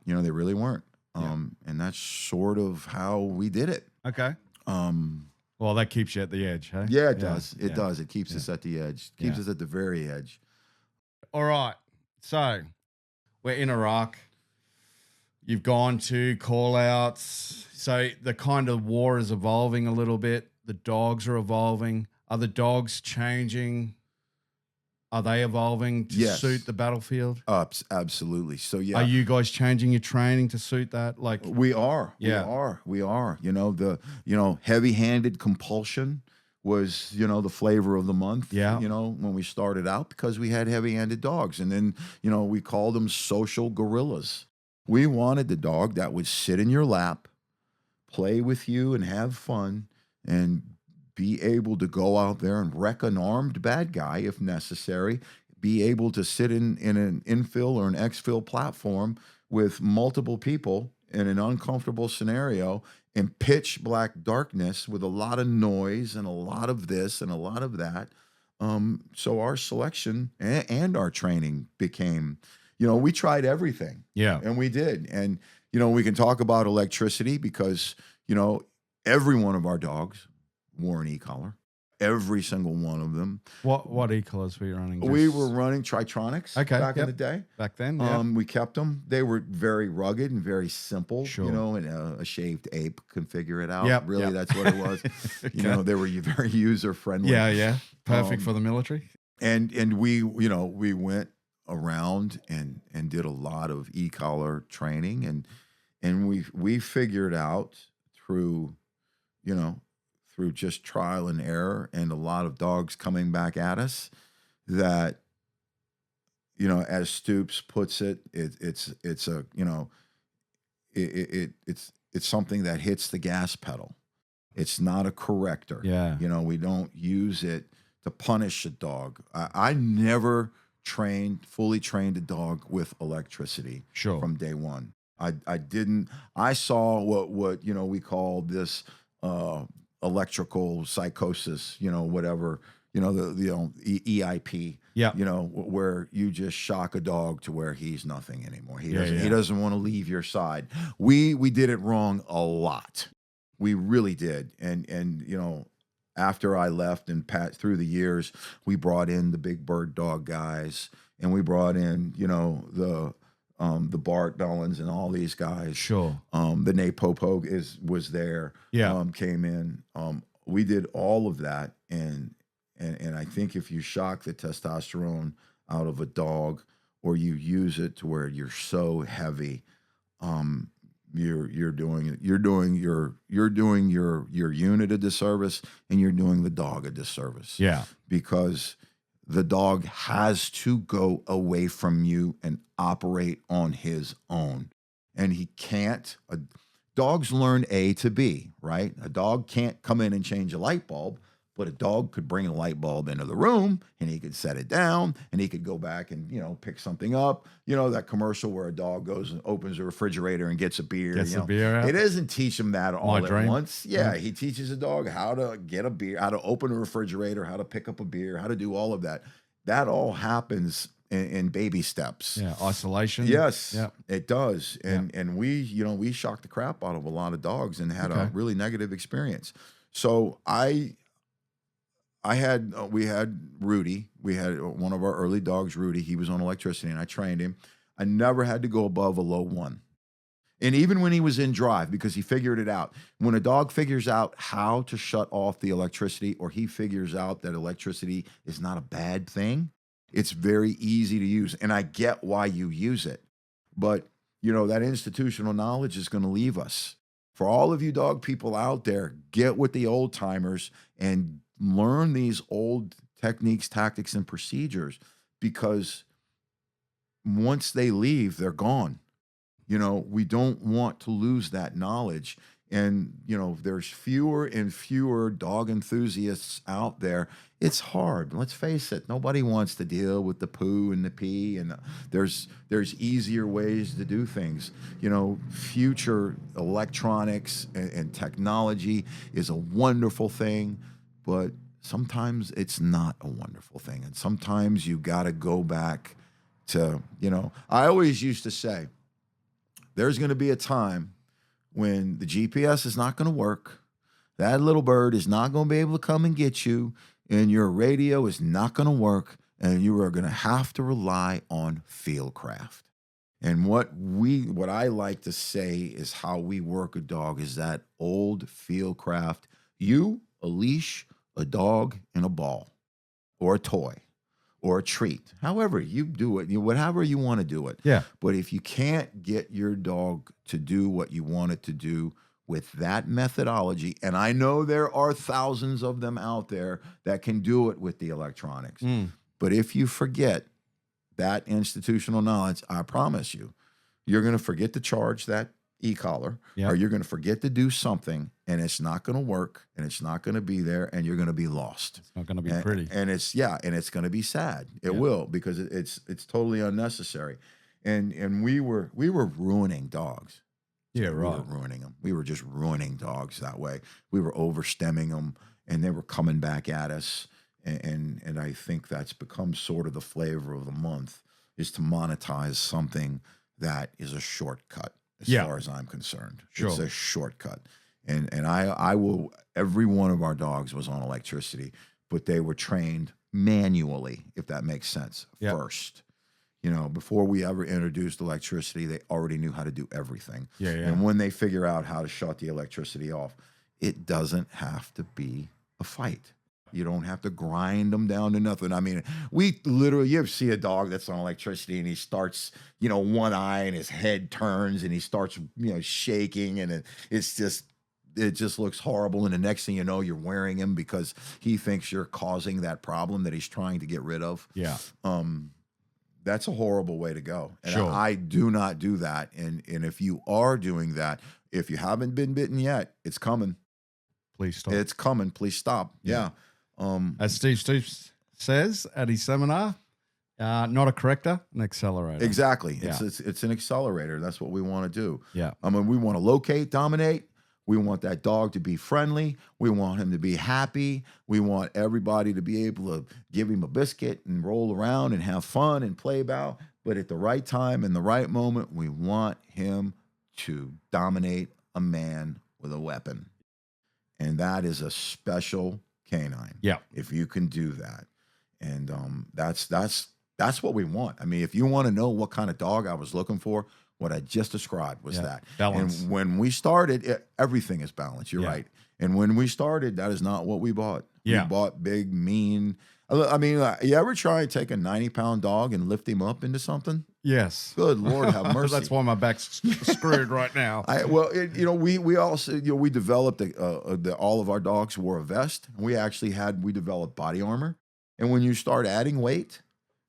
They really weren't. And that's sort of how we did it. Okay. Well, that keeps you at the edge, hey? Yeah, it does. It does. It keeps us at the edge. Keeps us at the very edge. All right. So we're in Iraq. You've gone to call outs. So the kind of war is evolving a little bit. The dogs are evolving. Are the dogs changing? Are they evolving to suit the battlefield? Absolutely. So yeah. Are you guys changing your training to suit that? Like we are. We are. Heavy-handed compulsion was, the flavor of the month. Yeah. When we started out, because we had heavy-handed dogs. And then, we called them social gorillas. We wanted the dog that would sit in your lap, play with you and have fun, and be able to go out there and wreck an armed bad guy if necessary, be able to sit in an infill or an exfil platform with multiple people in an uncomfortable scenario in pitch black darkness with a lot of noise and a lot of this and a lot of that. So our selection and our training became, we tried everything. Yeah. And we did. And, we can talk about electricity because, every one of our dogs wore an e-collar. Every single one of them. What e-collars were you running? We were running Tritronics back in the day. Back then, yeah. We kept them. They were very rugged and very simple. Sure. And a shaved ape could figure it out. Yep, Really, that's what it was. Okay. They were very user-friendly. Yeah. Perfect for the military. And we went around and did a lot of e-collar training and we figured out through just trial and error and a lot of dogs coming back at us that, as Stoops puts it, it's something that hits the gas pedal. It's not a corrector. Yeah. We don't use it to punish a dog. I never fully trained a dog with electricity from day one. I didn't. I saw what we call this electrical psychosis, whatever, EIP, where you just shock a dog to where he's nothing anymore. He doesn't want to leave your side. We did it wrong a lot. We really did. And after I left and through the years, we brought in the big bird dog guys and we brought in, the Bart Bellins and all these guys. Sure. The Nate Popo was there. Yeah. Came in. We did all of that, and I think if you shock the testosterone out of a dog, or you use it to where you're so heavy, you're doing your unit a disservice, and you're doing the dog a disservice. Yeah. Because the dog has to go away from you and operate on his own. And he can't. Dogs learn A to B, right? A dog can't come in and change a light bulb, but a dog could bring a light bulb into the room and he could set it down and he could go back and, pick something up. That commercial where a dog goes and opens a refrigerator and gets a beer. Gets a beer out. It doesn't teach him that all at once. Yeah, Yeah. he teaches a dog how to get a beer, how to open a refrigerator, how to pick up a beer, how to do all of that. That all happens in baby steps. Yeah, isolation. Yes, Yeah. it does. And we shocked the crap out of a lot of dogs and had a really negative experience. So we had Rudy. We had one of our early dogs, Rudy. He was on electricity and I trained him. I never had to go above a low 1. And even when he was in drive, because he figured it out. When a dog figures out how to shut off the electricity, or he figures out that electricity is not a bad thing, it's very easy to use. And I get why you use it. But, that institutional knowledge is going to leave us. For all of you dog people out there, get with the old timers and learn these old techniques, tactics, and procedures, because once they leave, they're gone. We don't want to lose that knowledge. And, there's fewer and fewer dog enthusiasts out there. It's hard. Let's face it. Nobody wants to deal with the poo and the pee. And there's easier ways to do things. Future electronics and technology is a wonderful thing, but sometimes it's not a wonderful thing. And sometimes you got to go back to, I always used to say, there's going to be a time when the GPS is not going to work, that little bird is not going to be able to come and get you, and your radio is not going to work, and you are going to have to rely on fieldcraft. And what I like to say is how we work a dog is that old fieldcraft. You, a leash, a dog, and a ball, or a toy, or a treat. However you do it, whatever you want to do it. Yeah. But if you can't get your dog to do what you want it to do with that methodology, and I know there are thousands of them out there that can do it with the electronics, but if you forget that institutional knowledge, I promise you, you're going to forget to charge that e-collar, or you're going to forget to do something, and it's not going to work, and it's not going to be there, and you're going to be lost. It's not going to be pretty. And it's going to be sad. It will, because it's totally unnecessary. And we were ruining dogs. Yeah, We right. were ruining them. We were just ruining dogs that way. We were overstemming them, and they were coming back at us. And I think that's become sort of the flavor of the month, is to monetize something that is a shortcut. As far as I'm concerned, it's a shortcut. And I will, every one of our dogs was on electricity, but they were trained manually, if that makes sense, first. Before we ever introduced electricity, they already knew how to do everything. Yeah. And when they figure out how to shut the electricity off, it doesn't have to be a fight. You don't have to grind them down to nothing. I mean, we literally, you ever see a dog that's on electricity and he starts, one eye and his head turns and he starts, shaking, and it just looks horrible. And the next thing you know, you're wearing him because he thinks you're causing that problem that he's trying to get rid of. Yeah. That's a horrible way to go. And Sure. I do not do that. And if you are doing that, if you haven't been bitten yet, it's coming. Please stop. It's coming. Please stop. Yeah. As Steve Stoops says at his seminar, not a corrector, an accelerator. Exactly. Yeah. It's an accelerator. That's what we want to do. Yeah. We want to locate, dominate. We want that dog to be friendly. We want him to be happy. We want everybody to be able to give him a biscuit and roll around and have fun and play about. But at the right time, in the right moment, we want him to dominate a man with a weapon. And that is a special canine. Yeah. If you can do that. And that's what we want. I mean, if you want to know what kind of dog I was looking for, what I just described was that. Balance. And when we started, everything is balanced. You're right. And when we started, that is not what we bought. Yeah. We bought big, mean. I mean, you ever try to take a 90-pound dog and lift him up into something? Yes. Good Lord, have mercy. That's why my back's screwed right now. We also, we developed all of our dogs wore a vest. We developed body armor. And when you start adding weight,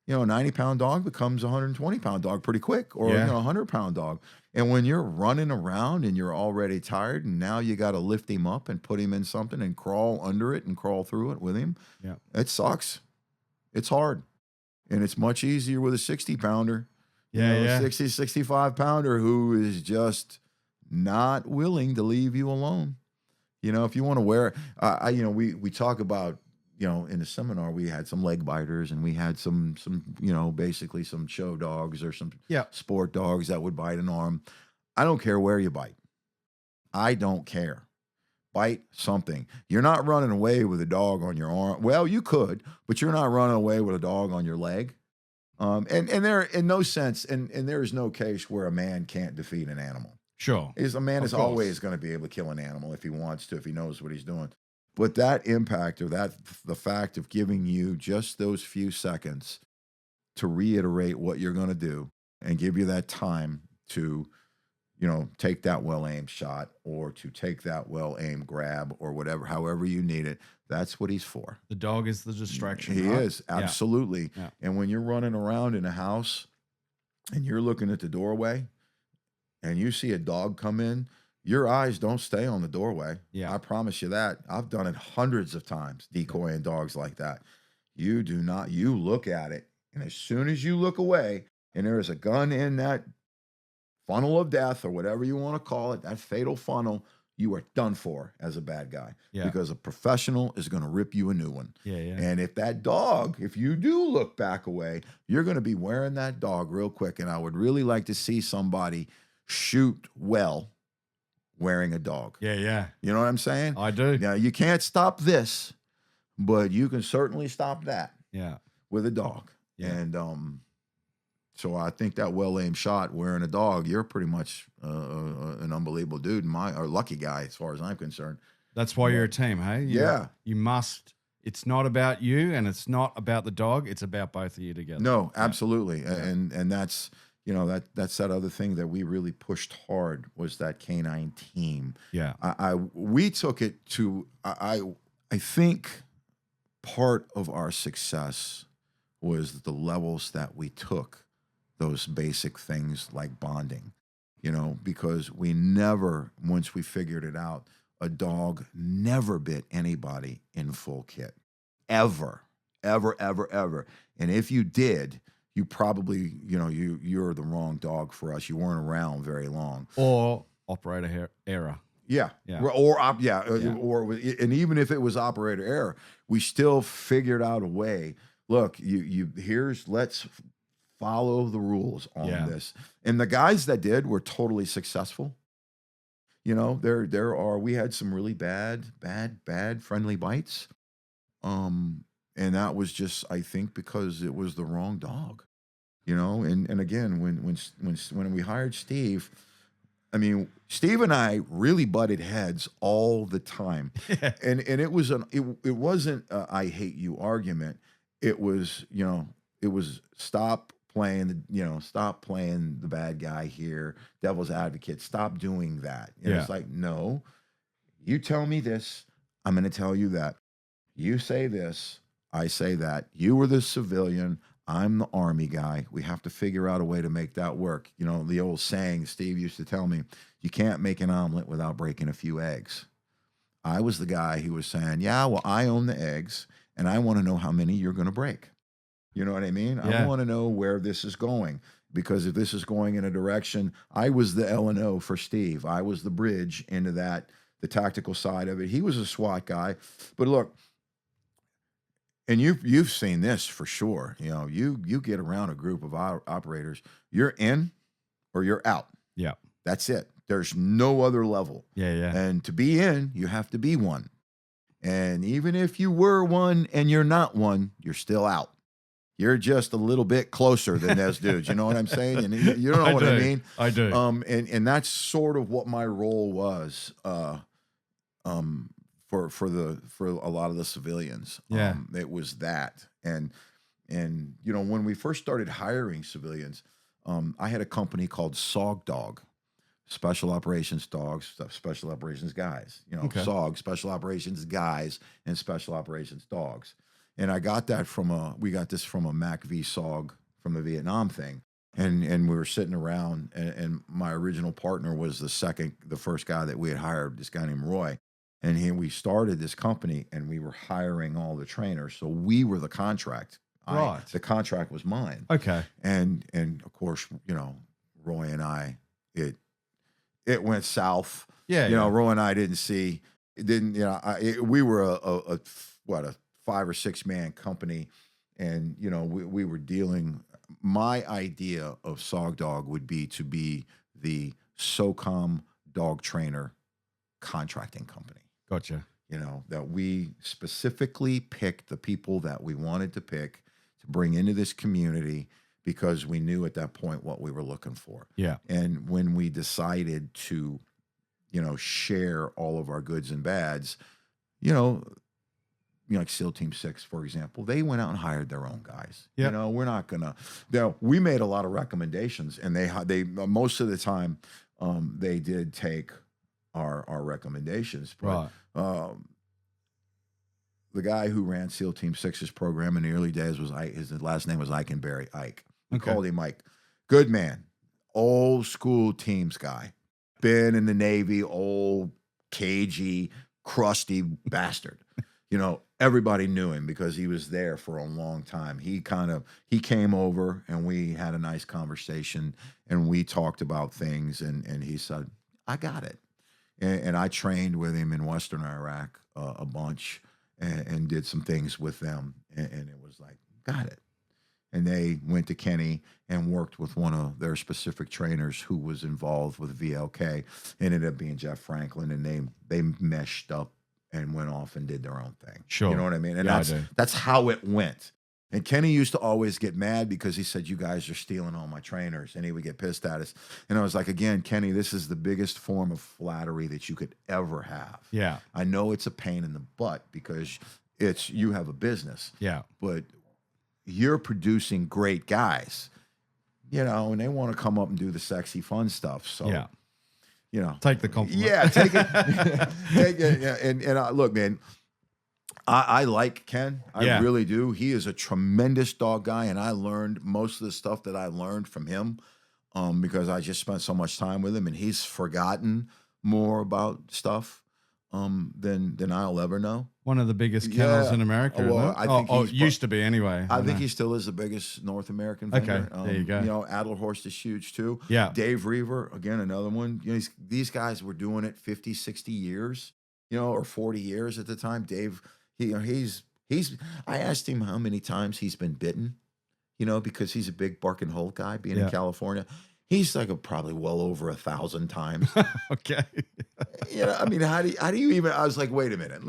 a 90-pound dog becomes a 120-pound dog pretty quick, or a 100-pound dog. And when you're running around and you're already tired, and now you got to lift him up and put him in something and crawl under it and crawl through it with him, it sucks. It's hard. And it's much easier with a 60-pounder. A 60, 65-pounder who is just not willing to leave you alone. If you want to wear, we talk about, in the seminar, we had some leg biters, and we had some, basically some show dogs or some sport dogs that would bite an arm. I don't care where you bite. I don't care. Bite something. You're not running away with a dog on your arm. Well, you could, but you're not running away with a dog on your leg. And there, in no sense, and there is no case where a man can't defeat an animal. Sure. A man is always going to be able to kill an animal if he wants to, if he knows what he's doing. But that impact, or the fact of giving you just those few seconds to reiterate what you're going to do and give you that time to, take that well-aimed shot, or to take that well-aimed grab, or whatever, however you need it, that's what he's for. The dog is the distraction. He right? is, absolutely. Yeah. And when you're running around in a house and you're looking at the doorway and you see a dog come in, your eyes don't stay on the doorway. Yeah. I promise you that. I've done it hundreds of times, decoying dogs like that. You do not, you look at it, and as soon as you look away and there is a gun in that funnel of death or whatever you want to call it, that fatal funnel, you are done for as a bad guy. Yeah. Because a professional is going to rip you a new one. Yeah. And if that dog, if you do look back away, you're going to be wearing that dog real quick. And I would really like to see somebody shoot well wearing a dog. Yeah. You know what I'm saying? I do. Now, you can't stop this, but you can certainly stop that Yeah. with a dog. Yeah. And so I think that well-aimed shot wearing a dog, you're pretty much an unbelievable dude, or lucky guy as far as I'm concerned. That's why you're a team, hey? You must. It's not about you, and it's not about the dog. It's about both of you together. No, absolutely. Yeah. And that's, you know, that's that other thing that we really pushed hard was that canine team. Yeah. We took it to, I think part of our success was the levels that we took those basic things like bonding, you know, because we never, once we figured it out, a dog never bit anybody in full kit, ever. And if you did, you probably, you know, you're the wrong dog for us. You weren't around very long. Or operator error. Yeah. Yeah. Or and even if it was operator error, we still figured out a way. Look, let's follow the rules on this. And the guys that did were totally successful. You know, we had some really bad friendly bites. And that was just, I think, because it was the wrong dog. You know, and again, when we hired Steve, I mean, Steve and I really butted heads all the time. Yeah. And it wasn't a I hate you argument. It was, you know, stop playing the bad guy here, devil's advocate. Stop doing that. And it's like, no, you tell me this, I'm going to tell you that. You say this, I say that. You were the civilian, I'm the army guy. We have to figure out a way to make that work. You know, the old saying Steve used to tell me, you can't make an omelet without breaking a few eggs. I was the guy who was saying, yeah, well, I own the eggs, and I want to know how many you're going to break. You know what I mean? Yeah. I want to know where this is going, because if this is going in a direction, I was the L&O for Steve. I was the bridge into the tactical side of it. He was a SWAT guy. But look, and you've seen this for sure. You know, you get around a group of operators, you're in or you're out. Yeah. That's it. There's no other level. Yeah. And to be in, you have to be one. And even if you were one and you're not one, you're still out. You're just a little bit closer than those dudes. You know what I'm saying? And you know what I mean? I do. And that's sort of what my role was for a lot of the civilians. Yeah. It was that. And you know, when we first started hiring civilians, I had a company called SOG Dog, Special Operations Dogs, Special Operations Guys. You know, Okay. SOG, Special Operations Guys, and Special Operations Dogs. And I got that we got this from a Mac V SOG from the Vietnam thing. And we were sitting around, and my original partner was the first guy that we had hired, this guy named Roy. And we started this company, and we were hiring all the trainers. So we were the contract. Right. The contract was mine. Okay. And of course, you know, Roy and I, it went south. Yeah. You know, Roy and I didn't see, we were a 5 or 6 man company. And, you know, we were dealing, my idea of SOG Dog would be to be the SOCOM dog trainer contracting company. Gotcha. You know, that we specifically picked the people that we wanted to pick to bring into this community, because we knew at that point what we were looking for. Yeah. And when we decided to, you know, share all of our goods and bads, you know, like SEAL Team 6, for example, they went out and hired their own guys. Yep. You know, we're not gonna. We made a lot of recommendations, and they most of the time they did take our recommendations. But, Right. The guy who ran SEAL Team 6's program in the early days was his last name was Eikenberry, Ike. We Okay. called him Ike. Good man, old school teams guy. been in the Navy, old, cagey, crusty bastard. Everybody knew him because he was there for a long time. He came over and we had a nice conversation and we talked about things and he said, I got it. And I trained with him in Western Iraq a bunch and did some things with them. And it was like, got it. And they went to Kenny and worked with one of their specific trainers who was involved with VLK. It ended up being Jeff Franklin, and they meshed up and went off and did their own thing. Sure. You know what I mean? And Yeah, that's how it went. And Kenny used to always get mad because he said, you guys are stealing all my trainers. And he would get pissed at us. And I was like, again, Kenny, this is the biggest form of flattery that you could ever have. Yeah. I know it's a pain in the butt because you have a business. Yeah. But you're producing great guys, and they want to come up and do the sexy, fun stuff. So, take the compliment. Yeah, take it. Take it. Yeah. And look, man, I like Ken. I really do. He is a tremendous dog guy, and I learned most of the stuff that I learned from him because I just spent so much time with him, and he's forgotten more about stuff than I'll ever know. One of the biggest kennels in America. Well, I think it used to be anyway. I think he still is the biggest North American vendor. Okay, there you go. Adlerhorst is huge too. Yeah. Dave Reaver, again, another one. These guys were doing it 50, 60 years, or 40 years at the time. Dave, he's. I asked him how many times he's been bitten, because he's a big bark and hold guy, being in California. He's like probably well over 1,000 times. Okay. I mean, how do you even? I was like, wait a minute,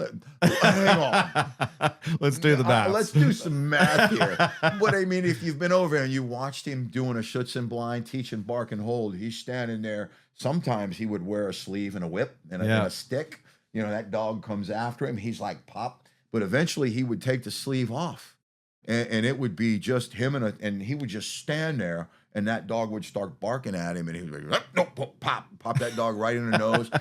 hang on. Let's do the math. Let's do some math here. But I mean, if you've been over and you watched him doing a Schutzen blind, teaching bark and hold, he's standing there. Sometimes he would wear a sleeve and a whip and a stick. That dog comes after him. He's like pop, but eventually he would take the sleeve off, and it would be just him and he would just stand there. And that dog would start barking at him, and he would be like, no, pop that dog right in the nose,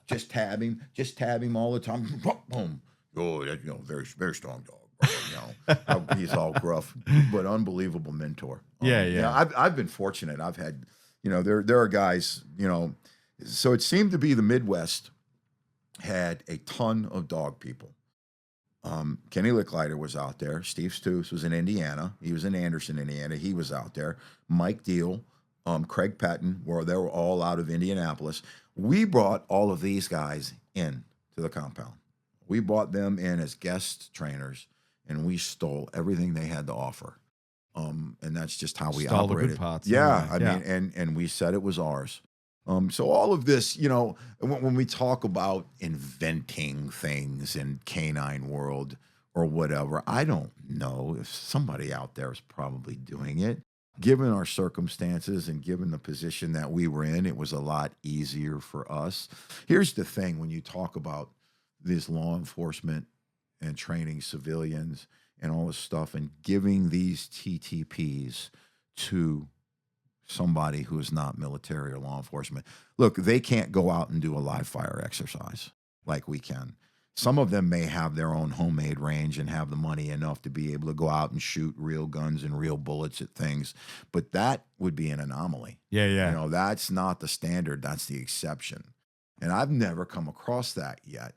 just tab him all the time, boom. Oh, that, very, very strong dog. He's all gruff, but unbelievable mentor. I've been fortunate. I've had, there are guys, so it seemed to be the Midwest had a ton of dog people. Kenny Licklider was out there. Steve Stoops was in Indiana. He was in Anderson, Indiana. He was out there. Mike Deal, Craig Patton, they were all out of Indianapolis. We brought all of these guys in to the compound. We brought them in as guest trainers, and we stole everything they had to offer. And that's just how we operated. The good parts. I mean, and we said it was ours. So all of this, when we talk about inventing things in canine world or whatever, I don't know if somebody out there is probably doing it. Given our circumstances and given the position that we were in, it was a lot easier for us. Here's the thing, when you talk about this law enforcement and training civilians and all this stuff and giving these TTPs to somebody who is not military or law enforcement. Look, they can't go out and do a live fire exercise like we can. Some of them may have their own homemade range and have the money enough to be able to go out and shoot real guns and real bullets at things, but that would be an anomaly. Yeah. That's not the standard. That's the exception. And I've never come across that yet.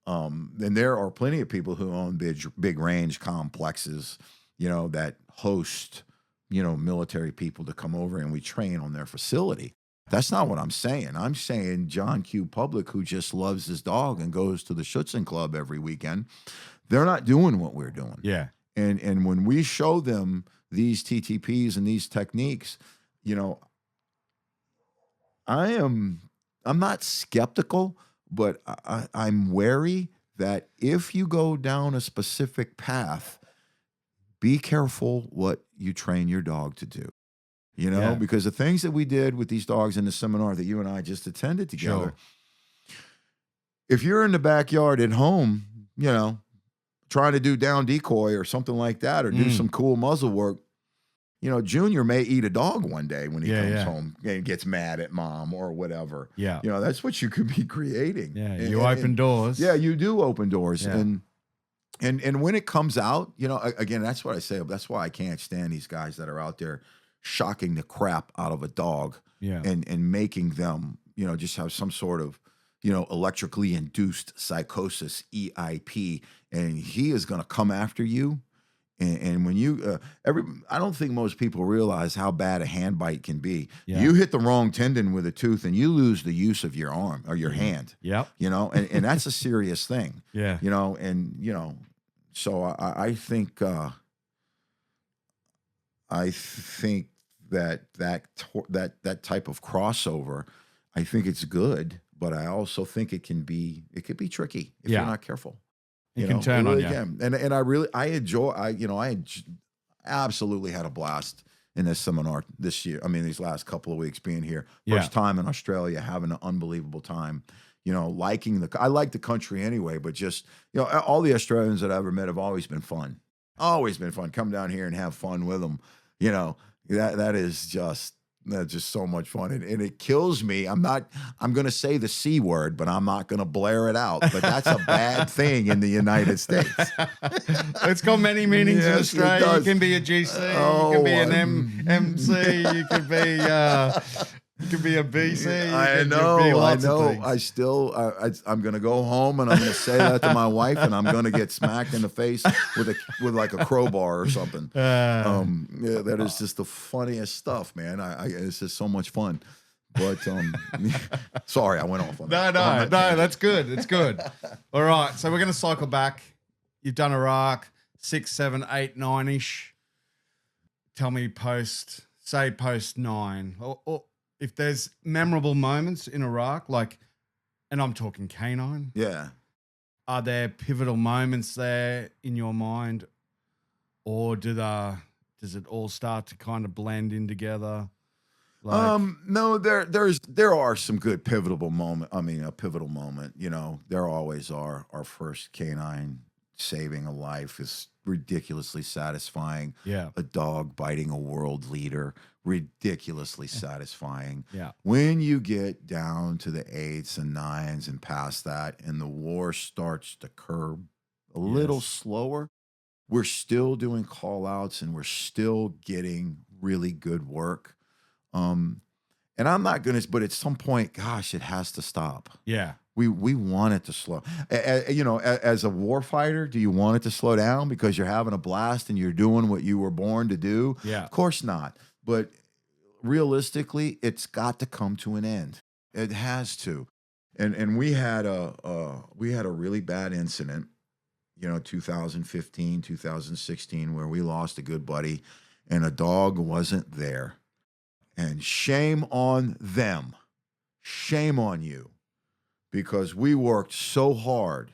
And there are plenty of people who own big range complexes, that host military people to come over and we train on their facility. That's not what I'm saying. I'm saying John Q. Public, who just loves his dog and goes to the Schutzen Club every weekend, they're not doing what we're doing. Yeah. And when we show them these TTPs and these techniques, I'm not skeptical, but I'm wary that if you go down a specific path, be careful what you train your dog to do, because the things that we did with these dogs in the seminar that you and I just attended together, if you're in the backyard at home, trying to do down decoy or something like that, or do some cool muzzle work, Junior may eat a dog one day when he comes home and gets mad at mom or whatever. Yeah. That's what you could be creating. Yeah. You open doors. Yeah, you do open doors. Yeah. And when it comes out, again, that's what I say. That's why I can't stand these guys that are out there shocking the crap out of a dog and making them just have some sort of, electrically induced psychosis, EIP, and he is going to come after you. And when you, I don't think most people realize how bad a hand bite can be. Yeah. You hit the wrong tendon with a tooth and you lose the use of your arm or your hand. Yep. And that's a serious thing. Yeah. So I think that type of crossover, I think it's good, but I also think it could be tricky if you're not careful. It can turn on you. And I absolutely had a blast in this seminar this year. I mean, these last couple of weeks being here. First time in Australia, having an unbelievable time. I like the country anyway, but just, all the Australians that I've ever met have always been fun. Always been fun. Come down here and have fun with them. That's just so much fun. And it kills me. I'm going to say the C word, but I'm not going to blare it out. But that's a bad thing in the United States. It's got many meanings in Australia. You can be a GC, you can be an MC, you could be a BC. I know. I'm going to go home and I'm going to say that to my wife, and I'm going to get smacked in the face with like a crowbar or something. That is just the funniest stuff, man. It's just so much fun. But sorry, I went off on that. No, that's good. It's good. All right, so we're going to cycle back. You've done Iraq 6, 7, 8, 9-ish. Tell me post 9, or if there's memorable moments in Iraq, and I'm talking canine. Yeah. Are there pivotal moments there in your mind, or does it all start to kind of blend in together? No, there are some good pivotal moment. I mean, a pivotal moment. There always are. Our first canine saving a life is ridiculously satisfying. Yeah. A dog biting a world leader, ridiculously satisfying. Yeah. When you get down to the 8s and 9s and past that, and the war starts to curb a little slower, we're still doing call outs and we're still getting really good work. And I'm not going to, but at some point, gosh, it has to stop. Yeah. We want it to slow. As a war fighter, do you want it to slow down because you're having a blast and you're doing what you were born to do? Yeah. Of course not. But realistically, it's got to come to an end. It has to. And we had a really bad incident, 2015, 2016, where we lost a good buddy and a dog wasn't there. And shame on them. Shame on you. Because we worked so hard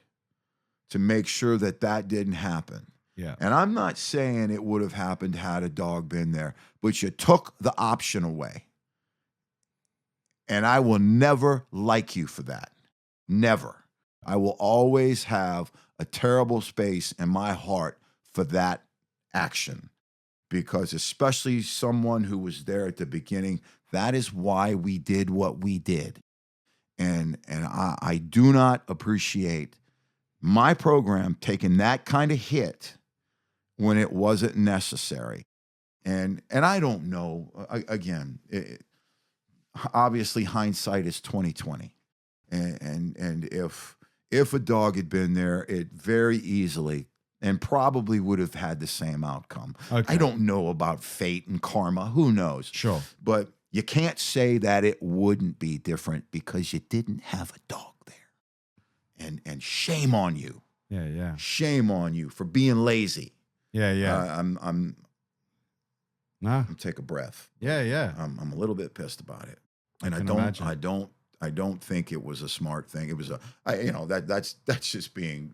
to make sure that didn't happen. Yeah. And I'm not saying it would have happened had a dog been there, but you took the option away. And I will never like you for that. Never. I will always have a terrible space in my heart for that action. Because especially someone who was there at the beginning, that is why we did what we did. And I do not appreciate my program taking that kind of hit when it wasn't necessary. And I don't know, again, obviously hindsight is 20/20. And if a dog had been there, it very easily and probably would have had the same outcome. Okay. I don't know about fate and karma. Who knows? Sure. But you can't say that it wouldn't be different because you didn't have a dog there. And shame on you. Yeah, yeah. Shame on you for being lazy. Yeah, yeah. I'm take a breath. Yeah, yeah. I'm a little bit pissed about it. And I don't think it was a smart thing. It was that's just being,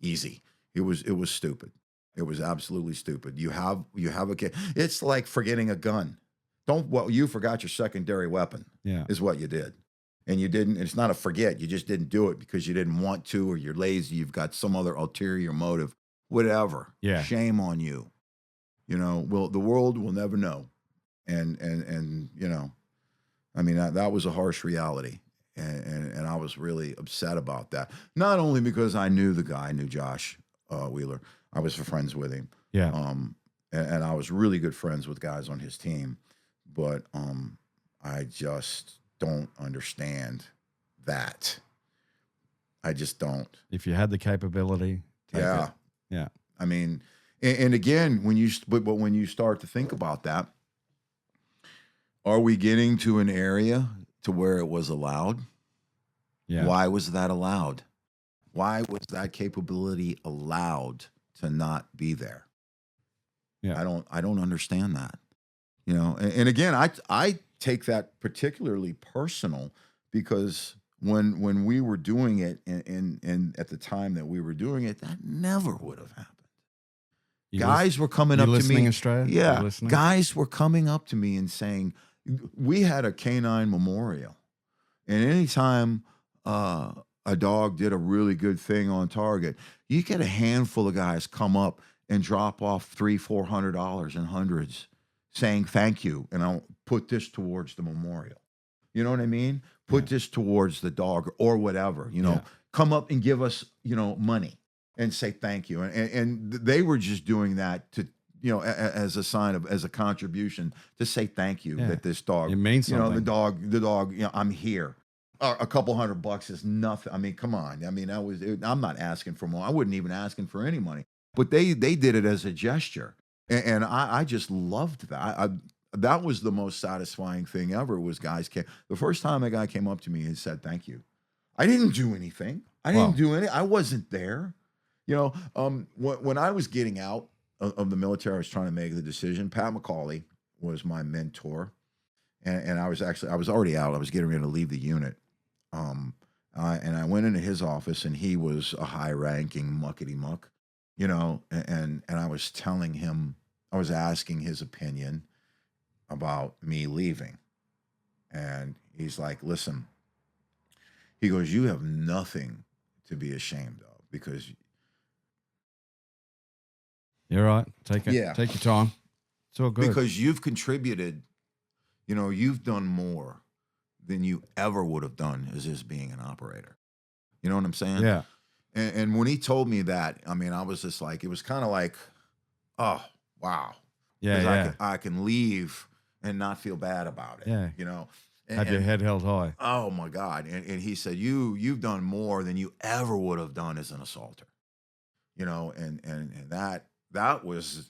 easy. It was stupid. It was absolutely stupid. You have a kid. It's like forgetting a gun. You forgot your secondary weapon. Yeah. Is what you did. And you didn't, it's not a forget. You just didn't do it because you didn't want to, or you're lazy. You've got some other ulterior motive, whatever. Yeah. Shame on you. The world will never know. And I mean, that was a harsh reality. And I was really upset about that. Not only because I knew the guy, I knew Josh Wheeler. I was friends with him. Yeah. And I was really good friends with guys on his team. But I just don't understand that. I just don't. If you had the capability, take Yeah. it. Yeah. I mean, and again, but when you start to think about that, are we getting to an area to where it was allowed? Yeah. Why was that allowed? Why was that capability allowed to not be there? Yeah. I don't understand that. You know, and again, I take that particularly personal because when we were doing it and at the time that we were doing it, that never would have happened. Guys were coming up to me. Listening, Australia? Yeah, You listening? guys were coming up to me and saying, we had a canine memorial, and anytime a dog did a really good thing on target, you get a handful of guys come up and drop off $300-$400 in hundreds, saying thank you, and I'll put this towards the memorial. You know what I mean? Put this towards the dog or whatever. You know, come up and give us money and say thank you, and they were just doing that to as a sign of as a contribution to say thank you that this dog it means something. the dog I'm here. A couple $100 is nothing. I mean, come on. I mean, I'm not asking for more. I wouldn't even asking for any money. But they did it as a gesture, and I just loved that. That was the most satisfying thing ever. Was guys came the first time a guy came up to me and said thank you. I didn't do anything. I didn't do any. I wasn't there. When I was getting out of the military, I was trying to make the decision. Pat McCauley was my mentor, and I was already out. I was getting ready to leave the unit. And I went into his office, and he was a high-ranking muckety muck, and I was telling him, I was asking his opinion about me leaving, and he's like, "Listen," he goes, "You have nothing to be ashamed of because." You're right. Take it. Yeah. Take your time. It's all good. Because you've contributed, you've done more than you ever would have done as just being an operator. You know what I'm saying? Yeah. And when he told me that, I mean, I was just like, it was kind of like, oh, wow. Yeah. I can leave and not feel bad about it. Yeah. Have your head held high. Oh my God. And he said, you've done more than you ever would have done as an assaulter. And that was,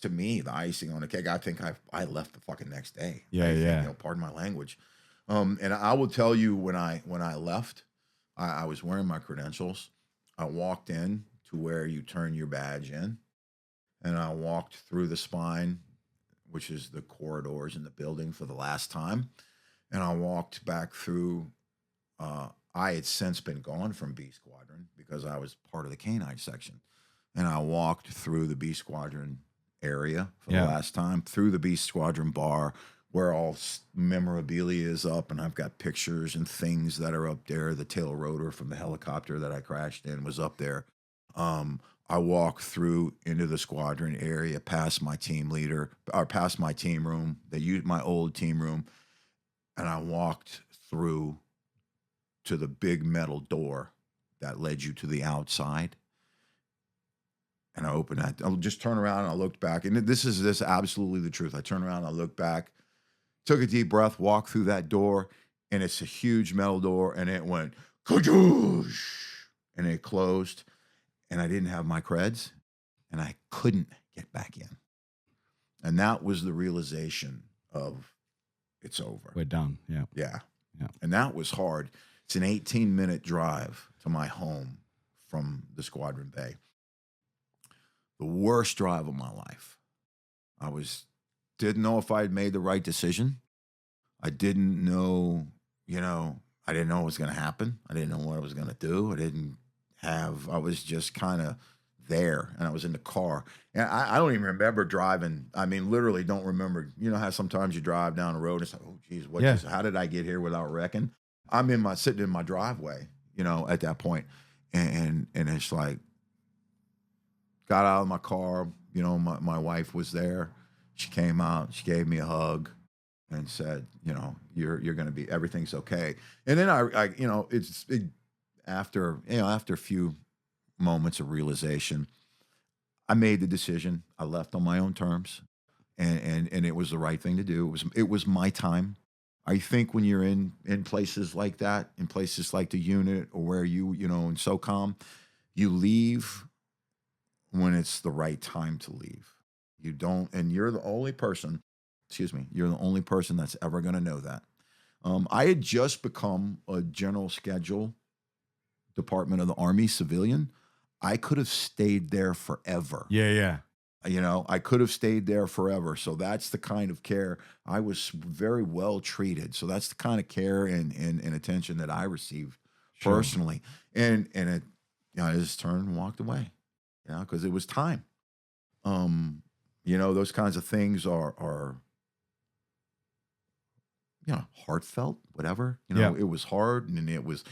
to me, the icing on the cake. I think I left the fucking next day. Yeah. Pardon my language. And I will tell you when I left, I was wearing my credentials. I walked in to where you turn your badge in, and I walked through the spine, which is the corridors in the building for the last time. And I walked back through, I had since been gone from B Squadron because I was part of the canine section. And I walked through the B Squadron area for the last time, through the B Squadron bar where all memorabilia is up, and I've got pictures and things that are up there. The tail rotor from the helicopter that I crashed in was up there. I walked through into the squadron area, past my team leader, or past my team room, my old team room, and I walked through to the big metal door that led you to the outside. And I opened that. I'll just turn around and I looked back. And this is absolutely the truth. I turned around and I looked back, took a deep breath, walked through that door, and it's a huge metal door, and it went kadoosh, and it closed, and I didn't have my creds, and I couldn't get back in. And that was the realization of it's over. We're done. Yeah. Yeah. And that was hard. It's an 18-minute drive to my home from the squadron bay. The worst drive of my life. Didn't know if I'd made the right decision. I didn't know, I didn't know what was going to happen. I didn't know what I was going to do. I was just kind of there, and I was in the car. And I don't even remember driving. I mean, literally don't remember. You know how sometimes you drive down the road and it's like, oh, geez, how did I get here without wrecking? I'm sitting in my driveway, at that point. And it's like, got out of my car, my wife was there. She came out, she gave me a hug and said, you're going to be, everything's okay. And then after a few moments of realization, I made the decision. I left on my own terms, and it was the right thing to do. It was my time. I think when you're in places like that, in places like the unit or where you know, in SOCOM, you leave when it's the right time to leave. You don't, and you're the only person, excuse me, you're the only person that's ever going to know that. I had just become a general schedule Department of the Army civilian. I could have stayed there forever. Yeah. You know, I could have stayed there forever. So that's the kind of care. I was very well treated. So that's the kind of care and attention that I received personally. And it, you know, I just turned and walked away, you know, because it was time. You know, those kinds of things are you know, heartfelt, whatever. You know, it was hard and it was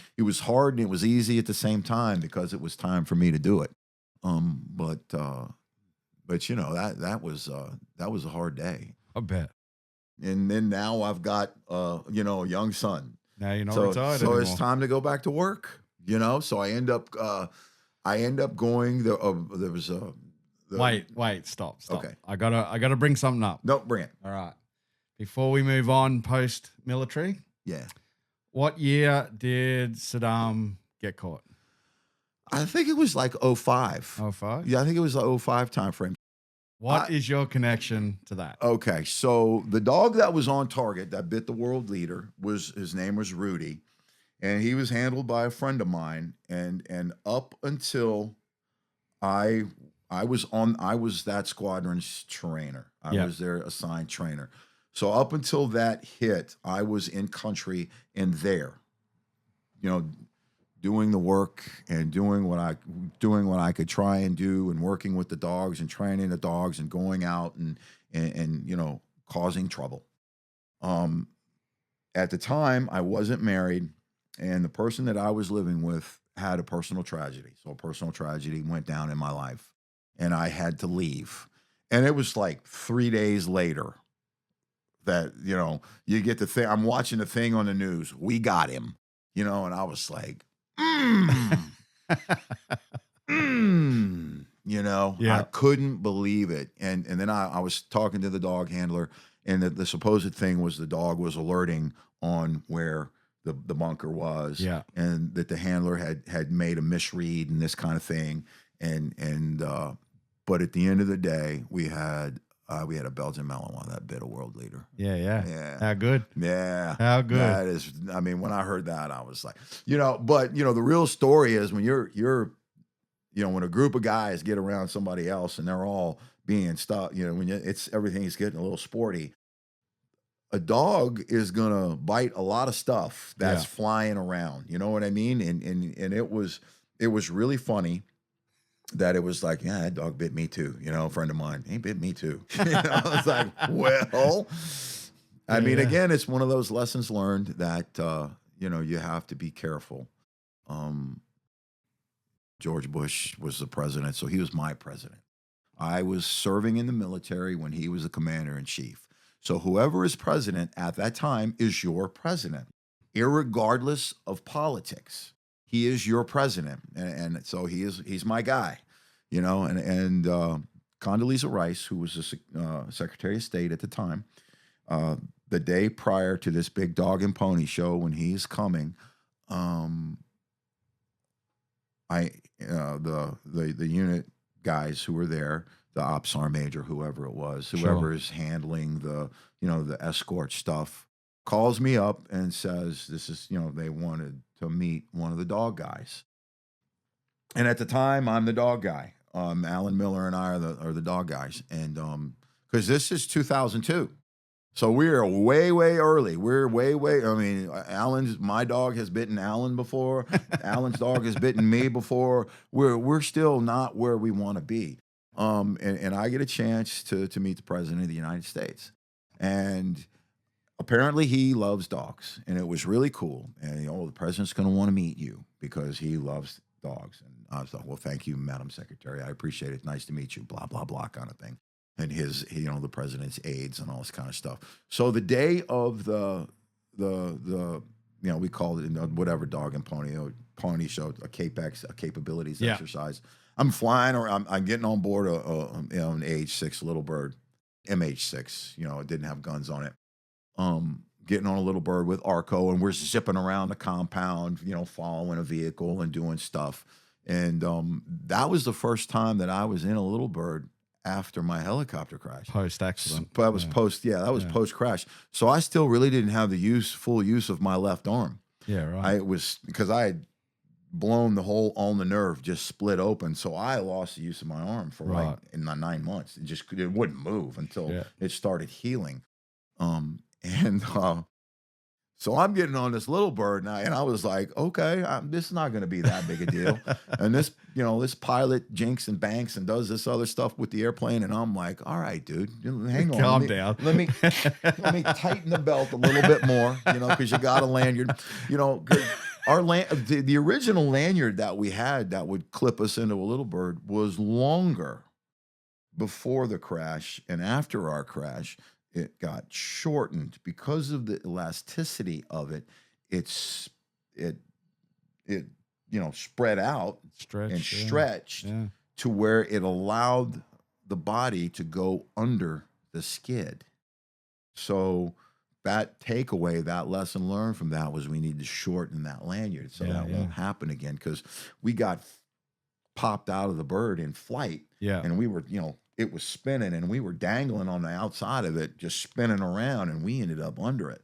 hard and it was easy at the same time because it was time for me to do it. But you know, that was a hard day. I bet. And then now I've got you know, a young son. Now you're not retired so anymore. it's time to go back to work. You know, so I end up going. There was a. Wait, stop. Okay. I gotta bring something up. No, bring it. All right. Before we move on post-military, Yeah. what year did Saddam get caught? I think it was like 05. 05? Yeah, I think it was the 05 time frame. What is your connection to that? Okay, so the dog that was on target that bit the world leader his name was Rudy, and he was handled by a friend of mine. And up until I was that squadron's trainer. I was their assigned trainer. So up until that hit, I was in country and there, you know, doing the work and doing what I could try and do, and working with the dogs and training the dogs and going out and you know, causing trouble. At the time, I wasn't married, and the person that I was living with had a personal tragedy. So a personal tragedy went down in my life, and I had to leave. And it was like 3 days later that, you know, you get the thing. I'm watching the thing on the news. We got him, you know, and I was like, you know, I couldn't believe it. And then I was talking to the dog handler, and the supposed thing was the dog was alerting on where the bunker was, and that the handler had made a misread and this kind of thing. But at the end of the day, we had a Belgian Malinois that bit a world leader. Yeah. How good? Yeah. How good? That is, I mean, when I heard that, I was like, you know, but, you know, the real story is when you're, you know, when a group of guys get around somebody else and they're all being stuck, you know, when everything's getting a little sporty, a dog is going to bite a lot of stuff that's flying around. You know what I mean? And it was really funny that it was like, yeah, that dog bit me too. You know, a friend of mine, he bit me too. You know, I was like, well, I mean, again, it's one of those lessons learned that, you know, you have to be careful. George Bush was the president, so he was my president. I was serving in the military when he was the commander in chief. So whoever is president at that time is your president, irregardless of politics. He is your president, and so he's my guy, you know. And Condoleezza Rice, who was the Secretary of State at the time, the day prior to this big dog and pony show when he's coming, the unit guys who were there, the ops sergeant major, whoever it was, whoever is handling the escort stuff, calls me up and says, this is, you know, they wanted to meet one of the dog guys. And at the time, I'm the dog guy. Alan Miller and I are the dog guys. And because this is 2002. So we're way, way early. We're way, I mean, my dog has bitten Alan before. Alan's dog has bitten me before. We're still not where we want to be. And I get a chance to meet the President of the United States. And apparently he loves dogs, and it was really cool. And, you know, the president's going to want to meet you because he loves dogs. And I was like, well, thank you, Madam Secretary. I appreciate it. Nice to meet you, blah, blah, blah kind of thing. And the president's aides and all this kind of stuff. So the day of the you know, we called it whatever dog and pony show, a CAPEX, a capabilities exercise. I'm flying, or I'm getting on board an age 6 little bird, MH6. You know, it didn't have guns on it. getting on a little bird with Arco, and we're zipping around the compound, following a vehicle and doing stuff. And that was the first time that I was in a little bird after my helicopter crash. Post accident. That was post crash. So I still really didn't have the full use of my left arm. Yeah, right. Because I had blown the whole on the nerve, just split open. So I lost the use of my arm for like in the 9 months. It wouldn't move until it started healing. So I'm getting on this little bird now, and I was like, okay, this is not going to be that big a deal. And this, this pilot jinks and banks and does this other stuff with the airplane, and I'm like, all right, dude, hang on, calm down. Let me tighten the belt a little bit more, because you got a lanyard, the original lanyard that we had that would clip us into a little bird was longer before the crash, and after our crash, it got shortened because of the elasticity of it. It spread out and stretched to where it allowed the body to go under the skid. So that takeaway, that lesson learned from that was we need to shorten that lanyard so that won't happen again, because we got popped out of the bird in flight. Yeah. And we were, it was spinning and we were dangling on the outside of it, just spinning around, and we ended up under it.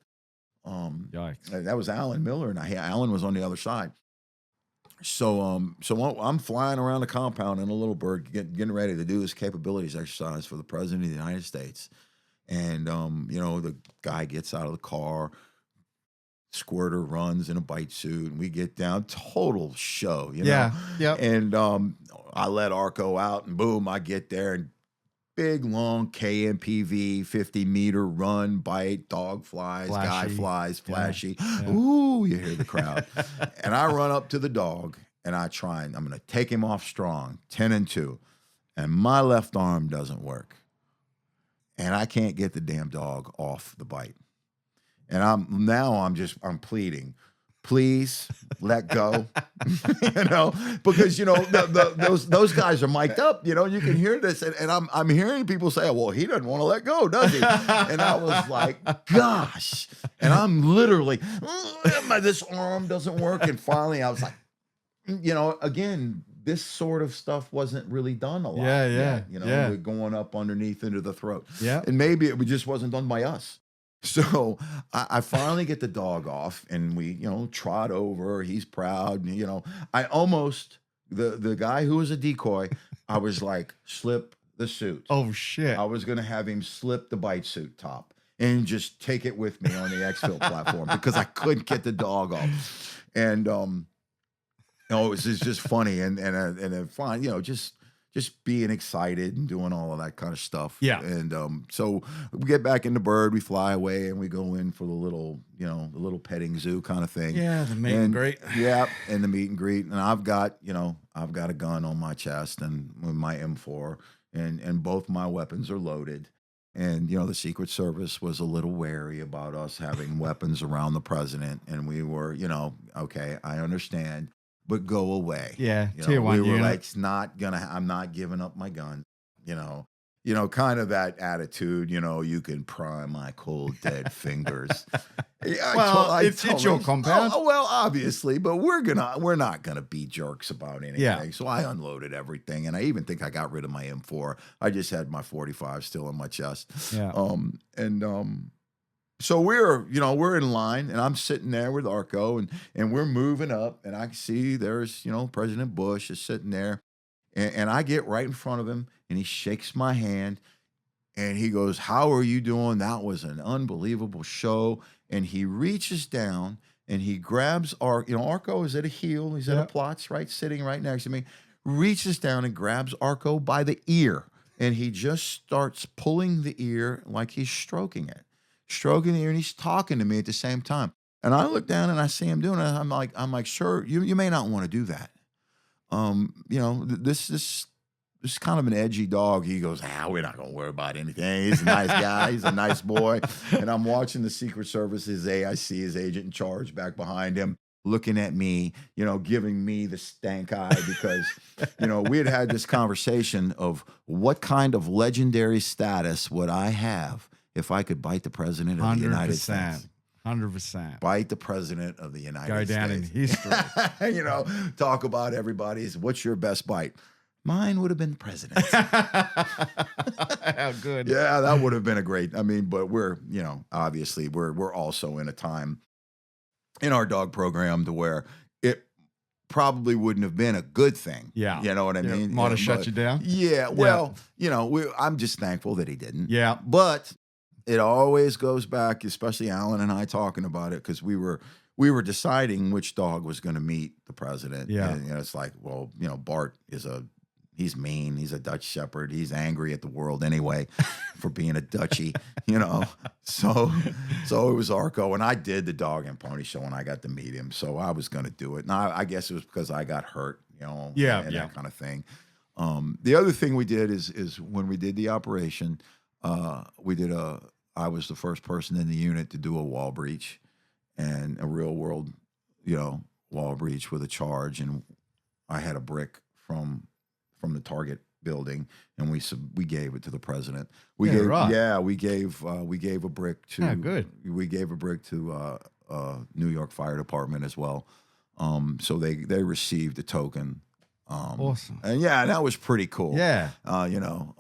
Yikes. That was Alan Miller, and Alan was on the other side. So I'm flying around the compound in a little bird, getting ready to do this capabilities exercise for the President of the United States. And, the guy gets out of the car, Squirter runs in a bite suit, and we get down, total show, Yeah. And I let Arco out, and boom, I get there, and big, long KMPV, 50-meter run, bite, dog flies, guy flies, flashy. Yeah. Ooh, you hear the crowd. And I run up to the dog, and I'm going to take him off strong, 10-2. And my left arm doesn't work. And I can't get the damn dog off the bite. And I'm pleading, please let go, because those guys are mic'd up, you can hear this, and I'm hearing people say, well, he doesn't want to let go, does he? And I was like, gosh, and I'm literally, this arm doesn't work, and finally I was like, again, this sort of stuff wasn't really done a lot. We're going up underneath into the throat, and maybe it just wasn't done by us. So I finally get the dog off, and we, trot over. He's proud. I almost, the guy who was a decoy, I was like, slip the suit. Oh, shit. I was going to have him slip the bite suit top and just take it with me on the exfil platform because I couldn't get the dog off. And, it was just funny and fun, just being excited and doing all of that kind of stuff. Yeah. And so we get back in the bird, we fly away, and we go in for the little petting zoo kind of thing. Yeah, the meet and greet. Yeah, and the meet and greet. And I've got a gun on my chest and with my M4, and both my weapons are loaded. And, the Secret Service was a little wary about us having weapons around the president. And we were, okay, I understand. But go away. Yeah, tier one. We were like, I'm not giving up my gun. Kind of that attitude. You can pry my cold dead fingers. It's your compound. Well, obviously, but we're not gonna be jerks about anything. Yeah. So I unloaded everything, and I even think I got rid of my M4. I just had my 45 still in my chest. Yeah. So we're in line, and I'm sitting there with Arco, and we're moving up, and I see there's, President Bush is sitting there, and I get right in front of him, and he shakes my hand, and he goes, "How are you doing? That was an unbelievable show." And he reaches down, and he grabs Arco is at a heel, he's at a Plotz, right, sitting right next to me, reaches down and grabs Arco by the ear, and he just starts pulling the ear like he's stroking the ear, and he's talking to me at the same time. And I look down and I see him doing it. I'm like, sir, you may not want to do that. This is kind of an edgy dog. He goes, we're not going to worry about anything. He's a nice guy. He's a nice boy. And I'm watching the Secret Service, his agent in charge back behind him, looking at me, giving me the stank eye because, we had this conversation of what kind of legendary status would I have if I could bite the president of the United States. 100%. Bite the president of the United Go States. down in history. You know, talk about everybody's, what's your best bite? Mine would have been the president. How good. Yeah, that would have been a great, I mean, but we're, you know, obviously we're also in a time in our dog program to where it probably wouldn't have been a good thing. Yeah. You know what I mean? Might have shut you down. Yeah. Well, you know, I'm just thankful that he didn't. Yeah. But it always goes back, especially Alan and I talking about it, because we were deciding which dog was going to meet the president. Yeah. And, you know, it's like, well, you know, Bart he's mean. He's a Dutch Shepherd. He's angry at the world anyway for being a Dutchie, you know. So it was Arco, and I did the dog and pony show, and I got to meet him. So I was going to do it. And I guess it was because I got hurt, you know, and that kind of thing. The other thing we did is when we did the operation, I was the first person in the unit to do a wall breach, and a real world, you know, wall breach with a charge. And I had a brick from the target building, and we gave it to the president. We gave a brick to we gave a brick to New York Fire Department as well. So they received a token. Awesome. And yeah, that was pretty cool. Yeah. You know,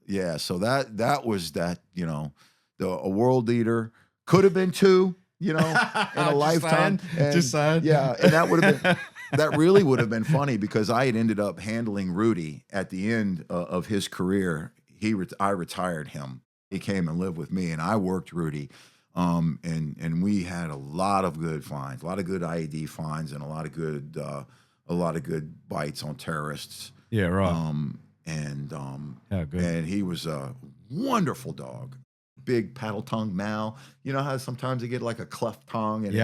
yeah, so that was that, you know, a world leader could have been two, you know, in a lifetime. Just saying. Yeah, and that would have been that really would have been funny, because I had ended up handling Rudy at the end of his career. I retired him. He came and lived with me, and I worked Rudy. And we had a lot of good finds, a lot of good IED finds, and a lot of good bites on terrorists. Yeah, right. How good. And he was a wonderful dog. Big paddle tongue Mal. You know how sometimes they get like a cleft tongue, and he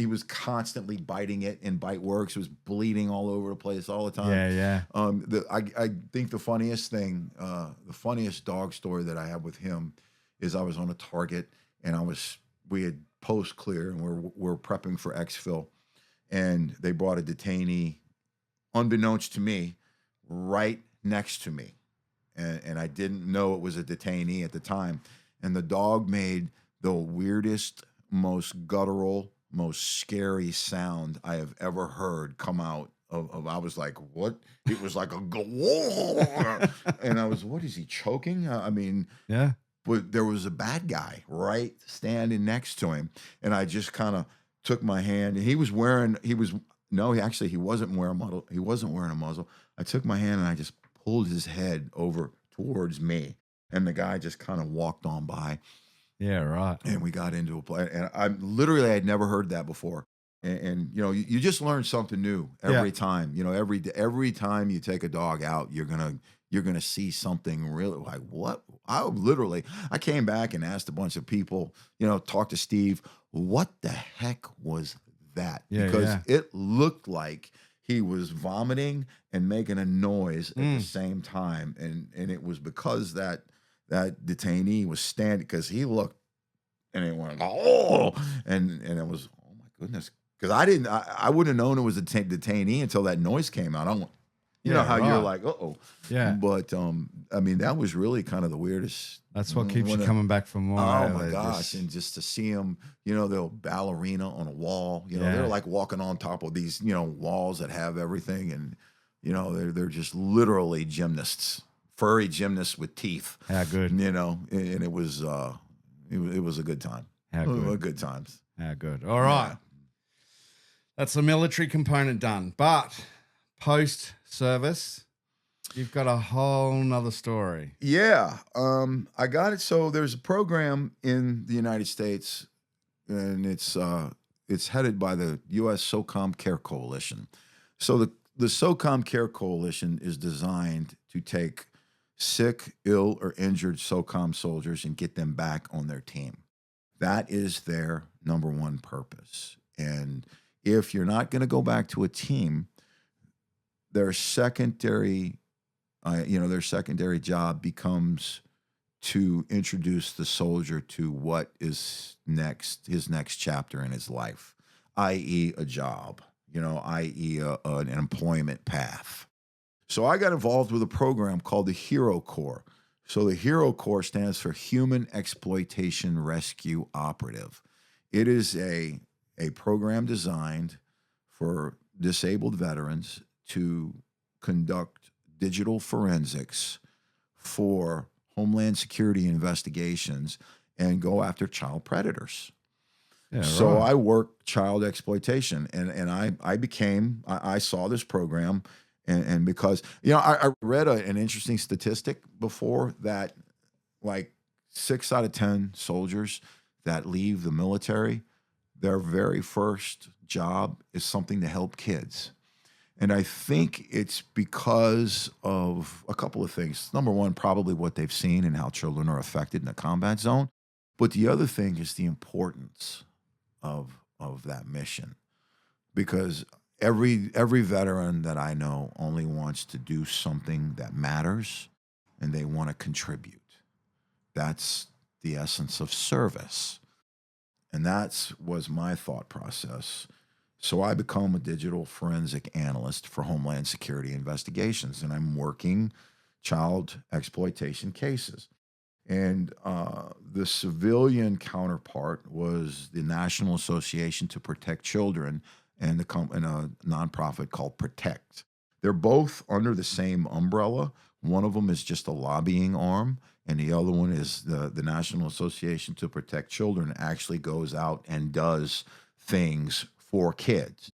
was constantly biting it in Bite Works. It was bleeding all over the place all the time. Yeah. I think the funniest dog story that I have with him is I was on a target, and we had post clear, and we're prepping for exfil, and they brought a detainee, unbeknownst to me, right next to me. And I didn't know it was a detainee at the time. And the dog made the weirdest, most guttural, most scary sound I have ever heard come out of I was like, what? It was like a and I was, what is he choking? I mean, yeah. But there was a bad guy right standing next to him. And I just kind of took my hand, and he wasn't wearing a muzzle. He wasn't wearing a muzzle. I took my hand and I just pulled his head over towards me, and the guy just kind of walked on by. Yeah, right. And we got into a play, and I had never heard that before. And you know, you just learn something new every time. You know, every time you take a dog out, you're gonna see something really like what. I came back and asked a bunch of people. You know, talked to Steve. What the heck was that? Because it looked like he was vomiting and making a noise at the same time. And it was because that detainee was standing, because he looked and it went, oh, and it was, oh my goodness. Because I wouldn't have known it was a detainee until that noise came out. You know how you're like, uh-oh. Yeah. But, I mean, that was really kind of the weirdest. That's what keeps you coming back for more. Oh, my gosh. And just to see them, you know, they'll ballerina on a wall. You know, they're like walking on top of these, you know, walls that have everything. And, you know, they're just literally gymnasts, furry gymnasts with teeth. How good. You know, and it was a good time. How good. Good times. How good. All right. That's the military component done. But post-service, you've got a whole nother story. Yeah. I got it. So there's a program in the United States, and it's headed by the U.S. SOCOM Care Coalition. So the SOCOM Care Coalition is designed to take sick, ill, or injured SOCOM soldiers and get them back on their team. That is their number one purpose. And if you're not going to go back to a team, their secondary job becomes to introduce the soldier to what is next, his next chapter in his life, i.e. a job, you know, i.e. an employment path. So I got involved with a program called the Hero Corps. So the HERO Corps stands for Human Exploitation Rescue Operative. It is a program designed for disabled veterans to conduct digital forensics for Homeland Security investigations and go after child predators. Yeah, So right. I work child exploitation, and I saw this program, and because I read an interesting statistic before that, like 6 out of 10 soldiers that leave the military, their very first job is something to help kids. And I think it's because of a couple of things. Number one, probably what they've seen and how children are affected in the combat zone. But the other thing is the importance of that mission, because every veteran that I know only wants to do something that matters, and they want to contribute. That's the essence of service. And that was my thought process. So I become a digital forensic analyst for Homeland Security investigations, and I'm working child exploitation cases. And the civilian counterpart was the National Association to Protect Children and and a nonprofit called Protect. They're both under the same umbrella. One of them is just a lobbying arm, and the other one is the National Association to Protect Children actually goes out and does things for kids.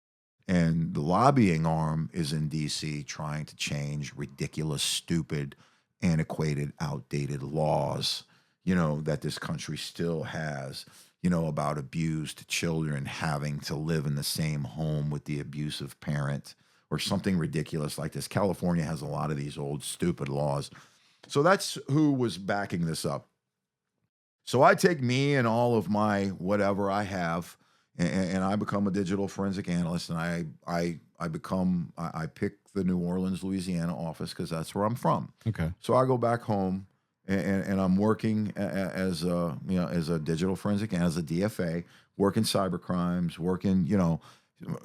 And the lobbying arm is in DC trying to change ridiculous, stupid, antiquated, outdated laws, that this country still has, about abused children having to live in the same home with the abusive parent or something ridiculous like this. California has a lot of these old, stupid laws. So that's who was backing this up. So I take me and all of my whatever I have, and I become a digital forensic analyst, and I pick the New Orleans, Louisiana office because that's where I'm from. Okay. So I go back home, and I'm working as a digital forensic and as a DFA, working cyber crimes, working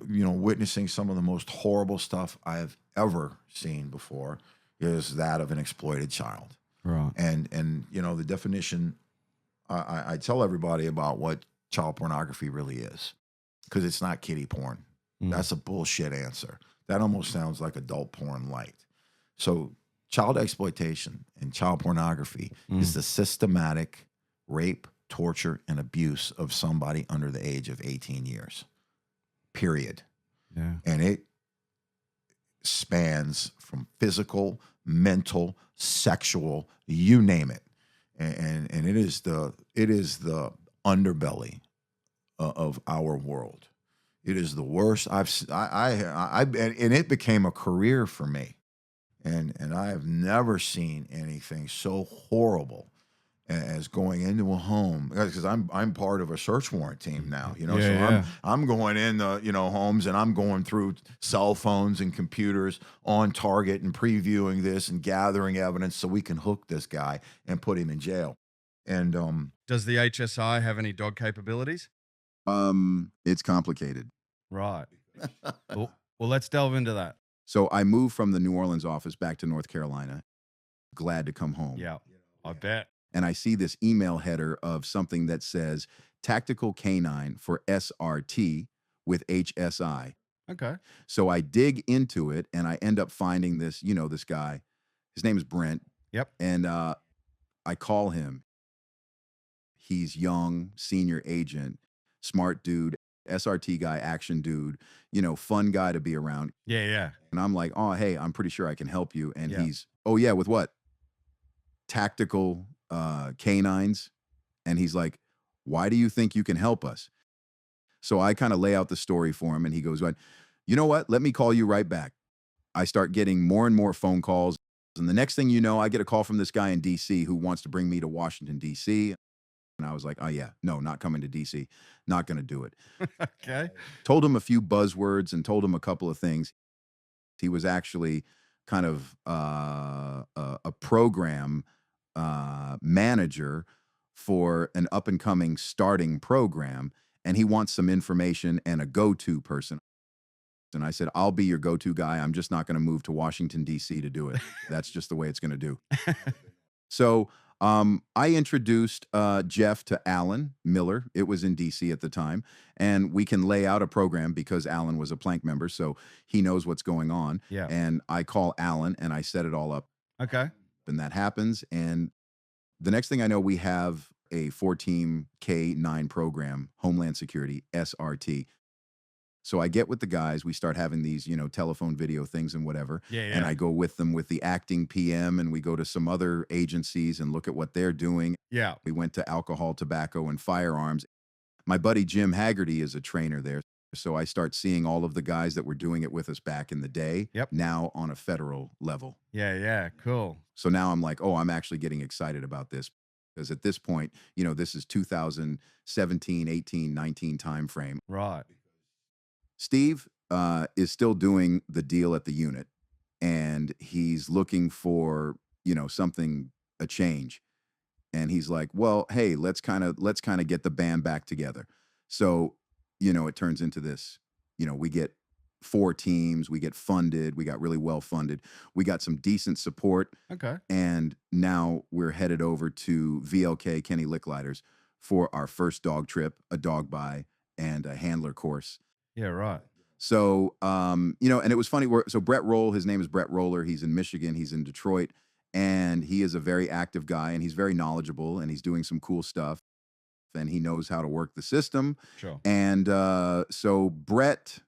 witnessing some of the most horrible stuff I've ever seen before is that of an exploited child. Right. And the definition, I tell everybody about what child pornography really is, because it's not kiddie porn. That's a bullshit answer. That almost sounds like adult porn light. So child exploitation and child pornography is the systematic rape, torture, and abuse of somebody under the age of 18 years, period. Yeah. And it spans from physical, mental, sexual, you name it. And it is the underbelly of our world. It is the worst. And it became a career for me, and I have never seen anything so horrible as going into a home, because I'm part of a search warrant team now. I'm going in homes, and I'm going through cell phones and computers on target and previewing this and gathering evidence so we can hook this guy and put him in jail. And Does the HSI have any dog capabilities? it's complicated. Right. well, let's delve into that. So I moved from the New Orleans office back to North Carolina. Glad to come home. Yeah, I bet. And I see this email header of something that says Tactical Canine for SRT with HSI. Okay. So I dig into it, and I end up finding this, this guy. His name is Brent. Yep. And I call him. He's young, senior agent, smart dude, SRT guy, action dude, fun guy to be around. Yeah. And I'm like, oh, hey, I'm pretty sure I can help you. And Yeah. he's, oh, yeah, with what? Tactical canines. And he's like, why do you think you can help us? So I kind of lay out the story for him, and he goes, you know what? Let me call you right back. I start getting more and more phone calls. And the next thing you know, I get a call from this guy in DC who wants to bring me to Washington, DC. And I was like, oh, yeah, no, not coming to DC. Not going to do it. Okay. Told him a few buzzwords and told him a couple of things. He was actually kind of a program manager for an up-and-coming starting program, and he wants some information and a go-to person. And I said, I'll be your go-to guy. I'm just not going to move to Washington, D.C. to do it. That's just the way it's going to do. So I introduced Jeff to Alan Miller. It was in DC at the time. And we can lay out a program because Alan was a Plank member. So he knows what's going on. Yeah. And I call Alan and I set it all up. Okay. And that happens. And the next thing I know, we have a 4-team K9 program, Homeland Security, SRT. So I get with the guys, we start having these, telephone video things and whatever. Yeah. And I go with them with the acting PM, and we go to some other agencies and look at what they're doing. Yeah. We went to alcohol, tobacco, and firearms. My buddy Jim Haggerty is a trainer there. So I start seeing all of the guys that were doing it with us back in the day, Yep. now on a federal level. Yeah. Cool. So now I'm like, oh, I'm actually getting excited about this. Because at this point, this is 2017, 18, 19 timeframe. Right. Steve is still doing the deal at the unit, and he's looking for, something, a change. And he's like, well, hey, let's kind of get the band back together. So, it turns into this, we get 4 teams, we get funded, we got really well funded. We got some decent support. Okay. And now we're headed over to VLK, Kenny Licklighters, for our first dog trip, a dog buy, and a handler course. Yeah, right. So, and it was funny. So Brett Roll, his name is Brett Roller. He's in Michigan. He's in Detroit. And he is a very active guy, and he's very knowledgeable, and he's doing some cool stuff. And he knows how to work the system. Sure. And so Brett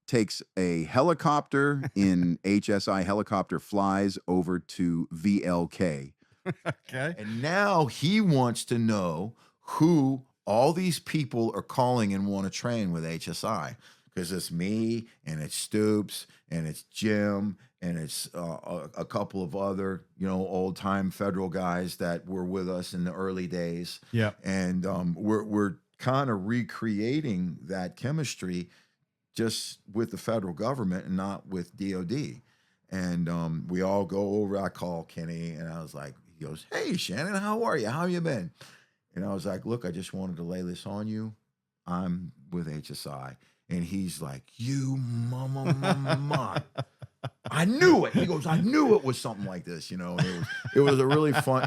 takes a helicopter in HSI helicopter, flies over to VLK. Okay. And now he wants to know who all these people are calling and want to train with HSI. Because it's me, and it's Stoops, and it's Jim, and it's a couple of other, old-time federal guys that were with us in the early days. Yeah. And we're kind of recreating that chemistry just with the federal government and not with DOD. And we all go over. I call Kenny, and I was like, he goes, hey, Shannon, how are you? How you been? And I was like, look, I just wanted to lay this on you. I'm with HSI. And he's like, you mama. I knew it. He goes, I knew it was something like this, And it was a really fun,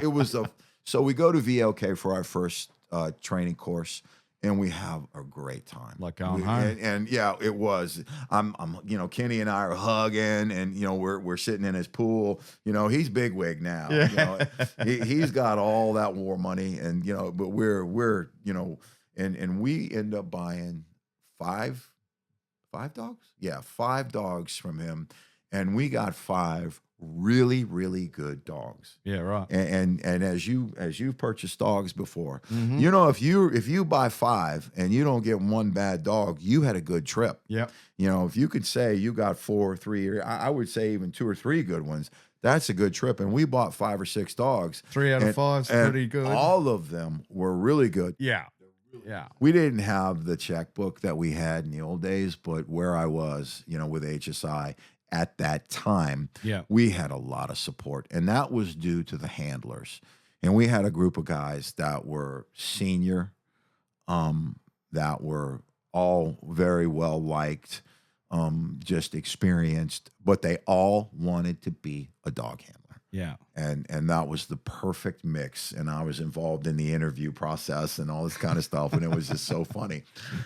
so we go to VLK for our first training course, and we have a great time. Like going home. And yeah, it was. I'm Kenny and I are hugging, and we're sitting in his pool. He's bigwig now. Yeah. He's got all that war money, and but we're and we end up buying five dogs? Yeah, 5 dogs from him. And we got 5 really, really good dogs. Yeah, right. And as you've purchased dogs before, Mm-hmm. if you buy 5 and you don't get one bad dog, you had a good trip. Yep. If you could say you got 4, 3, I would say even 2 or 3 good ones, that's a good trip. And we bought 5 or 6 dogs. 3 out of 5 is pretty good. All of them were really good. Yeah. Yeah. We didn't have the checkbook that we had in the old days, but where I was, with HSI at that time, Yeah. we had a lot of support, and that was due to the handlers. And we had a group of guys that were senior, that were all very well liked, just experienced, but they all wanted to be a dog handler. Yeah. And that was the perfect mix. And I was involved in the interview process and all this kind of stuff. And it was just so funny.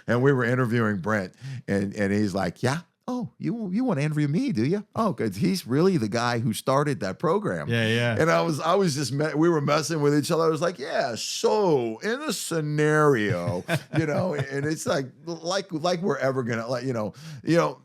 And we were interviewing Brent, and he's like, yeah, oh, you want to interview me, do you? Oh, because he's really the guy who started that program. Yeah. And I was just, we were messing with each other. I was like, yeah, so in a scenario, and it's like we're ever going to,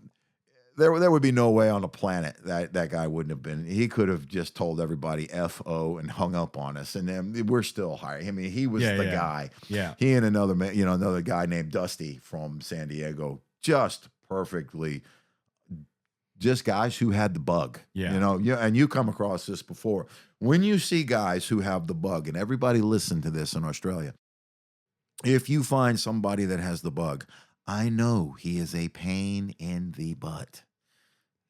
there would be no way on the planet that guy wouldn't have been. He could have just told everybody F.O. and hung up on us, and then we're still hiring. I mean, he was the guy. Yeah. He and another man, another guy named Dusty from San Diego, just perfectly, just guys who had the bug. Yeah. And you come across this before. When you see guys who have the bug, and everybody listen to this in Australia, if you find somebody that has the bug, I know he is a pain in the butt,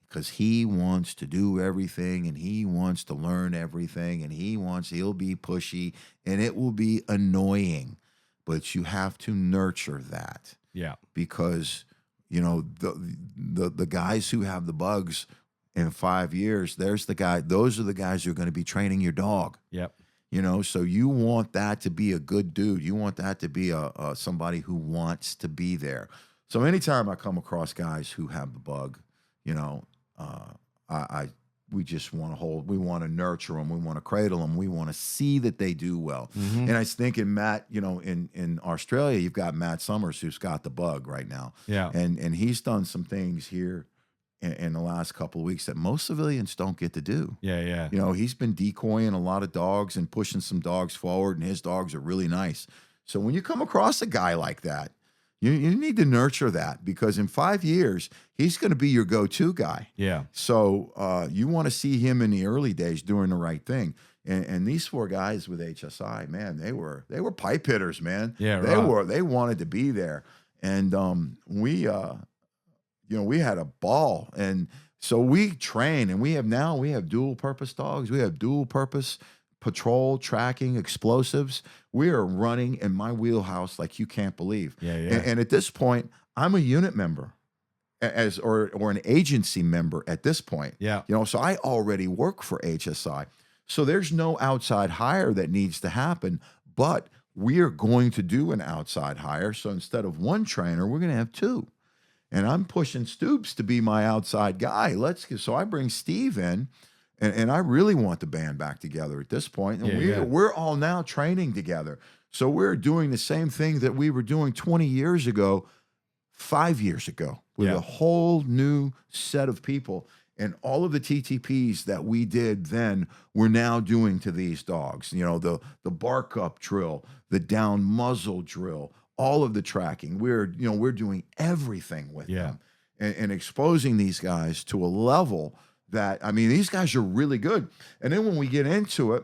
because he wants to do everything, and he wants to learn everything, and he'll be pushy, and it will be annoying, but you have to nurture that. Yeah. Because, the guys who have the bugs, in 5 years, those are the guys who are going to be training your dog. Yep. You know, so you want that to be a good dude. You want that to be somebody who wants to be there. So anytime I come across guys who have the bug, you know, we just want to we want to nurture them. We want to cradle them. We want to see that they do well. And I was thinking, Matt, you know, in Australia, you've got Matt Summers, who's got the bug right now. Yeah. And he's done some things here in the last couple of weeks that most civilians don't get to do. Yeah, yeah. You know, he's been decoying a lot of dogs and pushing some dogs forward, and his dogs are really nice. So when you come across a guy like that, you need to nurture that, because in 5 years, he's going to be your go-to guy. Yeah. So you want to see him in the early days doing the right thing. And these 4 guys with HSI, man, they were pipe hitters, man. Yeah, They wanted to be there. And we had a ball. And so we train, and we have dual purpose dogs. We have dual purpose patrol, tracking, explosives. We are running in my wheelhouse like you can't believe. Yeah, yeah. And at this point, I'm a unit member or an agency member at this point. Yeah. You know, so I already work for HSI. So there's no outside hire that needs to happen, but we are going to do an outside hire. So instead of 1 trainer, we're going to have 2. And I'm pushing Stoops to be my outside guy. So I bring Steve in. And I really want the band back together at this point. And we're all now training together. So we're doing the same thing that we were doing 20 years ago, 5 years ago, with a whole new set of people. And all of the TTPs that we did then, we're now doing to these dogs. You know, the bark up drill, the down muzzle drill, all of the tracking. We're doing everything with them and exposing these guys to a level that, I mean, these guys are really good. And then when we get into it,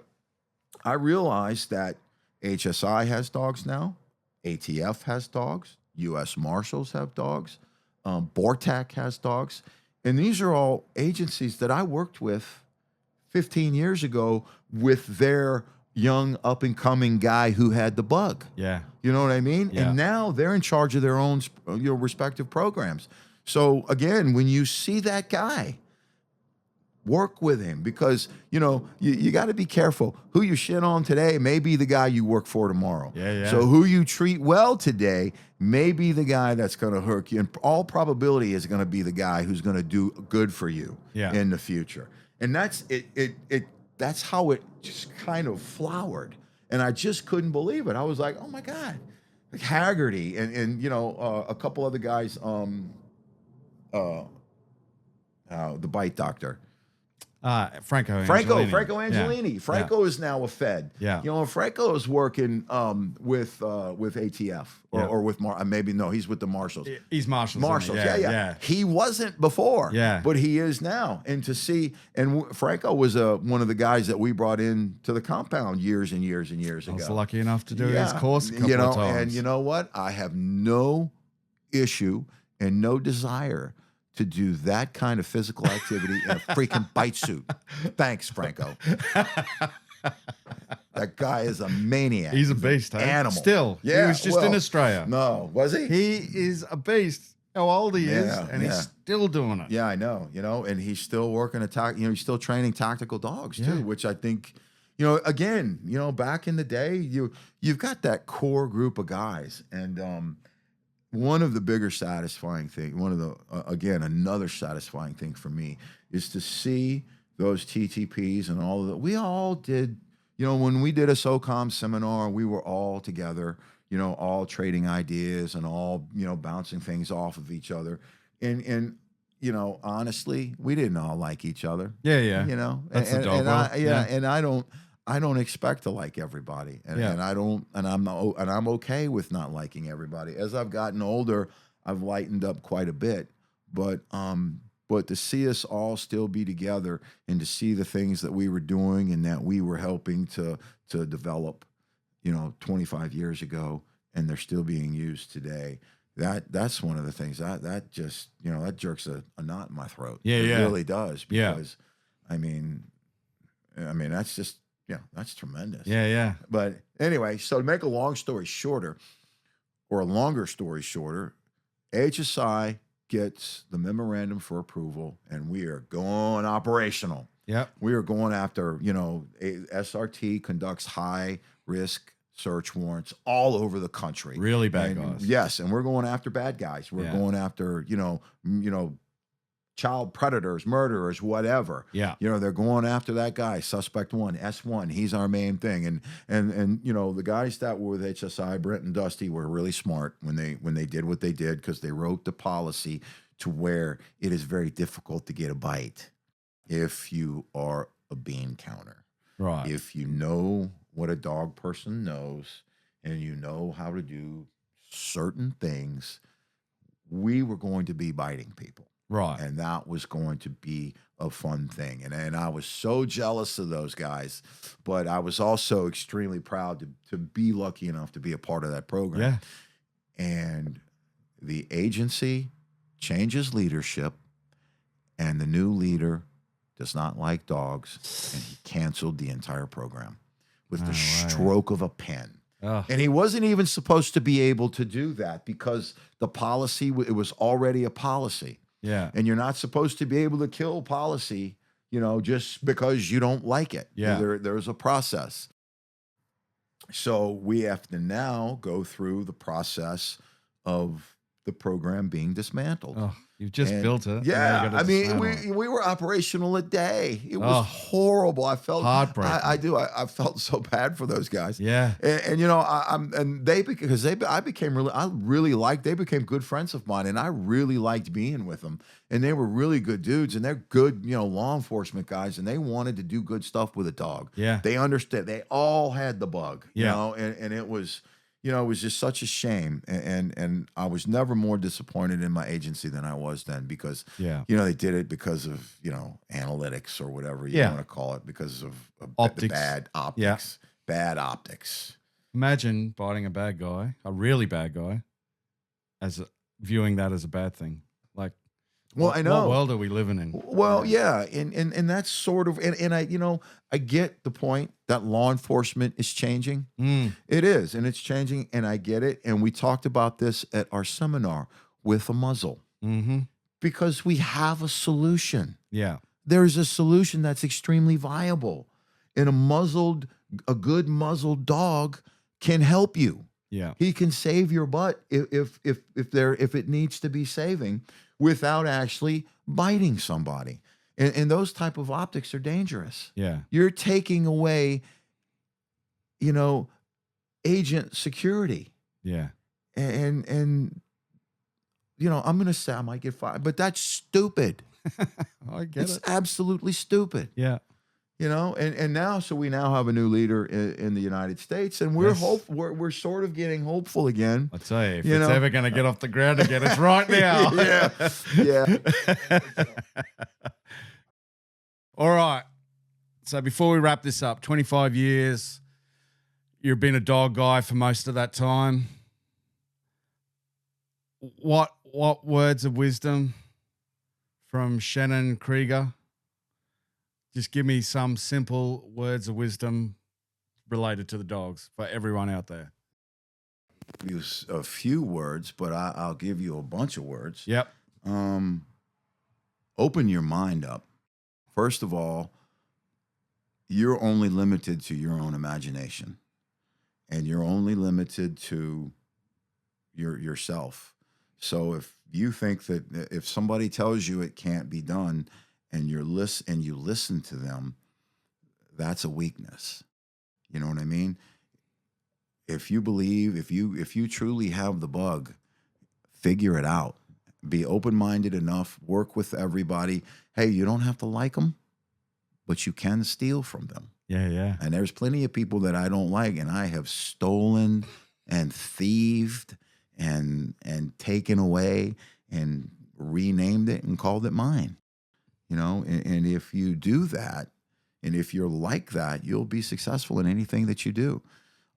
I realized that HSI has dogs now, ATF has dogs, U.S. Marshals have dogs, BORTAC has dogs. And these are all agencies that I worked with 15 years ago with their young up-and-coming guy who had the bug. Yeah. You know what I mean? Yeah. And now they're in charge of their own respective programs. So, again, when you see that guy, work with him, because, you know, you got to be careful. Who you shit on today may be the guy you work for tomorrow. Yeah, yeah. So who you treat well today may be the guy that's going to hurt you. In all probability is going to be the guy who's going to do good for you in the future. And that's it. That's how it just kind of flowered. And I just couldn't believe it. I was like, oh my God. Like Haggerty and you know, a couple other guys, the bite doctor. Franco Angelini. Yeah. Franco is now a Fed. Yeah. You know, Franco is working with ATF or with he's with the Marshals. He's Marshals. Marshals, isn't he? yeah. He wasn't before, but he is now. And to see, Franco was one of the guys that we brought in to the compound years and years and years ago. I was lucky enough to do his course a couple of times. And you know what? I have no issue and no desire to do that kind of physical activity in a freaking bite suit. Thanks, Franco. That guy is a maniac. He's a beast, hey? Animal. Still. Yeah, He was just in Australia. No, was he? He is a beast. How old he is, and he's still doing it. Yeah, I know. You know, and he's still working he's still training tactical dogs too, which I think, you know, again, you know, back in the day, you've got that core group of guys, and one of the bigger satisfying things, another satisfying thing for me is to see those TTPs and all of that. We all did, you know, when we did a SOCOM seminar, we were all together, you know, all trading ideas and all, you know, bouncing things off of each other. And you know, honestly, we didn't all like each other. Yeah, yeah. You know, That's the dog world. and I don't expect to like everybody, and I'm okay with not liking everybody. As I've gotten older, I've lightened up quite a bit, but to see us all still be together and to see the things that we were doing and that we were helping to develop, you know, 25 years ago, and they're still being used today. That's one of the things that just, you know, that jerks a knot in my throat. It really does, because I mean that's just. Yeah, that's tremendous. Yeah, yeah. But anyway, so to make a long story shorter, or a longer story shorter, HSI gets the memorandum for approval, and we are going operational. Yep. We are going after, SRT conducts high risk search warrants all over the country. Really bad And guys. yes, and we're going after bad guys. We're going after, child predators, murderers, whatever. Yeah. They're going after that guy, suspect 1, S1. He's our main thing. And the guys that were with HSI, Brent and Dusty, were really smart when they did what they did, because they wrote the policy to where it is very difficult to get a bite if you are a bean counter. Right. If you know what a dog person knows and you know how to do certain things, we were going to be biting people. Right. And that was going to be a fun thing. And I was so jealous of those guys, but I was also extremely proud to be lucky enough to be a part of that program. Yeah. And the agency changes leadership, and the new leader does not like dogs, and he canceled the entire program with the stroke of a pen. Oh. And he wasn't even supposed to be able to do that, because the policy, it was already a policy. Yeah. And you're not supposed to be able to kill policy, just because you don't like it. Yeah. There's a process. So we have to now go through the process of the program being dismantled. Oh, you've just built it. Yeah, Now you gotta I dismantle mean, we were operational a day. It was horrible. I felt heartbreaking. I felt so bad for those guys. Yeah. They became good friends of mine, and I really liked being with them. And they were really good dudes, and they're good, law enforcement guys, and they wanted to do good stuff with a dog. Yeah. They understood. They all had the bug. Yeah. And it was. It was just such a shame, and I was never more disappointed in my agency than I was then, because they did it because of analytics or whatever you want to call it, because of Optics. the bad optics, bad optics. Imagine biting a bad guy, a really bad guy, viewing that as a bad thing. Like, Well, I know. What world are we living in? Well, yeah, and that's sort of, and I get the point that law enforcement is changing. It is, and it's changing, and I get it. And we talked about this at our seminar with a muzzle, because we have a solution. Yeah. There's a solution that's extremely viable, and a good muzzled dog can help you. Yeah. He can save your butt if it needs to be saving, without actually biting somebody. And those type of optics are dangerous. Yeah. You're taking away, agent security. Yeah. And I'm going to say I might get fired, but that's stupid. I get It's it. absolutely stupid. Yeah. And now, so we now have a new leader in the United States, and we're we're sort of getting hopeful again. I tell you, if it's ever going to get off the ground again, it's right now. Yeah. All right. So before we wrap this up, 25 years, you've been a dog guy for most of that time. What words of wisdom from Shannon Krieger? Just give me some simple words of wisdom related to the dogs for everyone out there. Use a few words, but I'll give you a bunch of words. Yep. Open your mind up. First of all, you're only limited to your own imagination, and you're only limited to yourself. So if you think that if somebody tells you it can't be done, and you listen to them, that's a weakness. You know what I mean? If you believe, if you truly have the bug, figure it out. Be open-minded enough, work with everybody. Hey, you don't have to like them, but you can steal from them. Yeah, yeah. And there's plenty of people that I don't like, and I have stolen and thieved and taken away and renamed it and called it mine. And if you do that, and if you're like that, you'll be successful in anything that you do.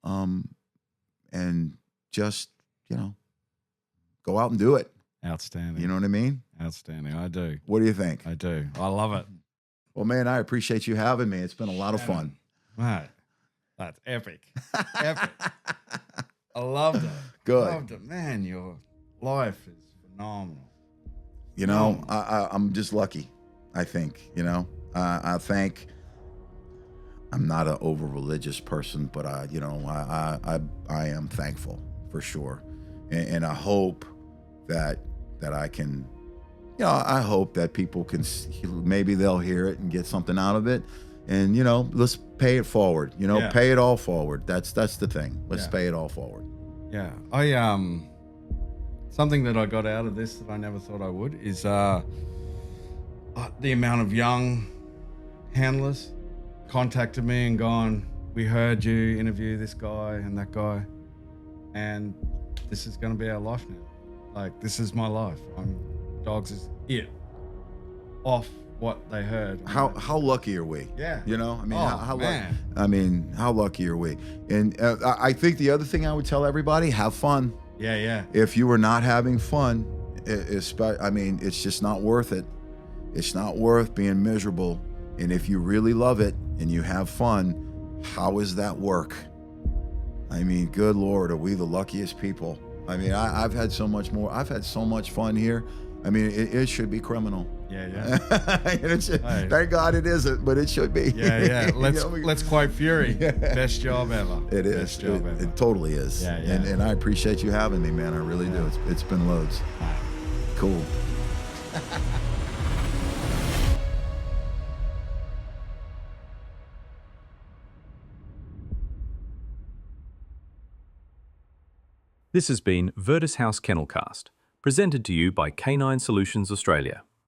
And just, go out and do it. Outstanding. You know what I mean? Outstanding. I do. What do you think? I do. I love it. Well, man, I appreciate you having me. It's been a lot of fun. Right. That's epic. Epic. I loved it. Good. Loved it. Man, your life is phenomenal. You know, I'm just lucky, I think, you know. I think I'm not an over religious person, but I am thankful for sure. And I hope that I can, you know, I hope that people can, maybe they'll hear it and get something out of it. And, you know, let's pay it forward, you know, pay it all forward. That's the thing. Let's pay it all forward. Yeah. Something that I got out of this that I never thought I would is the amount of young handlers contacted me and gone, we heard you interview this guy and that guy, and this is going to be our life now. Like, this is my life. Dogs is it. Off what they heard. How lucky are we? Yeah. You know, I mean, man. how lucky are we? And I think the other thing I would tell everybody, have fun. Yeah. If you are not having fun, I mean, it's just not worth it. It's not worth being miserable. And if you really love it and you have fun, how is that work? I mean, good Lord, are we the luckiest people? I mean, I've had so much more. I've had so much fun here. I mean, it should be criminal. Yeah. Thank God it isn't, but it should be. Yeah. Let's quote Fury. Best job ever. It is. Best job ever. It totally is. Yeah. And I appreciate you having me, man. I really do. It's been loads. Cool. This has been Virtus House Kennel Cast, presented to you by Canine Solutions Australia.